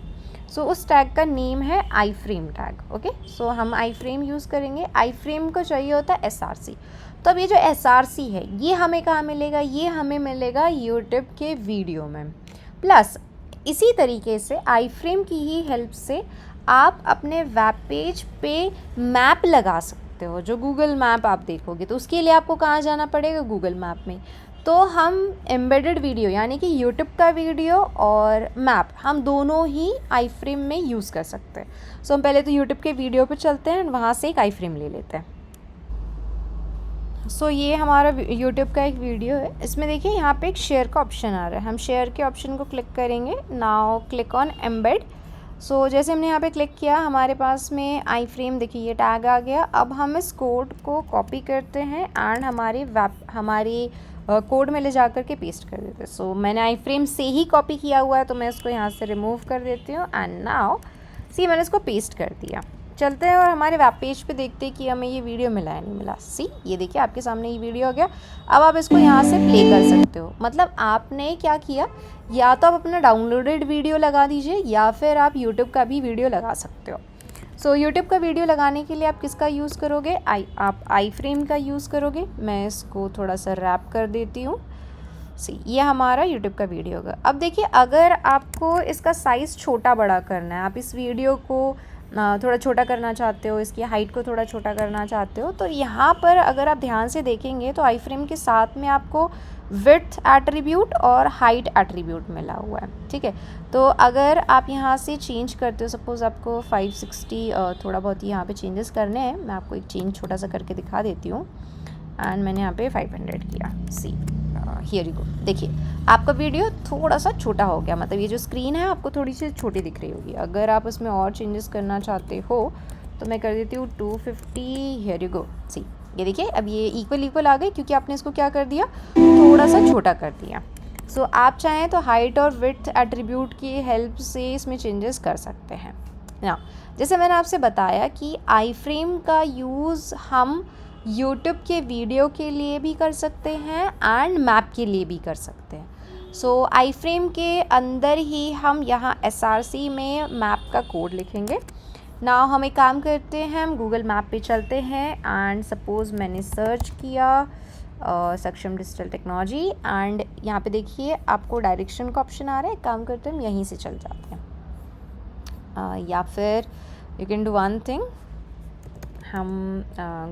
उस टैग का नेम है आई फ्रेम टैग। ओके, हम आई फ्रेम यूज़ करेंगे। आई फ्रेम को चाहिए होता है SRC। तो अब ये जो SRC है ये हमें कहाँ मिलेगा, ये हमें मिलेगा यूट्यूब के वीडियो में। प्लस इसी तरीके से आई फ्रेम की ही हेल्प से आप अपने वेब पेज पे मैप लगा सकते हो। जो गूगल मैप आप देखोगे तो उसके लिए आपको कहाँ जाना पड़ेगा, गूगल मैप में। तो हम एम्बेडेड वीडियो यानी कि यूट्यूब का वीडियो और मैप हम दोनों ही आई फ्रेम में यूज़ कर सकते हैं। हम पहले तो यूट्यूब के वीडियो पे चलते हैं, वहाँ से एक आई फ्रेम ले लेते हैं। ये हमारा यूट्यूब का एक वीडियो है। इसमें देखिए यहाँ पे एक शेयर का ऑप्शन आ रहा है, हम शेयर के ऑप्शन को क्लिक करेंगे। Now click on embed. जैसे हमने यहाँ पे क्लिक किया, हमारे पास में आई फ्रेम देखिए ये टैग आ गया। अब हम इस कोड को कॉपी करते हैं एंड हमारे कोड में ले जा कर के पेस्ट कर देते हैं। मैंने आई फ्रेम से ही कॉपी किया हुआ है, तो मैं इसको यहाँ से रिमूव कर देती हूँ एंड नाउ सी मैंने इसको पेस्ट कर दिया। चलते हैं और हमारे वेब पेज पे देखते हैं कि हमें ये वीडियो मिला है नहीं मिला। सी, ये देखिए आपके सामने ये वीडियो हो गया। अब आप इसको यहाँ से प्ले कर सकते हो। मतलब आपने क्या किया, या तो आप अपना डाउनलोडेड वीडियो लगा दीजिए या फिर आप यूट्यूब का भी वीडियो लगा सकते हो। यूट्यूब का वीडियो लगाने के लिए आप किसका यूज़ करोगे, आप आई फ्रेम का यूज़ करोगे। मैं इसको थोड़ा सा रैप कर देती हूँ। ये हमारा यूट्यूब का वीडियो होगा। अब देखिए, अगर आपको इसका साइज़ छोटा बड़ा करना है, आप इस वीडियो को थोड़ा छोटा करना चाहते हो, इसकी हाइट को थोड़ा छोटा करना चाहते हो, तो यहाँ पर अगर आप ध्यान से देखेंगे तो आई फ्रेम के साथ में आपको विड्थ एट्रीब्यूट और हाइट एट्रीब्यूट मिला हुआ है। ठीक है, तो अगर आप यहाँ से चेंज करते हो, सपोज़ आपको 560 थोड़ा बहुत ही यहाँ पे चेंजेस करने हैं, मैं आपको एक चेंज छोटा सा करके दिखा देती हूँ। एंड मैंने यहाँ पे 500 किया। सी, हियर यू गो। देखिए आपका वीडियो थोड़ा सा छोटा हो गया, मतलब ये जो स्क्रीन है आपको थोड़ी सी छोटी दिख रही होगी। अगर आप उसमें और चेंजेस करना चाहते हो तो मैं कर देती हूँ 250। Here you go. सी, ये देखिए अब ये इक्वल आ गई, क्योंकि आपने इसको क्या कर दिया, थोड़ा सा छोटा कर दिया। आप चाहें तो हाइट और विड्थ एट्रीब्यूट की हेल्प से इसमें चेंजेस कर सकते हैं ना। जैसे मैंने आपसे बताया कि आई फ्रेम का यूज़ हम यूट्यूब के वीडियो के लिए भी कर सकते हैं एंड मैप के लिए भी कर सकते हैं। आई फ्रेम के अंदर ही हम यहाँ SRC में मैप का कोड लिखेंगे। नाउ हम एक काम करते हैं, हम गूगल मैप पे चलते हैं एंड सपोज़ मैंने सर्च किया सक्षम डिजिटल टेक्नोलॉजी एंड यहाँ पे देखिए आपको डायरेक्शन का ऑप्शन आ रहा है। काम करते हैं, हम यहीं से चल जाते हैं। या फिर you can do one thing, हम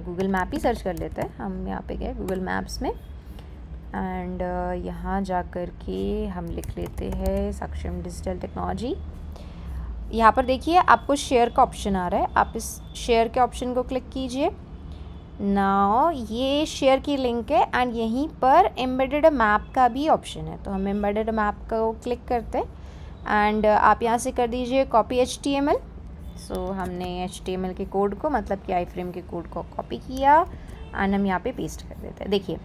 गूगल मैप ही सर्च कर लेते हैं। हम यहाँ पे गए गूगल मैप्स में एंड यहाँ जा कर के हम लिख लेते हैं सक्षम डिजिटल टेक्नोलॉजी। यहाँ पर देखिए आपको शेयर का ऑप्शन आ रहा है, आप इस शेयर के ऑप्शन को क्लिक कीजिए नाउ ये शेयर की लिंक है एंड यहीं पर एम्बेडेड मैप का भी ऑप्शन है, तो हम एम्बेडेड मैप को क्लिक करते हैं एंड आप यहाँ से कर दीजिए कॉपी HTML। सो हमने HTML के कोड को, मतलब कि आई फ्रेम के कोड को कॉपी किया एंड हम यहाँ पे पेस्ट कर देते हैं। देखिए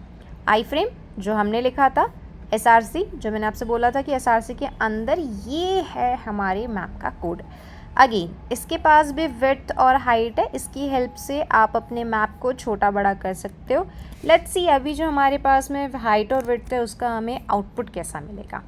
आई फ्रेम जो हमने लिखा था, SRC जो मैंने आपसे बोला था कि SRC के अंदर ये है हमारे मैप का कोड। अगेन इसके पास भी विड्थ और हाइट है, इसकी हेल्प से आप अपने मैप को छोटा बड़ा कर सकते हो। लेट्स सी अभी जो हमारे पास में हाइट और विड्थ है उसका हमें आउटपुट कैसा मिलेगा।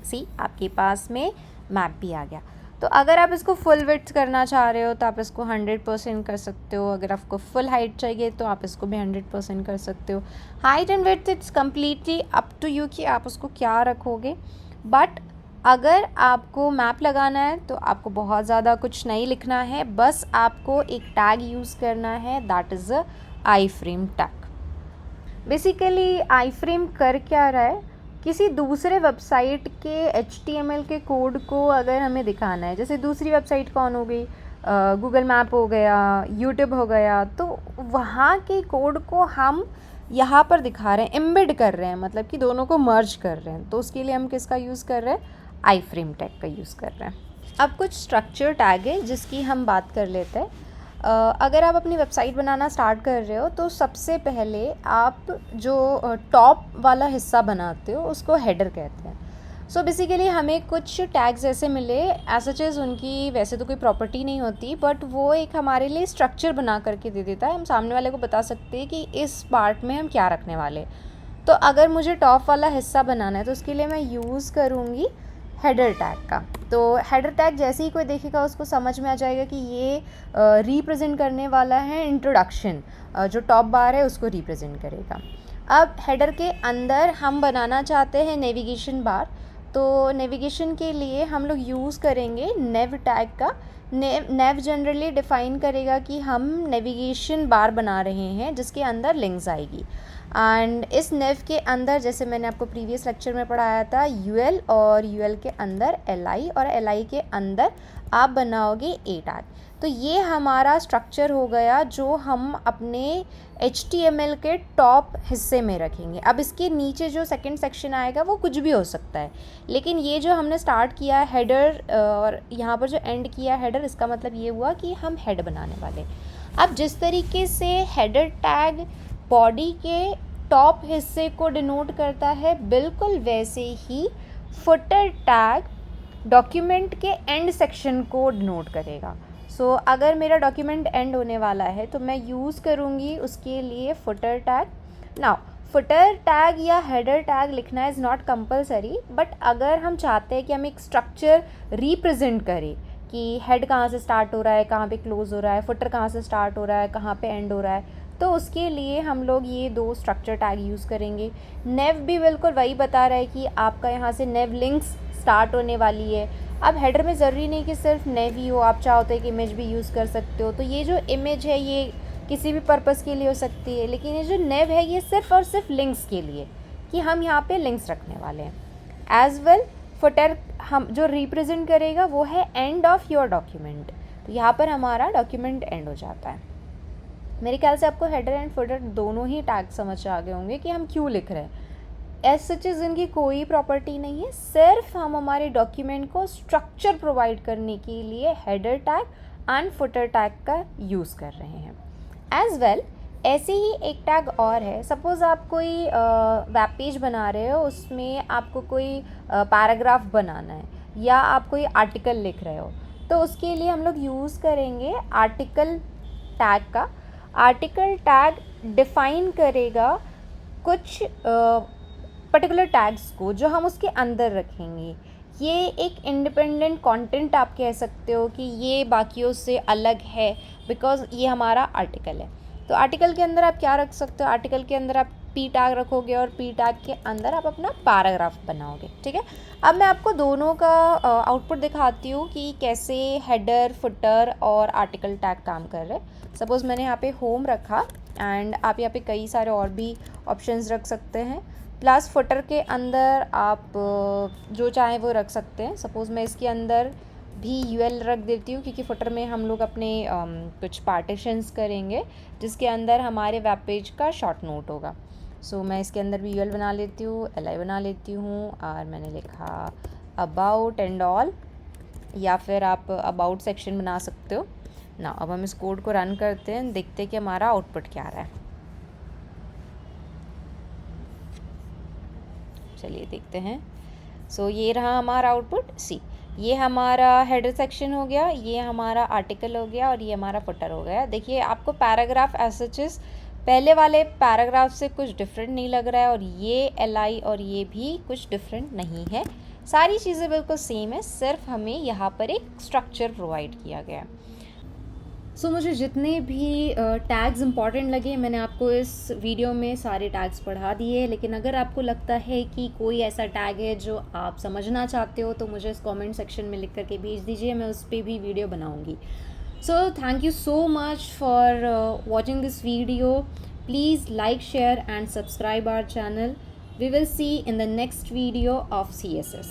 सी आपके पास में मैप भी आ गया। तो अगर आप इसको फुल विड्थ करना चाह रहे हो तो आप इसको 100% कर सकते हो, अगर आपको फुल हाइट चाहिए तो आप इसको भी 100% कर सकते हो। Height and width it's completely up to you कि आप उसको क्या रखोगे। बट अगर आपको मैप लगाना है तो आपको बहुत ज़्यादा कुछ नहीं लिखना है, बस आपको एक टैग यूज़ करना है, that is a I frame tag. Basically I frame कर क्या रहा है, किसी दूसरे वेबसाइट के HTML के कोड को अगर हमें दिखाना है, जैसे दूसरी वेबसाइट कौन हो गई, गूगल मैप हो गया, यूट्यूब हो गया, तो वहाँ के कोड को हम यहाँ पर दिखा रहे हैं, एम्बेड कर रहे हैं, मतलब कि दोनों को मर्ज कर रहे हैं। तो उसके लिए हम किसका यूज़ कर रहे हैं, आई फ्रेम टैग का यूज़ कर रहे हैं। अब कुछ स्ट्रक्चर टैग है जिसकी हम बात कर लेते हैं। अगर आप अपनी वेबसाइट बनाना स्टार्ट कर रहे हो तो सबसे पहले आप जो टॉप वाला हिस्सा बनाते हो उसको हेडर कहते हैं। सो बेसिकली हमें कुछ टैग्स ऐसे मिले, एज सच एज उनकी वैसे तो कोई प्रॉपर्टी नहीं होती, बट वो एक हमारे लिए स्ट्रक्चर बना करके दे देता है। हम सामने वाले को बता सकते हैं कि इस पार्ट में हम क्या रखने वाले। तो अगर मुझे टॉप वाला हिस्सा बनाना है तो उसके लिए मैं यूज़ करूँगी हेडर टैग का। तो हेडर टैग जैसे ही कोई देखेगा उसको समझ में आ जाएगा कि ये रिप्रेजेंट करने वाला है इंट्रोडक्शन, जो टॉप बार है उसको रिप्रेजेंट करेगा। अब हेडर के अंदर हम बनाना चाहते हैं नेविगेशन बार, तो नेविगेशन के लिए हम लोग यूज़ करेंगे नेव टैग का। नेव जनरली डिफ़ाइन करेगा कि हम नेविगेशन बार बना रहे हैं जिसके अंदर लिंक्स आएगी। एंड इस नेव के अंदर, जैसे मैंने आपको प्रीवियस लेक्चर में पढ़ाया था, UL और UL के अंदर LI और LI के अंदर आप बनाओगे A टैग। तो ये हमारा स्ट्रक्चर हो गया जो हम अपने HTML के टॉप हिस्से में रखेंगे। अब इसके नीचे जो सेकंड सेक्शन आएगा वो कुछ भी हो सकता है, लेकिन ये जो हमने स्टार्ट किया है हेडर और यहाँ पर जो एंड किया हेडर, इसका मतलब ये हुआ कि हम हेड बनाने वाले। अब जिस तरीके से हेडर टैग बॉडी के टॉप हिस्से को डिनोट करता है, बिल्कुल वैसे ही फुटर टैग डॉक्यूमेंट के एंड सेक्शन को डिनोट करेगा। सो अगर मेरा डॉक्यूमेंट एंड होने वाला है तो मैं यूज़ करूँगी उसके लिए footer tag. Now footer tag या हेडर टैग लिखना इज़ नॉट कंपलसरी, बट अगर हम चाहते हैं कि हम एक स्ट्रक्चर रिप्रेजेंट करें कि हेड कहाँ से स्टार्ट हो रहा है, कहाँ पे क्लोज़ हो रहा है, फुटर कहाँ से स्टार्ट हो रहा है, कहाँ पे एंड हो रहा है, तो उसके लिए हम लोग ये दो स्ट्रक्चर टैग यूज़ करेंगे। नेव भी बिल्कुल वही बता रहा है कि आपका यहाँ से नेव लिंक्स स्टार्ट होने वाली है। अब हेडर में ज़रूरी नहीं कि सिर्फ नेव ही हो, आप चाहते हैं कि इमेज भी यूज़ कर सकते हो। तो ये जो इमेज है ये किसी भी पर्पज़ के लिए हो सकती है, लेकिन ये जो नेव है ये सिर्फ और सिर्फ लिंक्स के लिए, कि हम यहाँ पे लिंक्स रखने वाले हैं। एज वेल फुटर हम जो रिप्रेजेंट करेगा वो है एंड ऑफ योर डॉक्यूमेंट। तो यहाँ पर हमारा डॉक्यूमेंट एंड हो जाता है। मेरे ख्याल से आपको हेडर एंड फुटर दोनों ही टैग समझ आ गए होंगे कि हम क्यों लिख रहे हैं। एज सच इज़ इनकी कोई प्रॉपर्टी नहीं है, सिर्फ हम हमारे डॉक्यूमेंट को स्ट्रक्चर प्रोवाइड करने के लिए header tag and footer tag का यूज़ कर रहे हैं। एज वेल ऐसे ही एक टैग और है। सपोज़ आप कोई वेब पेज बना रहे हो, उसमें आपको कोई पैराग्राफ बनाना है या आप कोई आर्टिकल लिख रहे हो, तो उसके लिए हम लोग यूज़ करेंगे आर्टिकल टैग का। आर्टिकल टैग डिफ़ाइन करेगा कुछ पर्टिकुलर टैग्स को जो हम उसके अंदर रखेंगे। ये एक इंडिपेंडेंट कंटेंट आप कह सकते हो कि ये बाकियों से अलग है, बिकॉज़ ये हमारा आर्टिकल है। तो आर्टिकल के अंदर आप क्या रख सकते हो, आर्टिकल के अंदर आप P टैग रखोगे और P टैग के अंदर आप अपना पैराग्राफ बनाओगे। ठीक है, अब मैं आपको दोनों का आउटपुट दिखाती हूँ कि कैसे हेडर, फुटर और आर्टिकल टैग काम कर रहे हैं। सपोज़ मैंने यहाँ पे होम रखा एंड आप यहाँ पे कई सारे और भी ऑप्शंस रख सकते हैं। प्लस फुटर के अंदर आप जो चाहें वो रख सकते हैं। सपोज़ मैं इसके अंदर भी यूएल रख देती हूँ, क्योंकि फुटर में हम लोग अपने कुछ पार्टीशंस करेंगे जिसके अंदर हमारे वेब पेज का शॉर्ट नोट होगा। सो मैं इसके अंदर भी यूएल बना लेती हूँ, एलआई बना लेती हूँ, और मैंने लिखा अबाउट एंड ऑल, या फिर आप अबाउट सेक्शन बना सकते हो ना। अब हम इस कोड को रन करते हैं, देखते हैं कि हमारा आउटपुट क्या आ रहा है। चलिए देखते हैं। सो ये रहा हमारा आउटपुट। सी, ये हमारा हेडर सेक्शन हो गया, ये हमारा आर्टिकल हो गया, और ये हमारा फुटर हो गया। देखिए आपको पैराग्राफ एसएचएस पहले वाले पैराग्राफ से कुछ डिफरेंट नहीं लग रहा है, और ये एलआई और ये भी कुछ डिफरेंट नहीं है, सारी चीज़ें बिल्कुल सेम है, सिर्फ हमें यहाँ पर एक स्ट्रक्चर प्रोवाइड किया गया। सो मुझे जितने भी टैग्स इंपॉर्टेंट लगे मैंने आपको इस वीडियो में सारे टैग्स पढ़ा दिए। लेकिन अगर आपको लगता है कि कोई ऐसा टैग है जो आप समझना चाहते हो तो मुझे इस कमेंट सेक्शन में लिख करके भेज दीजिए, मैं उस पर भी वीडियो बनाऊंगी। So thank you so much for watching this video. Please like, share and subscribe our channel. We will see in the next video of CSS.